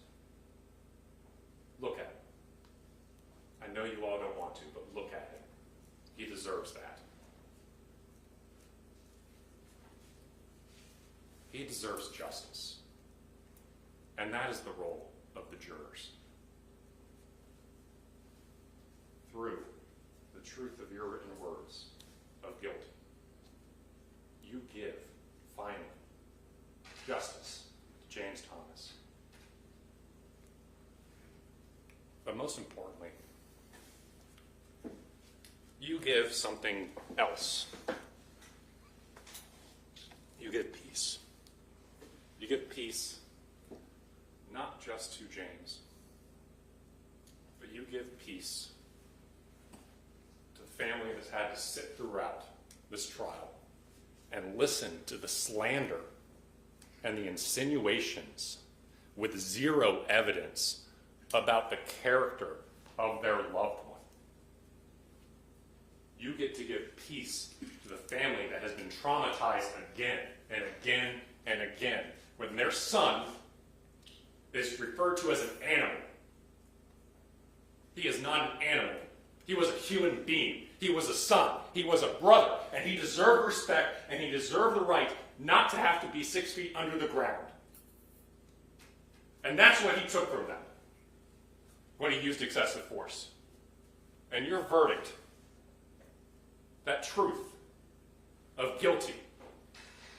Look at it. I know you all don't want to, but look at it. He deserves that. He deserves justice. And that is the role of the jurors. Through the truth of your written words of guilt, you give, finally, justice to James Thomas. But most importantly, you give something else. You give peace. You give peace not just to James, but you give peace to the family that's had to sit throughout this trial and listen to the slander and the insinuations with zero evidence about the character of their loved one. You get to give peace to the family that has been traumatized again and again and again when their son is referred to as an animal. He is not an animal. He was a human being. He was a son. He was a brother. And he deserved respect, and he deserved the right not to have to be 6 feet under the ground. And that's what he took from them when he used excessive force. And your verdict, that truth of guilty,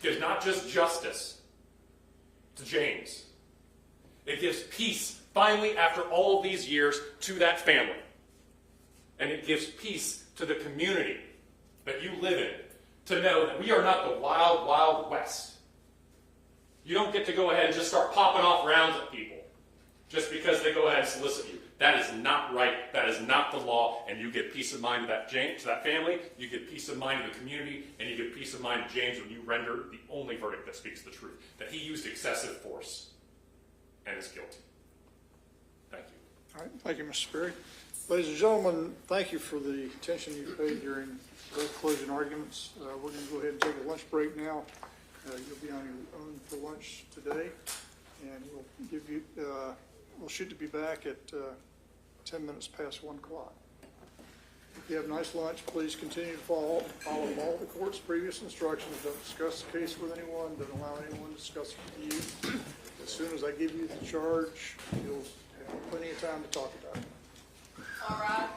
gives not just justice to James. It gives peace, finally, after all of these years, to that family. And it gives peace to the community that you live in, to know that we are not the wild, wild west. You don't get to go ahead and just start popping off rounds at people just because they go ahead and solicit you. That is not right. That is not the law. And you give peace of mind to that family. You give peace of mind to the community. And you give peace of mind to James when you render the only verdict that speaks the truth, that he used excessive force and is guilty. Thank you. All right, thank you, Mr. Sperry. Ladies and gentlemen, thank you for the attention you paid during those closing arguments. We're going to go ahead and take a lunch break now. You'll be on your own for lunch today, and we'll shoot to be back at 10 minutes past 1 o'clock. If you have a nice lunch, please continue to follow all the court's previous instructions. Don't discuss the case with anyone. Don't allow anyone to discuss it with you. As soon as I give you the charge, you'll have plenty of time to talk about it. All right.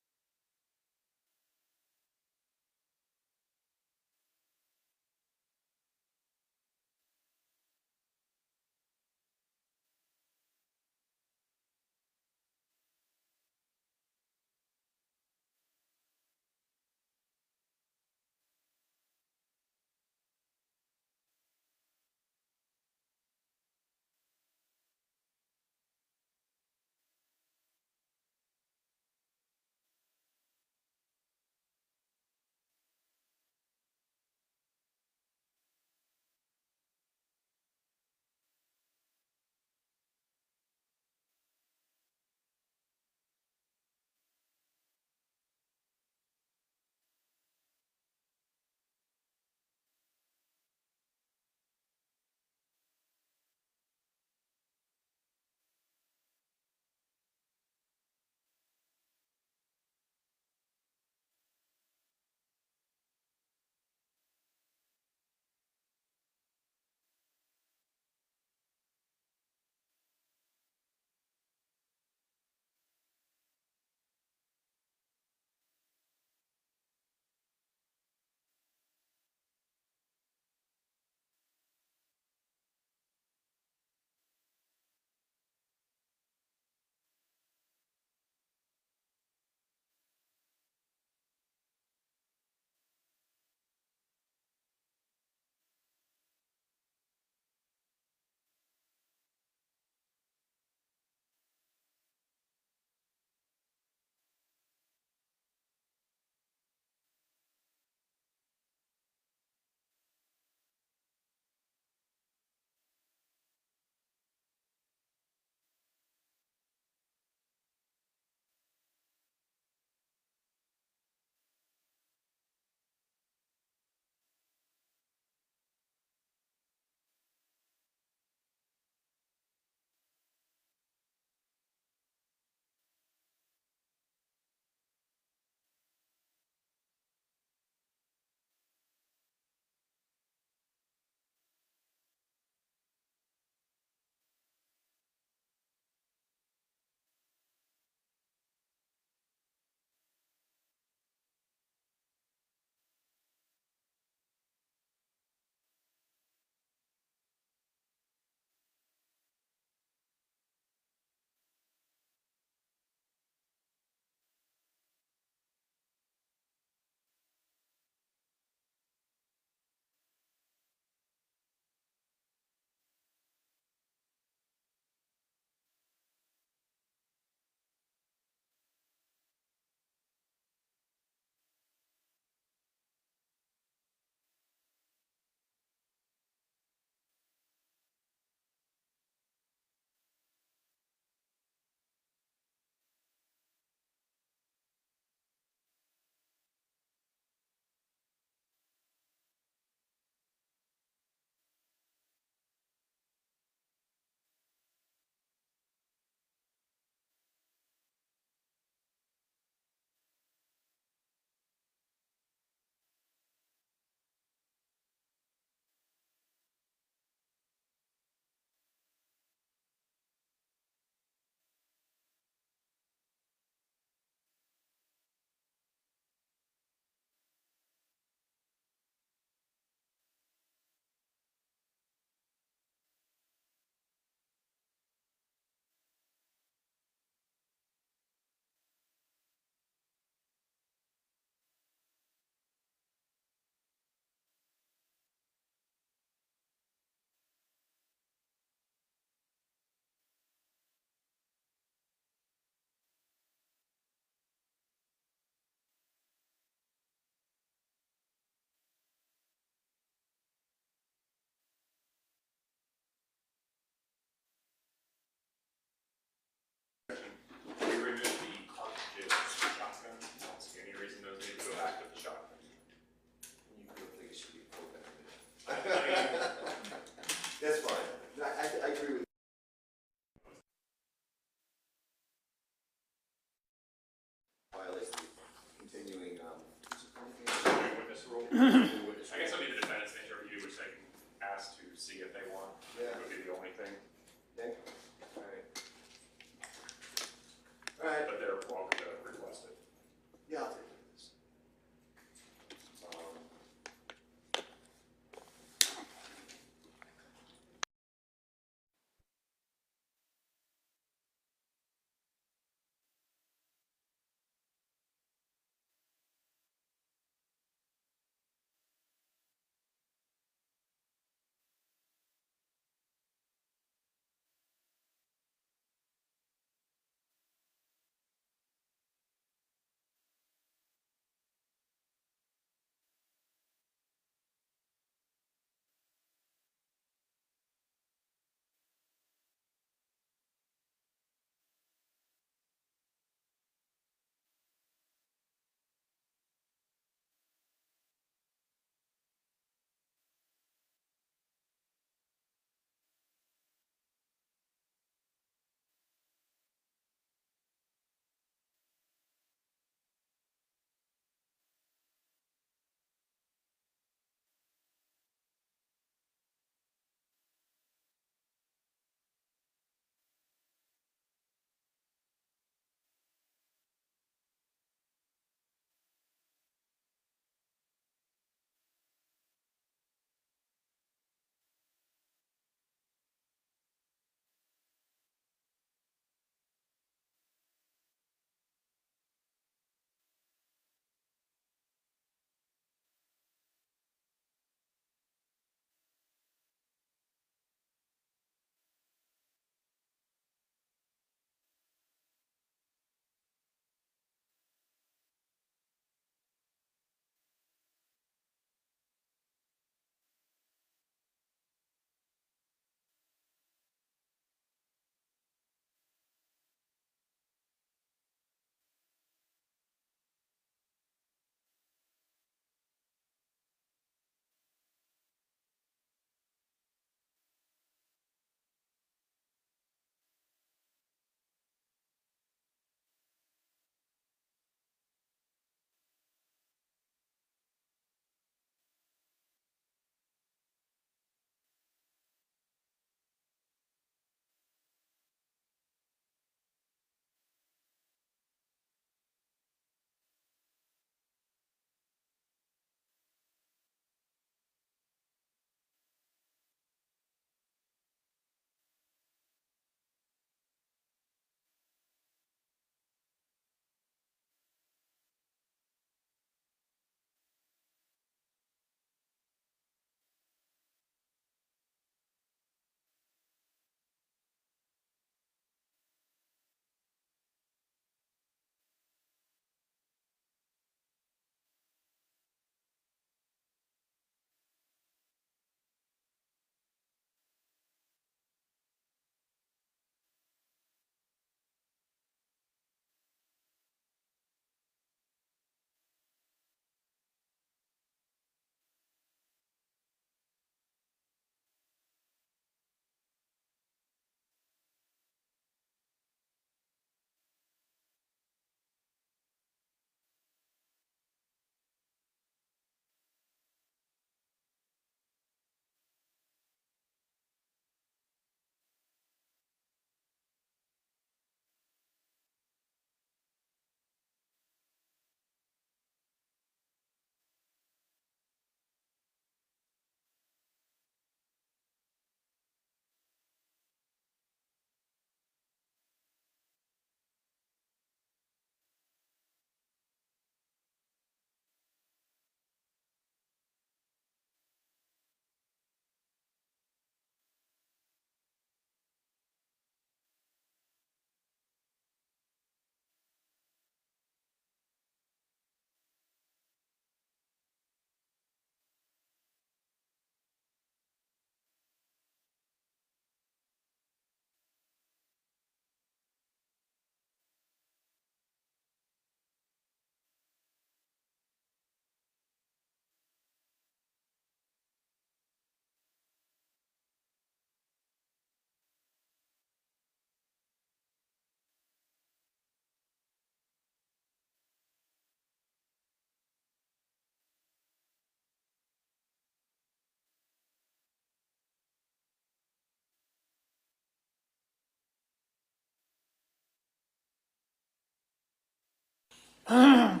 Does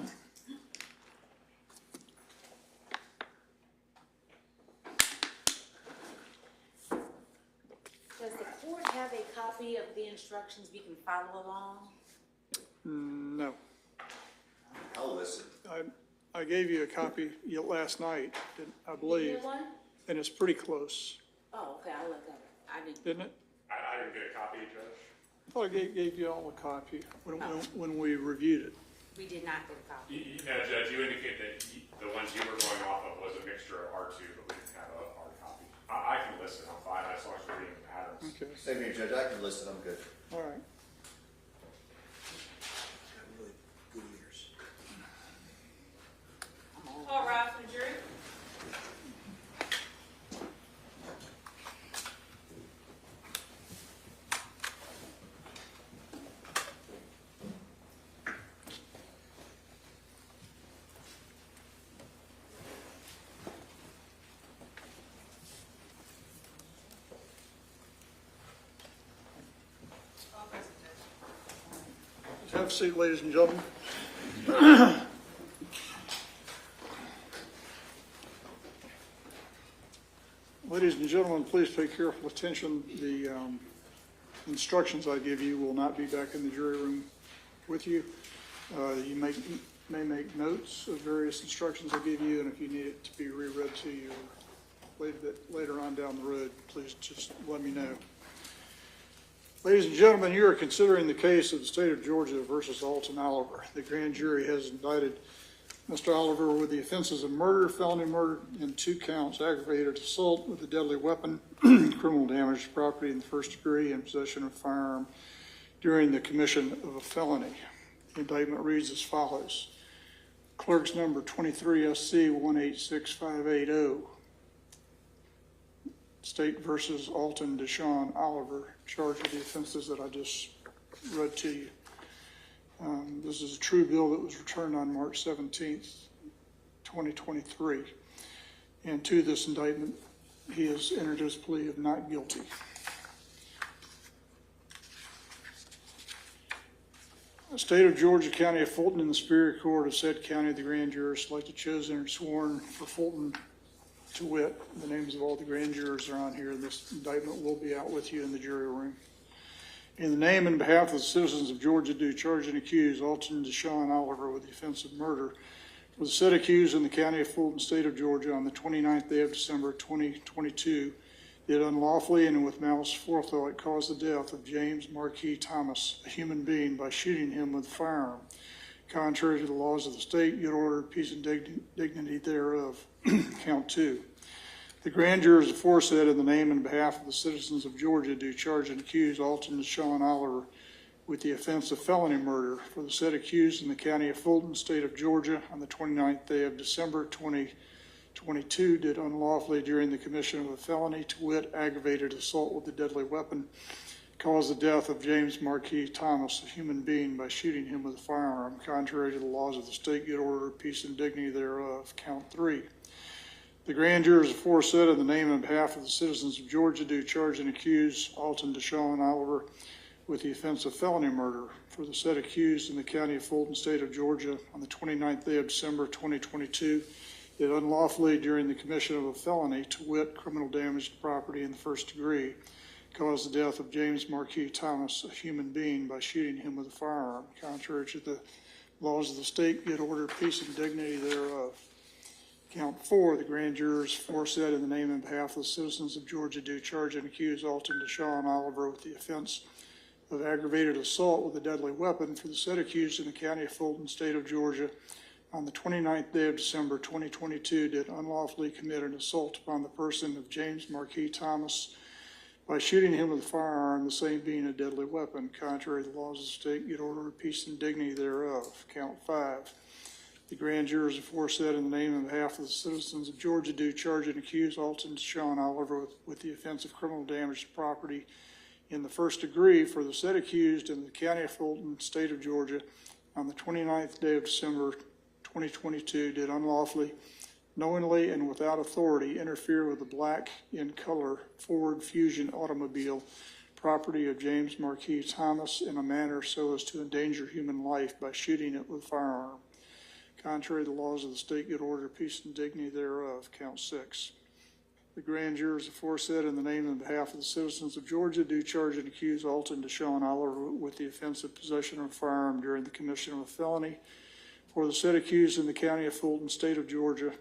the court have a copy of the instructions we can follow along? No. I'll listen. I gave you a copy last night, I You believe, get one? and it's pretty close, Oh, okay, I'll look at it. I didn't. didn't it? I didn't get a copy, Judge. I thought I gave you all a copy when we reviewed it. We did not get a copy. Yeah, Judge, you indicate that the ones you were going off of was a mixture of R2, but we didn't have a hard copy. I can listen, I'm fine, as long as we're reading the patterns. Okay, Same here, Judge. I can listen. I'm good. all right. Really good ears. All rise for the jury. All present, Judge. Have a seat, ladies and gentlemen. Ladies and gentlemen, please pay careful attention. The instructions I give you will not be back in the jury room with you. You may make notes of various instructions I give you, and if you need it to be reread to you later on down the road, please just let me know. Ladies and gentlemen, you are considering the case of the state of Georgia versus Alton Oliver. The grand jury has indicted Mr. Oliver with the offenses of murder, felony murder, and 2 counts, aggravated assault with a deadly weapon, criminal damage to property in the first degree, and possession of a firearm during the commission of a felony. The indictment reads as follows. Clerk's number 23 SC 186580. State versus Alton Deshaun Oliver, charged with the offenses that I just read to you. This is a true bill that was returned on March 17th, 2023. And to this indictment, he has entered his plea of not guilty. The state of Georgia, County of Fulton, and the Superior Court of said county, the grand jurors selected, chosen, and sworn for Fulton to wit. The names of all the grand jurors are on here. This indictment will be out with you in the jury room. In the name and behalf of the citizens of Georgia, do charge and accuse Alton Deshaun Oliver with the offense of murder for the said accused in the county of Fulton, state of Georgia, on the 29th day of December 2022, did unlawfully and with malice forethought cause the death of James Marquis Thomas, a human being, by shooting him with a firearm, contrary to the laws of the state, good order, peace, and dignity thereof. Count 2. The grand jurors aforesaid, in the name and behalf of the citizens of Georgia, do charge and accuse Alton Deshaun Oliver with the offense of felony murder for the said accused in the county of Fulton, state of Georgia, on the 29th day of December 2022, did unlawfully during the commission of a felony, to wit, aggravated assault with a deadly weapon, cause the death of James Marquis Thomas, a human being, by shooting him with a firearm, contrary to the laws of the state, good order, peace, and dignity thereof. Count 3. The grand jurors aforesaid, in the name and behalf of the citizens of Georgia, do charge and accuse Alton Deshaun Oliver with the offense of felony murder for the said accused in the county of Fulton, state of Georgia, on the 29th day of December 2022, did unlawfully during the commission of a felony, to wit, criminal damage to property in the first degree, cause the death of James Marquis Thomas, a human being, by shooting him with a firearm, contrary to the laws of the state, good order, peace, and dignity thereof. Count 4, the grand jurors aforesaid, in the name and behalf of the citizens of Georgia, do charge and accuse Alton Deshaun Oliver with the offense of aggravated assault with a deadly weapon for the said accused in the county of Fulton, state of Georgia, on the 29th day of December 2022, did unlawfully commit an assault upon the person of James Marquis Thomas by shooting him with a firearm, the same being a deadly weapon, contrary to the laws of the state, good order, peace, and dignity thereof. Count 5. The grand jurors aforesaid, in the name and behalf of the citizens of Georgia, do charge and accuse Alton Deshaun Oliver with the offense of criminal damage to property in the first degree for the said accused in the county of Fulton, state of Georgia, on the 29th day of December 2022, did unlawfully, knowingly, and without authority interfere with the black in color Ford Fusion automobile property of James Marquis Thomas in a manner so as to endanger human life by shooting it with a firearm, contrary to the laws of the state, good order, peace, and dignity thereof, count 6. The grand jurors aforesaid, in the name and behalf of the citizens of Georgia, do charge and accuse Alton Deshaun Oliver with the offense of possession of a firearm during the commission of a felony for the said accused in the county of Fulton, state of Georgia,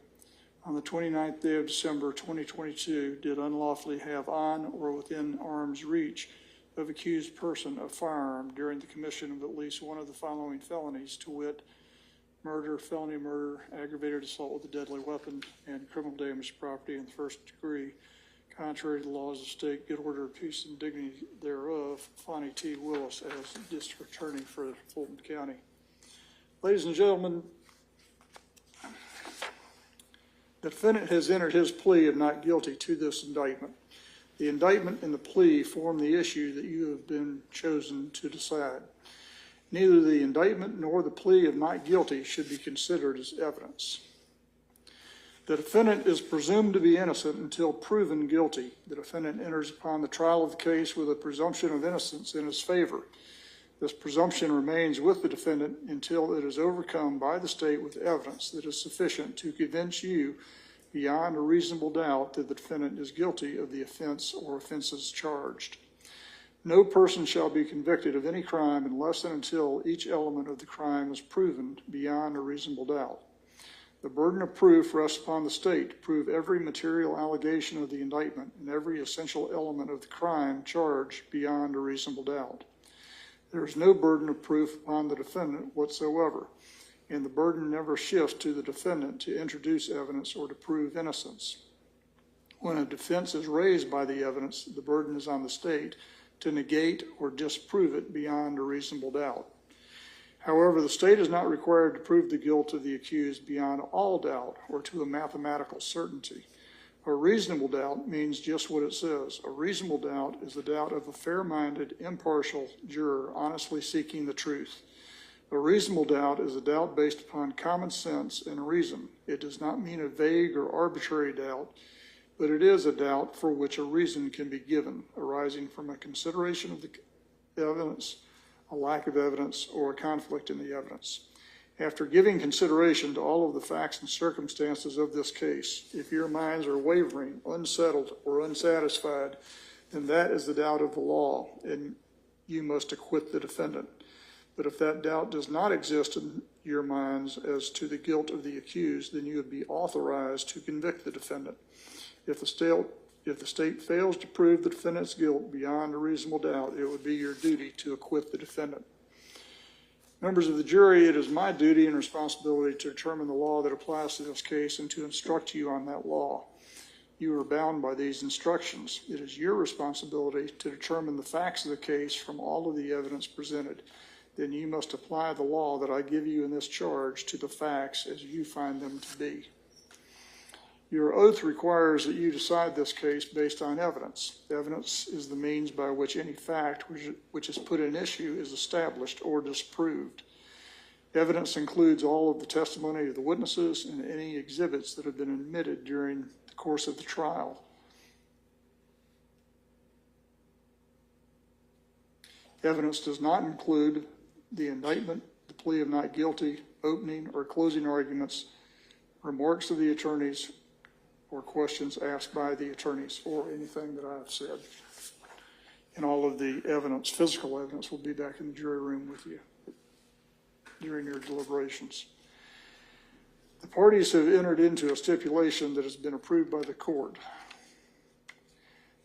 on the 29th day of December 2022, did unlawfully have on or within arm's reach of accused person a firearm during the commission of at least one of the following felonies, to wit, murder, felony murder, aggravated assault with a deadly weapon, and criminal damage to property in the first degree, contrary to the laws of the state, good order, peace, and dignity thereof, Fonnie T. Willis as District Attorney for Fulton County. Ladies and gentlemen, the defendant has entered his plea of not guilty to this indictment. The indictment and the plea form the issue that you have been chosen to decide. Neither the indictment nor the plea of not guilty should be considered as evidence. The defendant is presumed to be innocent until proven guilty. The defendant enters upon the trial of the case with a presumption of innocence in his favor. This presumption remains with the defendant until it is overcome by the state with evidence that is sufficient to convince you beyond a reasonable doubt that the defendant is guilty of the offense or offenses charged. No person shall be convicted of any crime unless and until each element of the crime is proven beyond a reasonable doubt. The burden of proof rests upon the state to prove every material allegation of the indictment and every essential element of the crime charged beyond a reasonable doubt. There is no burden of proof upon the defendant whatsoever, and the burden never shifts to the defendant to introduce evidence or to prove innocence. When a defense is raised by the evidence, the burden is on the state to negate or disprove it beyond a reasonable doubt. However, the state is not required to prove the guilt of the accused beyond all doubt or to a mathematical certainty. A reasonable doubt means just what it says. A reasonable doubt is the doubt of a fair-minded, impartial juror honestly seeking the truth. A reasonable doubt is a doubt based upon common sense and reason. It does not mean a vague or arbitrary doubt, but it is a doubt for which a reason can be given, arising from a consideration of the evidence, a lack of evidence, or a conflict in the evidence. After giving consideration to all of the facts and circumstances of this case, if your minds are wavering, unsettled, or unsatisfied, then that is the doubt of the law, and you must acquit the defendant. But if that doubt does not exist in your minds as to the guilt of the accused, then you would be authorized to convict the defendant. If the state fails to prove the defendant's guilt beyond a reasonable doubt, it would be your duty to acquit the defendant. Members of the jury, it is my duty and responsibility to determine the law that applies to this case and to instruct you on that law. You are bound by these instructions. It is your responsibility to determine the facts of the case from all of the evidence presented. Then you must apply the law that I give you in this charge to the facts as you find them to be. Your oath requires that you decide this case based on evidence. Evidence is the means by which any fact which is put in issue is established or disproved. Evidence includes all of the testimony of the witnesses and any exhibits that have been admitted during the course of the trial. Evidence does not include the indictment, the plea of not guilty, opening or closing arguments, remarks of the attorneys, or questions asked by the attorneys, or anything that I have said. And all of the evidence, physical evidence, will be back in the jury room with you during your deliberations. The parties have entered into a stipulation that has been approved by the court.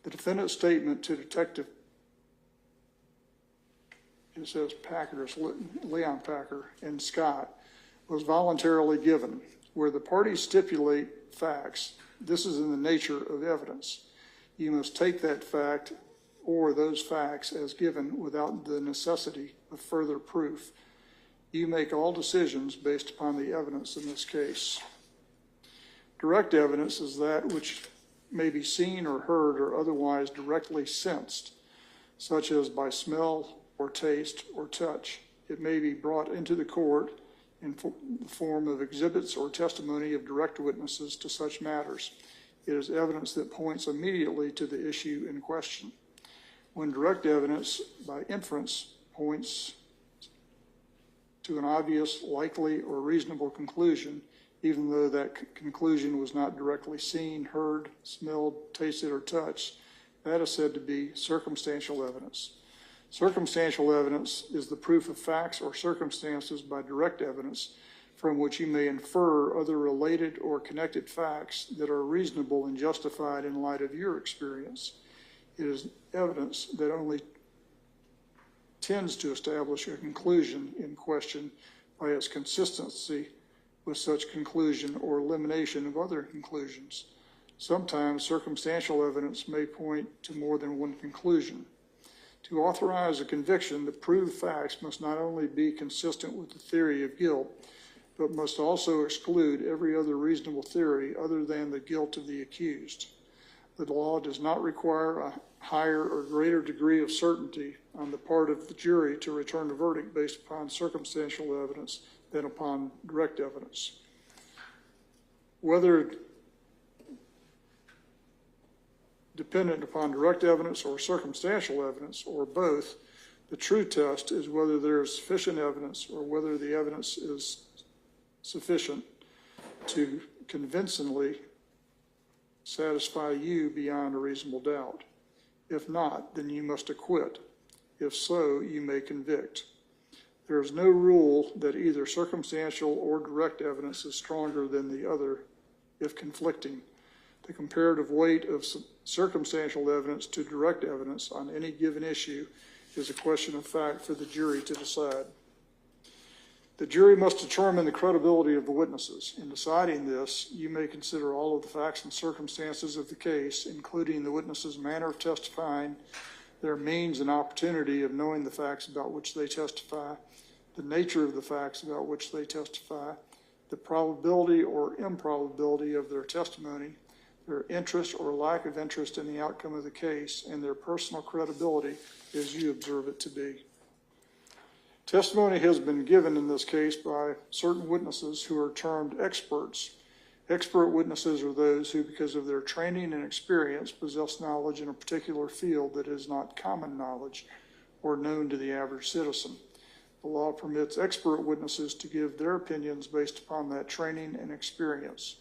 The defendant's statement to Detective, it says Packers, Leon Packer and Scott, was voluntarily given. Where the parties stipulate facts, this is in the nature of evidence. You must take that fact or those facts as given without the necessity of further proof. You make all decisions based upon the evidence in this case. Direct evidence is that which may be seen or heard or otherwise directly sensed, such as by smell or taste or touch. It may be brought into the court in the form of exhibits or testimony of direct witnesses to such matters. It is evidence that points immediately to the issue in question. when direct evidence by inference points to an obvious, likely, or reasonable conclusion, even though that conclusion was not directly seen, heard, smelled, tasted, or touched, that is said to be circumstantial evidence. Circumstantial evidence is the proof of facts or circumstances by direct evidence from which you may infer other related or connected facts that are reasonable and justified in light of your experience. It is evidence that only tends to establish a conclusion in question by its consistency with such conclusion or elimination of other conclusions. Sometimes circumstantial evidence may point to more than one conclusion. To authorize a conviction, the proved facts must not only be consistent with the theory of guilt, but must also exclude every other reasonable theory other than the guilt of the accused. The law does not require a higher or greater degree of certainty on the part of the jury to return a verdict based upon circumstantial evidence than upon direct evidence. Whether dependent upon direct evidence or circumstantial evidence, or both, the true test is whether there is sufficient evidence or whether the evidence is sufficient to convincingly satisfy you beyond a reasonable doubt. If not, then you must acquit. If so, you may convict. There is no rule that either circumstantial or direct evidence is stronger than the other if conflicting. The comparative weight of circumstantial evidence to direct evidence on any given issue is a question of fact for the jury to decide. The jury must determine the credibility of the witnesses. In deciding this, you may consider all of the facts and circumstances of the case, including the witness's manner of testifying, their means and opportunity of knowing the facts about which they testify, the nature of the facts about which they testify, the probability or improbability of their testimony, their interest or lack of interest in the outcome of the case, and their personal credibility as you observe it to be. Testimony has been given in this case by certain witnesses who are termed experts. Expert witnesses are those who, because of their training and experience, possess knowledge in a particular field that is not common knowledge or known to the average citizen. The law permits expert witnesses to give their opinions based upon that training and experience.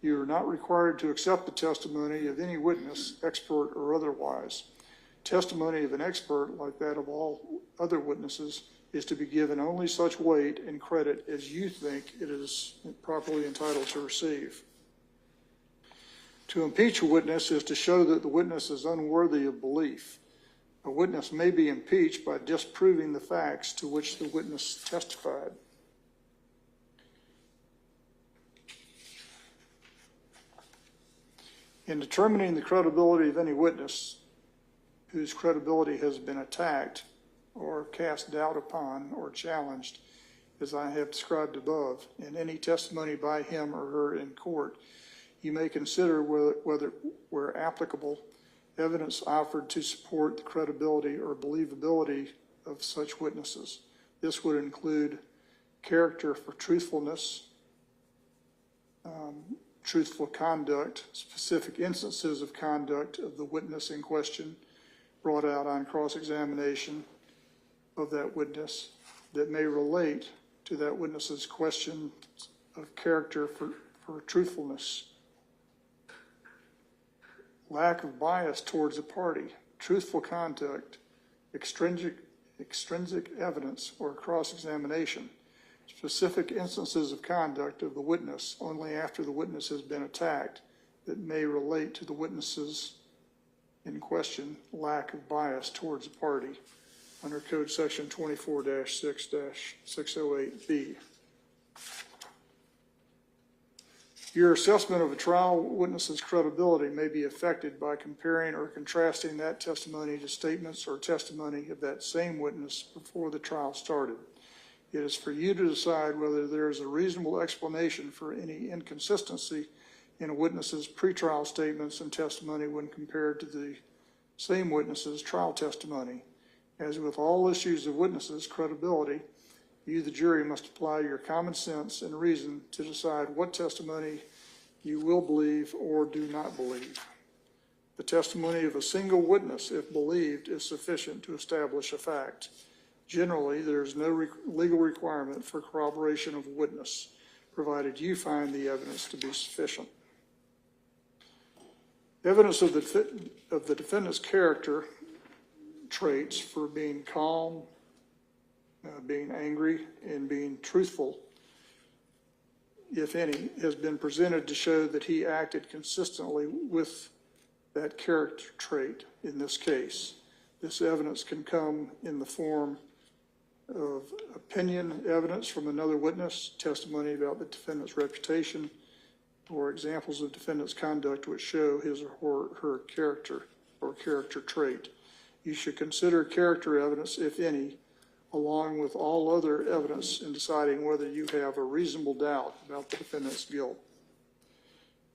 You are not required to accept the testimony of any witness, expert or otherwise. Testimony of an expert, like that of all other witnesses, is to be given only such weight and credit as you think it is properly entitled to receive. To impeach a witness is to show that the witness is unworthy of belief. A witness may be impeached by disproving the facts to which the witness testified. In determining the credibility of any witness whose credibility has been attacked or cast doubt upon or challenged, as I have described above, in any testimony by him or her in court, you may consider whether, where applicable, evidence offered to support the credibility or believability of such witnesses. This would include character for truthfulness, truthful conduct, specific instances of conduct of the witness in question brought out on cross-examination of that witness that may relate to that witness's question of character for truthfulness. Lack of bias towards a party, truthful conduct, extrinsic evidence or cross-examination, specific instances of conduct of the witness only after the witness has been attacked that may relate to the witnesses in question, lack of bias towards a party under Code Section 24-6-608B. Your assessment of a trial witness's credibility may be affected by comparing or contrasting that testimony to statements or testimony of that same witness before the trial started. It is for you to decide whether there is a reasonable explanation for any inconsistency in a witness's pretrial statements and testimony when compared to the same witness's trial testimony. As with all issues of witnesses' credibility, you, the jury, must apply your common sense and reason to decide what testimony you will believe or do not believe. The testimony of a single witness, if believed, is sufficient to establish a fact. Generally, there is no legal requirement for corroboration of a witness, provided you find the evidence to be sufficient. Evidence of the defendant's character traits for being calm, being angry, and being truthful, if any, has been presented to show that he acted consistently with that character trait in this case. This evidence can come in the form of opinion evidence from another witness, testimony about the defendant's reputation, or examples of defendant's conduct which show his or her character or character trait. You should consider character evidence, if any, along with all other evidence in deciding whether you have a reasonable doubt about the defendant's guilt.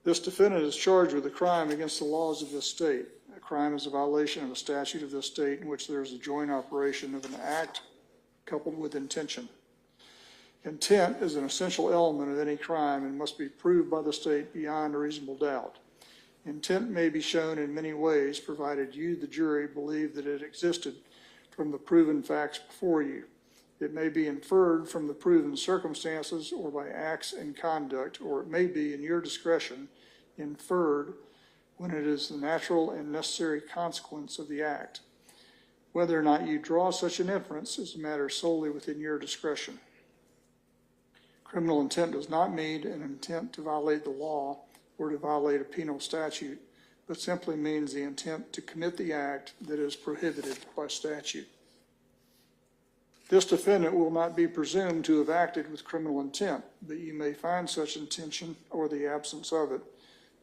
This defendant is charged with a crime against the laws of this state. A crime is a violation of a statute of this state in which there is a joint operation of an act coupled with intention. Intent is an essential element of any crime and must be proved by the state beyond a reasonable doubt. Intent may be shown in many ways, provided you, the jury, believe that it existed from the proven facts before you. It may be inferred from the proven circumstances or by acts and conduct, or it may be, in your discretion, inferred when it is the natural and necessary consequence of the act. Whether or not you draw such an inference is a matter solely within your discretion. Criminal intent does not mean an intent to violate the law or to violate a penal statute, but simply means the intent to commit the act that is prohibited by statute. This defendant will not be presumed to have acted with criminal intent, but you may find such intention or the absence of it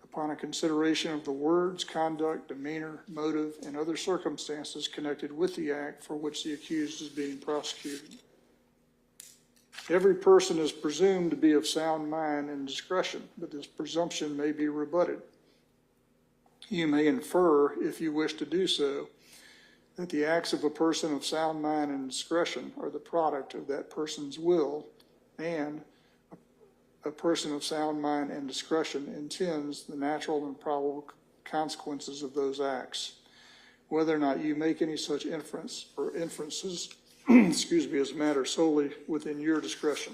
upon a consideration of the words, conduct, demeanor, motive, and other circumstances connected with the act for which the accused is being prosecuted. Every person is presumed to be of sound mind and discretion, but this presumption may be rebutted. You may infer, if you wish to do so, that the acts of a person of sound mind and discretion are the product of that person's will, and a person of sound mind and discretion intends the natural and probable consequences of those acts. Whether or not you make any such inference or inferences, is a matter solely within your discretion.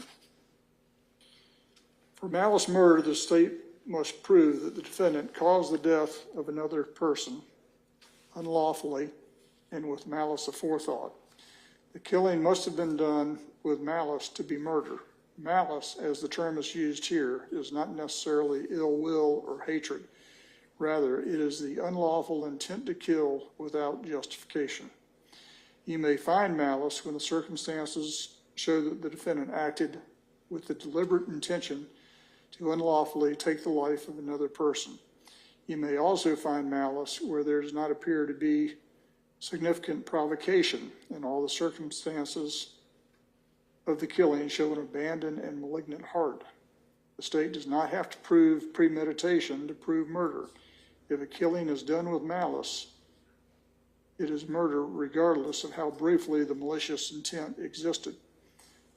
For malice murder, the state must prove that the defendant caused the death of another person unlawfully and with malice aforethought. The killing must have been done with malice to be murder. Malice, as the term is used here, is not necessarily ill will or hatred. Rather, it is the unlawful intent to kill without justification. You may find malice when the circumstances show that the defendant acted with the deliberate intention to unlawfully take the life of another person. You may also find malice where there does not appear to be significant provocation, and all the circumstances of the killing show an abandoned and malignant heart. The state does not have to prove premeditation to prove murder. If a killing is done with malice, it is murder regardless of how briefly the malicious intent existed.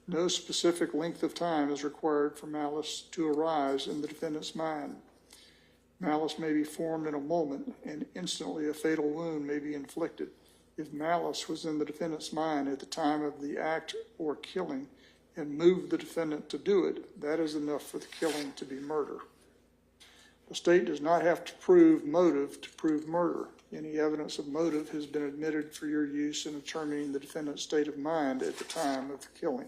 No specific length of time is required for malice to arise in the defendant's mind. Malice may be formed in a moment, and instantly a fatal wound may be inflicted. If malice was in the defendant's mind at the time of the act or killing and moved the defendant to do it, that is enough for the killing to be murder. The state does not have to prove motive to prove murder. Any evidence of motive has been admitted for your use in determining the defendant's state of mind at the time of the killing.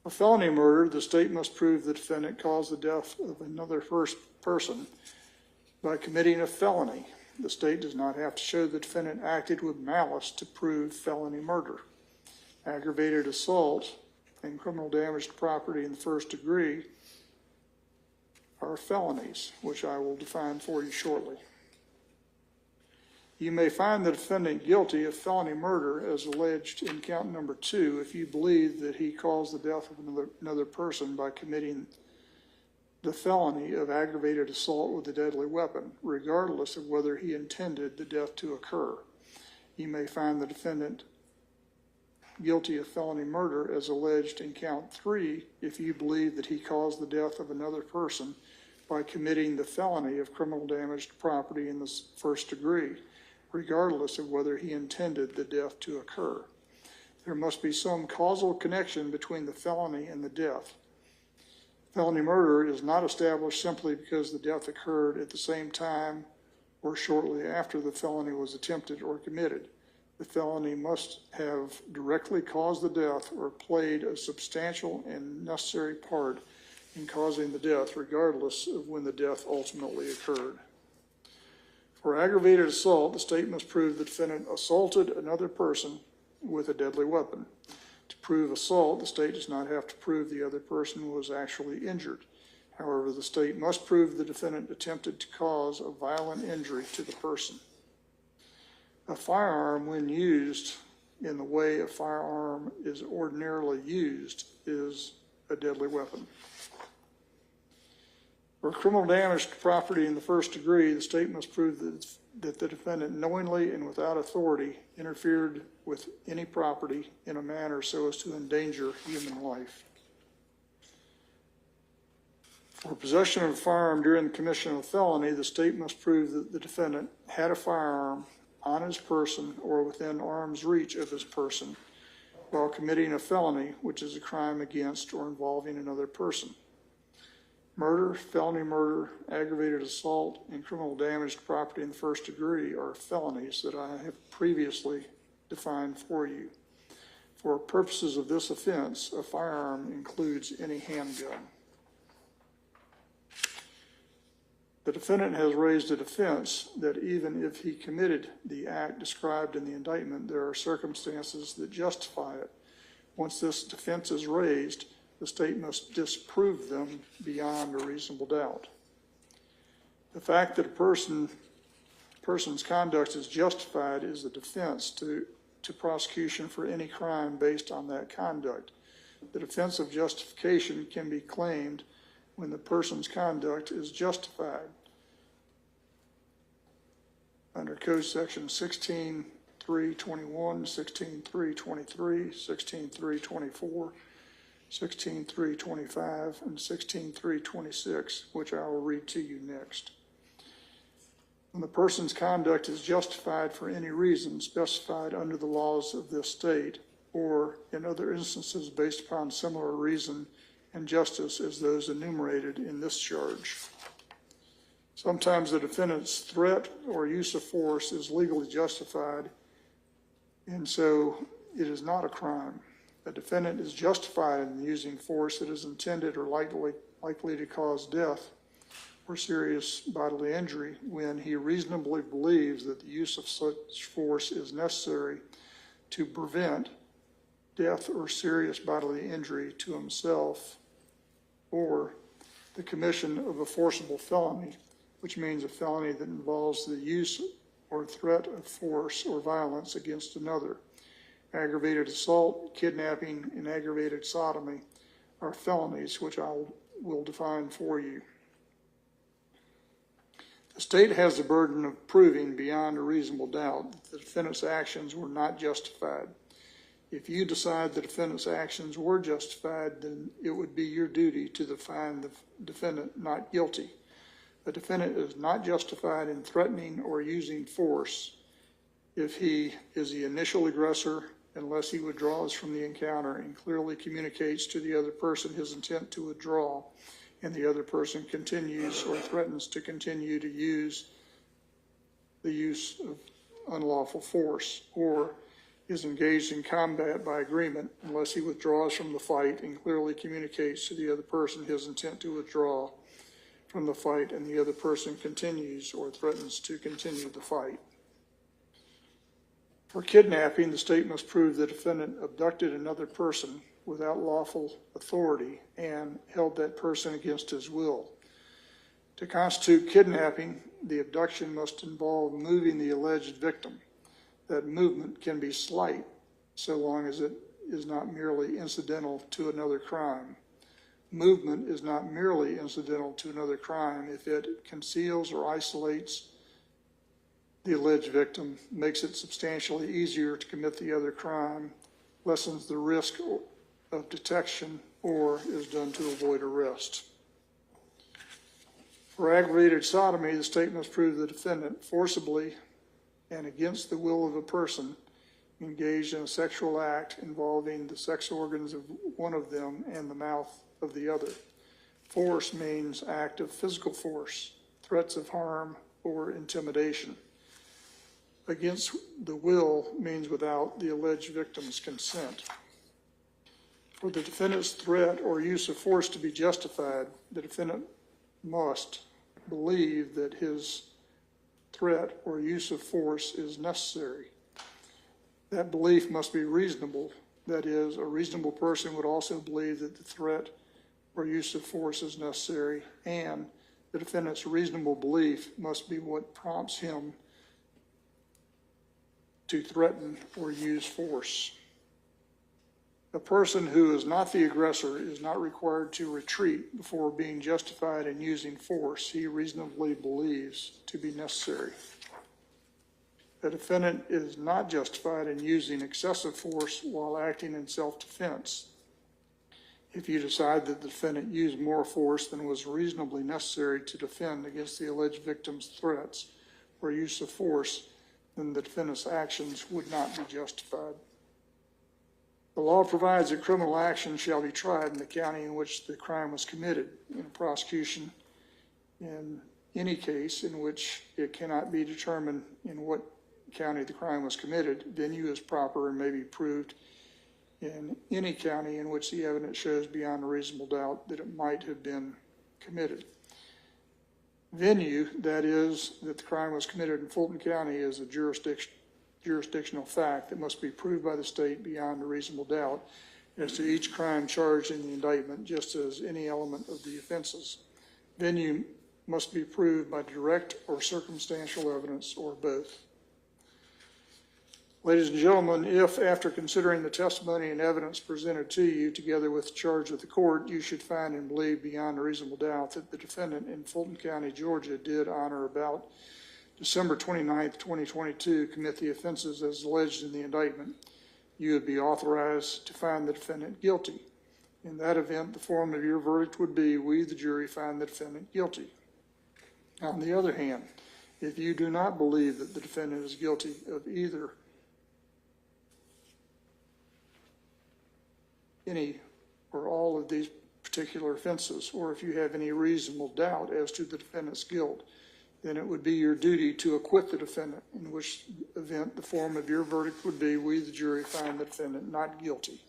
For felony murder, the state must prove the defendant caused the death of another person by committing a felony. The state does not have to show the defendant acted with malice to prove felony murder. Aggravated assault and criminal damage to property in the first degree are felonies, which I will define for you shortly. You may find the defendant guilty of felony murder as alleged in count number 2 if you believe that he caused the death of another person by committing the felony of aggravated assault with a deadly weapon, regardless of whether he intended the death to occur. You may find the defendant guilty of felony murder as alleged in count 3 if you believe that he caused the death of another person by committing the felony of criminal damage to property in the first degree, regardless of whether he intended the death to occur. There must be some causal connection between the felony and the death. Felony murder is not established simply because the death occurred at the same time or shortly after the felony was attempted or committed. The felony must have directly caused the death or played a substantial and necessary part in causing the death, regardless of when the death ultimately occurred. For aggravated assault, the state must prove the defendant assaulted another person with a deadly weapon. To prove assault, the state does not have to prove the other person was actually injured. However, the state must prove the defendant attempted to cause a violent injury to the person. A firearm, when used in the way a firearm is ordinarily used, is a deadly weapon. For criminal damage to property in the first degree, the state must prove that the defendant knowingly and without authority interfered with any property in a manner so as to endanger human life. For possession of a firearm during the commission of a felony, the state must prove that the defendant had a firearm on his person or within arm's reach of his person while committing a felony, which is a crime against or involving another person. Murder, felony murder, aggravated assault, and criminal damage to property in the first degree are felonies that I have previously defined for you. For purposes of this offense, a firearm includes any handgun. The defendant has raised a defense that even if he committed the act described in the indictment, there are circumstances that justify it. Once this defense is raised, the state must disprove them beyond a reasonable doubt. The fact that a person's conduct is justified is a defense to prosecution for any crime based on that conduct. The defense of justification can be claimed when the person's conduct is justified. Under Code Section 16.321, 16.323, 16.324, 16.325, and 16.326, which I will read to you next. When the person's conduct is justified for any reason specified under the laws of this state, or in other instances based upon similar reason and justice as those enumerated in this charge. Sometimes the defendant's threat or use of force is legally justified, and so it is not a crime. A defendant is justified in using force that is intended or likely to cause death or serious bodily injury when he reasonably believes that the use of such force is necessary to prevent death or serious bodily injury to himself or the commission of a forcible felony, which means a felony that involves the use or threat of force or violence against another. Aggravated assault, kidnapping, and aggravated sodomy are felonies, which I will define for you. The state has the burden of proving beyond a reasonable doubt that the defendant's actions were not justified. If you decide the defendant's actions were justified, then it would be your duty to find the defendant not guilty. The defendant is not justified in threatening or using force if he is the initial aggressor, unless he withdraws from the encounter and clearly communicates to the other person his intent to withdraw, and the other person continues or threatens to continue to use the use of unlawful force, or is engaged in combat by agreement unless he withdraws from the fight and clearly communicates to the other person his intent to withdraw from the fight, and the other person continues or threatens to continue the fight. For kidnapping, the state must prove the defendant abducted another person without lawful authority and held that person against his will. To constitute kidnapping, the abduction must involve moving the alleged victim. That movement can be slight, so long as it is not merely incidental to another crime. Movement is not merely incidental to another crime if it conceals or isolates the alleged victim, makes it substantially easier to commit the other crime, lessens the risk of detection, or is done to avoid arrest. For aggravated sodomy, the state must prove the defendant forcibly and against the will of a person engaged in a sexual act involving the sex organs of one of them and the mouth of the other. Force means act of physical force, threats of harm, or intimidation. Against the will means without the alleged victim's consent. For the defendant's threat or use of force to be justified, the defendant must believe that his threat or use of force is necessary. That belief must be reasonable. That is, a reasonable person would also believe that the threat or use of force is necessary, and the defendant's reasonable belief must be what prompts him to threaten or use force. A person who is not the aggressor is not required to retreat before being justified in using force he reasonably believes to be necessary. A defendant is not justified in using excessive force while acting in self-defense. If you decide that the defendant used more force than was reasonably necessary to defend against the alleged victim's threats or use of force, then the defendant's actions would not be justified. The law provides that criminal action shall be tried in the county in which the crime was committed. In a prosecution, in any case in which it cannot be determined in what county the crime was committed, venue is proper and may be proved in any county in which the evidence shows beyond a reasonable doubt that it might have been committed. Venue, that is, that the crime was committed in Fulton County, is a jurisdictional fact that must be proved by the state beyond a reasonable doubt as to each crime charged in the indictment, just as any element of the offenses. Venue must be proved by direct or circumstantial evidence or both. Ladies and gentlemen, if after considering the testimony and evidence presented to you together with the charge of the court, you should find and believe beyond a reasonable doubt that the defendant in Fulton County, Georgia did on or about December 29th, 2022, commit the offenses as alleged in the indictment, you would be authorized to find the defendant guilty. In that event, the form of your verdict would be, we, the jury, find the defendant guilty. On the other hand, if you do not believe that the defendant is guilty of either any or all of these particular offenses, or if you have any reasonable doubt as to the defendant's guilt, then it would be your duty to acquit the defendant, in which event the form of your verdict would be, we, the jury, find the defendant not guilty.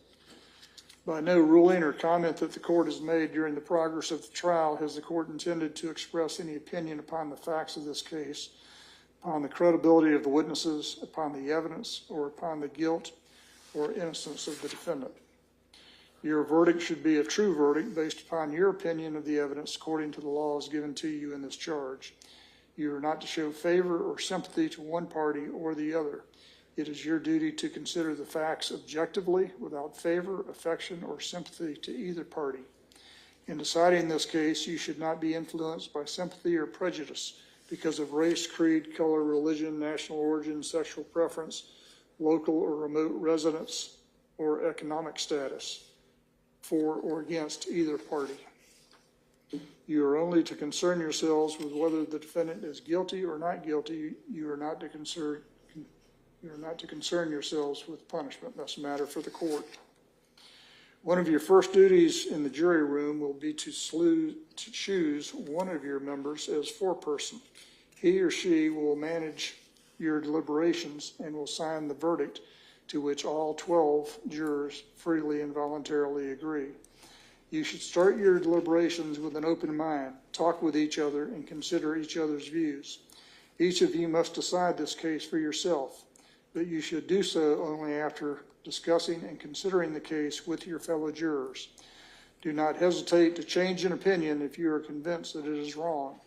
By no ruling or comment that the court has made during the progress of the trial has the court intended to express any opinion upon the facts of this case, upon the credibility of the witnesses, upon the evidence, or upon the guilt or innocence of the defendant. Your verdict should be a true verdict based upon your opinion of the evidence according to the laws given to you in this charge. You are not to show favor or sympathy to one party or the other. It is your duty to consider the facts objectively without favor, affection, or sympathy to either party. In deciding this case, you should not be influenced by sympathy or prejudice because of race, creed, color, religion, national origin, sexual preference, local or remote residence, or economic status, for or against either party. You are only to concern yourselves with whether the defendant is guilty or not guilty. You are not to concern yourselves with punishment. That's a matter for the court. One of your first duties in the jury room will be to choose one of your members as foreperson. He or she will manage your deliberations and will sign the verdict to which all 12 jurors freely and voluntarily agree. You should start your deliberations with an open mind, talk with each other, and consider each other's views. Each of you must decide this case for yourself, but you should do so only after discussing and considering the case with your fellow jurors. Do not hesitate to change an opinion if you are convinced that it is wrong.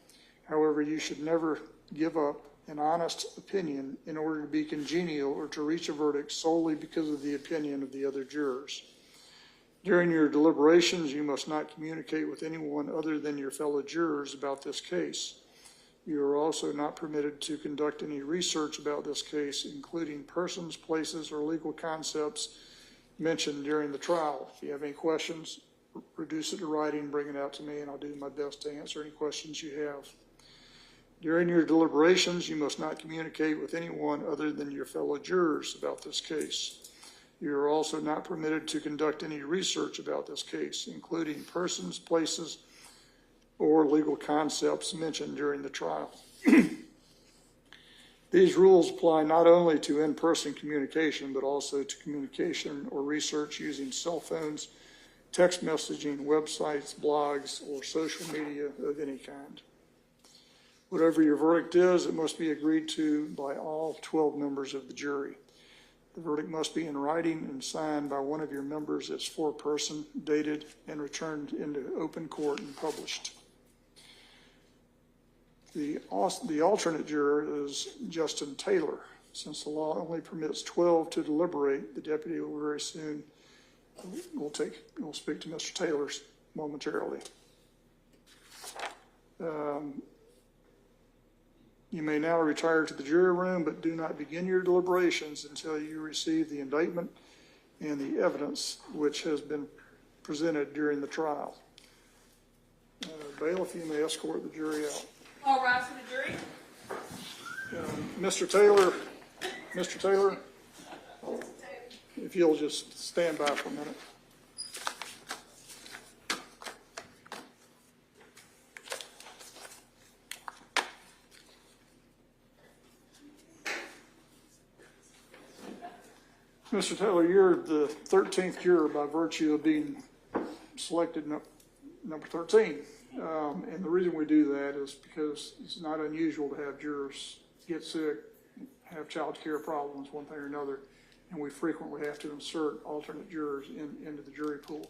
However, you should never give up an honest opinion in order to be congenial or to reach a verdict solely because of the opinion of the other jurors. During your deliberations, you must not communicate with anyone other than your fellow jurors about this case. You are also not permitted to conduct any research about this case, including persons, places, or legal concepts mentioned during the trial. If you have any questions, reduce it to writing, bring it out to me, and I'll do my best to answer any questions you have. During your deliberations, you must not communicate with anyone other than your fellow jurors about this case. You are also not permitted to conduct any research about this case, including persons, places, or legal concepts mentioned during the trial. These rules apply not only to in-person communication, but also to communication or research using cell phones, text messaging, websites, blogs, or social media of any kind. Whatever your verdict is, it must be agreed to by all 12 members of the jury. The verdict must be in writing and signed by one of your members as foreperson, dated, and returned into open court and published. The alternate juror is Justin Taylor. Since the law only permits 12 to deliberate, the deputy will very soon, we'll speak to Mr. Taylor momentarily. You may now retire to the jury room, but do not begin your deliberations until you receive the indictment and the evidence which has been presented during the trial. Bailiff, you may escort the jury out. All rise for the jury. Mr. Taylor, if you'll just stand by for a minute. Mr. Taylor, you're the 13th juror by virtue of being selected number 13. And the reason we do that is because it's not unusual to have jurors get sick, have child care problems, one thing or another, and we frequently have to insert alternate jurors into the jury pool.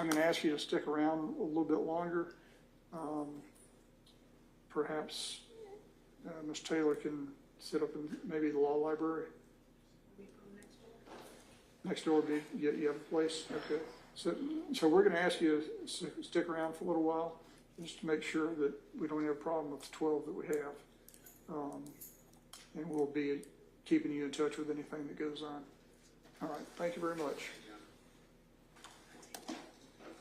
I'm going to ask you to stick around a little bit longer. Perhaps Ms. Taylor can sit up in maybe the law library. Next door would be, you have a place? Okay. So we're going to ask you to stick around for a little while, just to make sure that we don't have a problem with the 12 that we have. And we'll be keeping you in touch with anything that goes on. All right, thank you very much.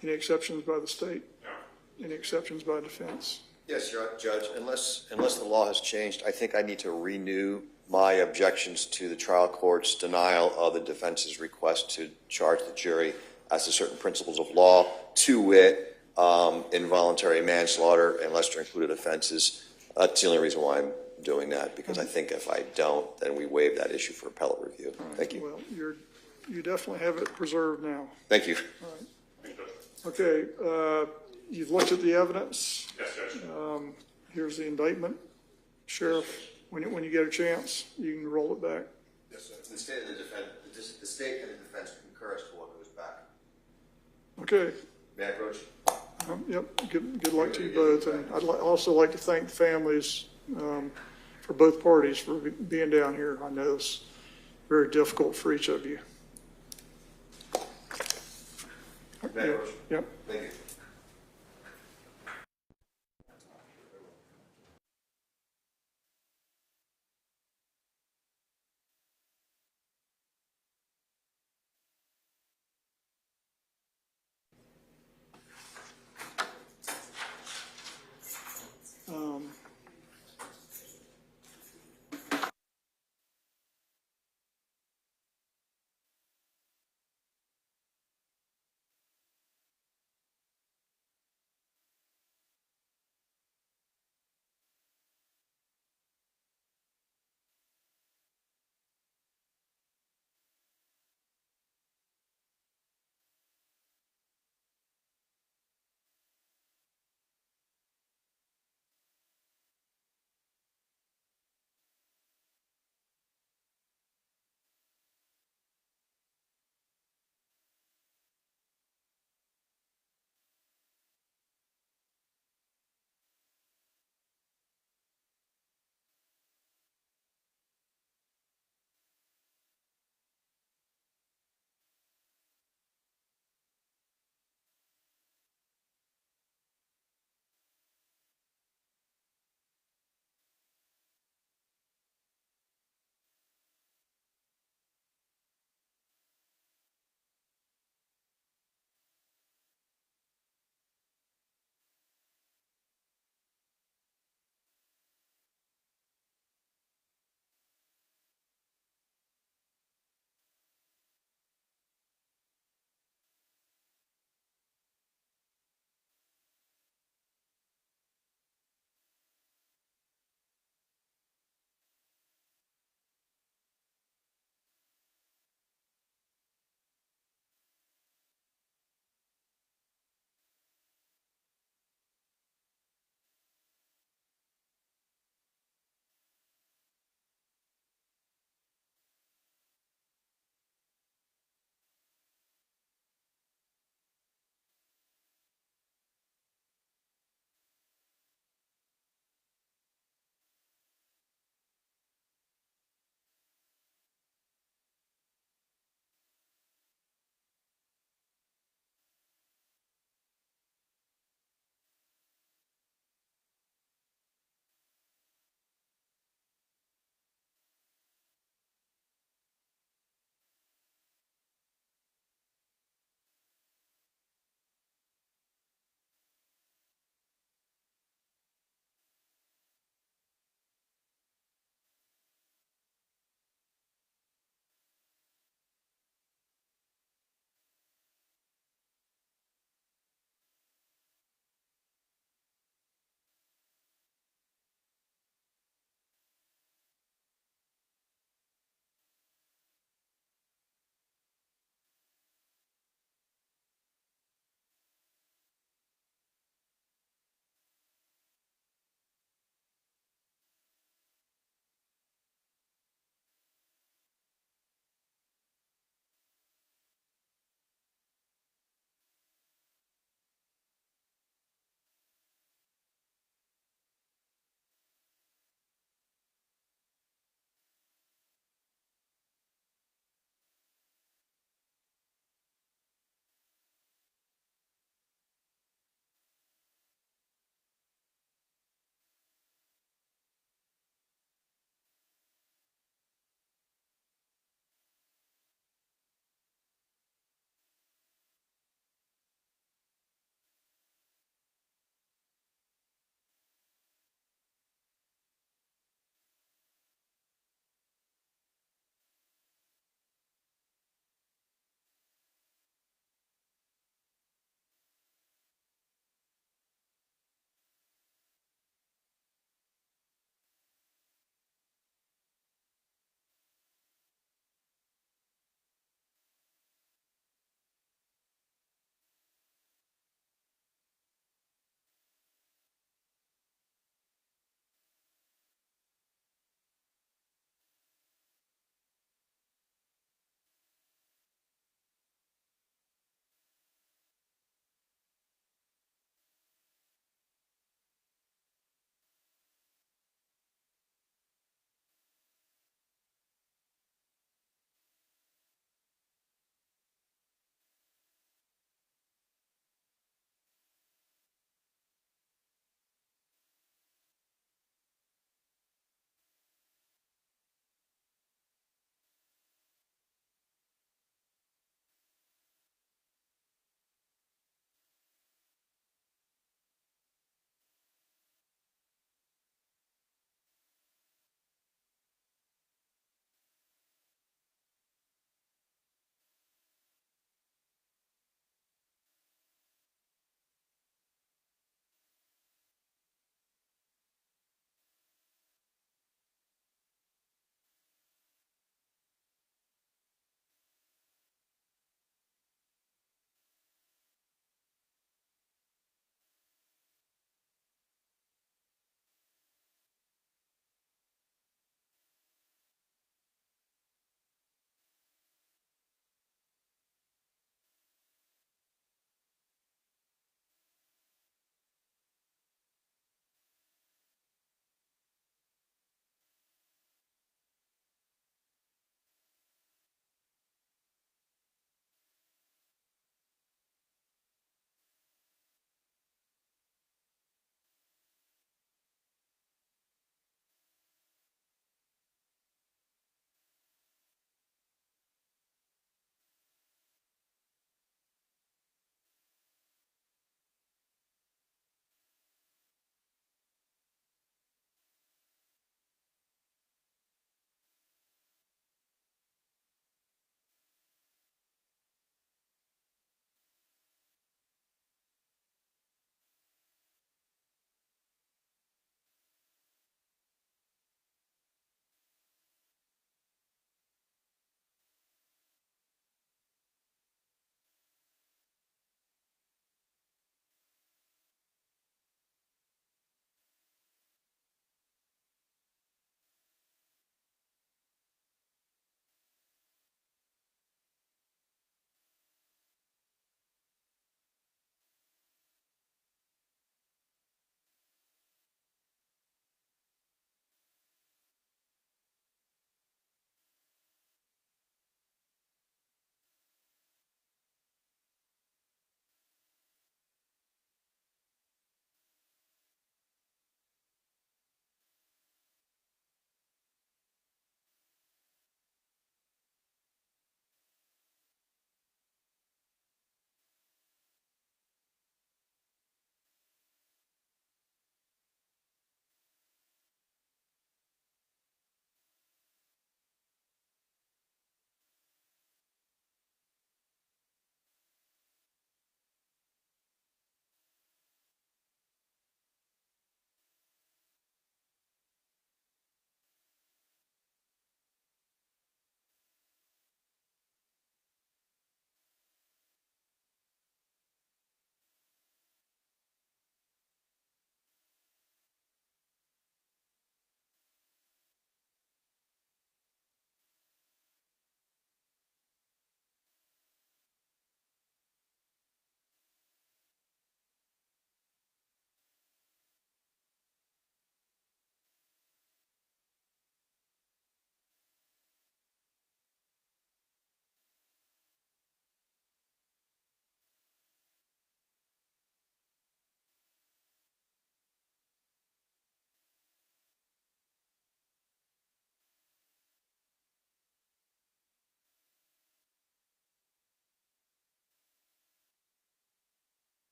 Any exceptions by the state? No. Any exceptions by defense? Yes, Judge, unless the law has changed, I think I need to renew my objections to the trial court's denial of the defense's request to charge the jury as to certain principles of law, to wit, involuntary manslaughter and lesser included offenses. That's the only reason why I'm doing that, because I think if I don't, then we waive that issue for appellate review. Right. Thank you. Well, you definitely have it preserved now. Thank you. All right. Okay, you've looked at the evidence. Yes, Judge. Here's the indictment. Sheriff, when you get a chance, you can roll it back. Yes, sir. The state and the state and the defense concur as to what goes back. Okay. May I approach? Yep. Good luck to you both. And I'd also like to thank the families for both parties for being down here. I know it's very difficult for each of you. May I approach? Yep. Thank you.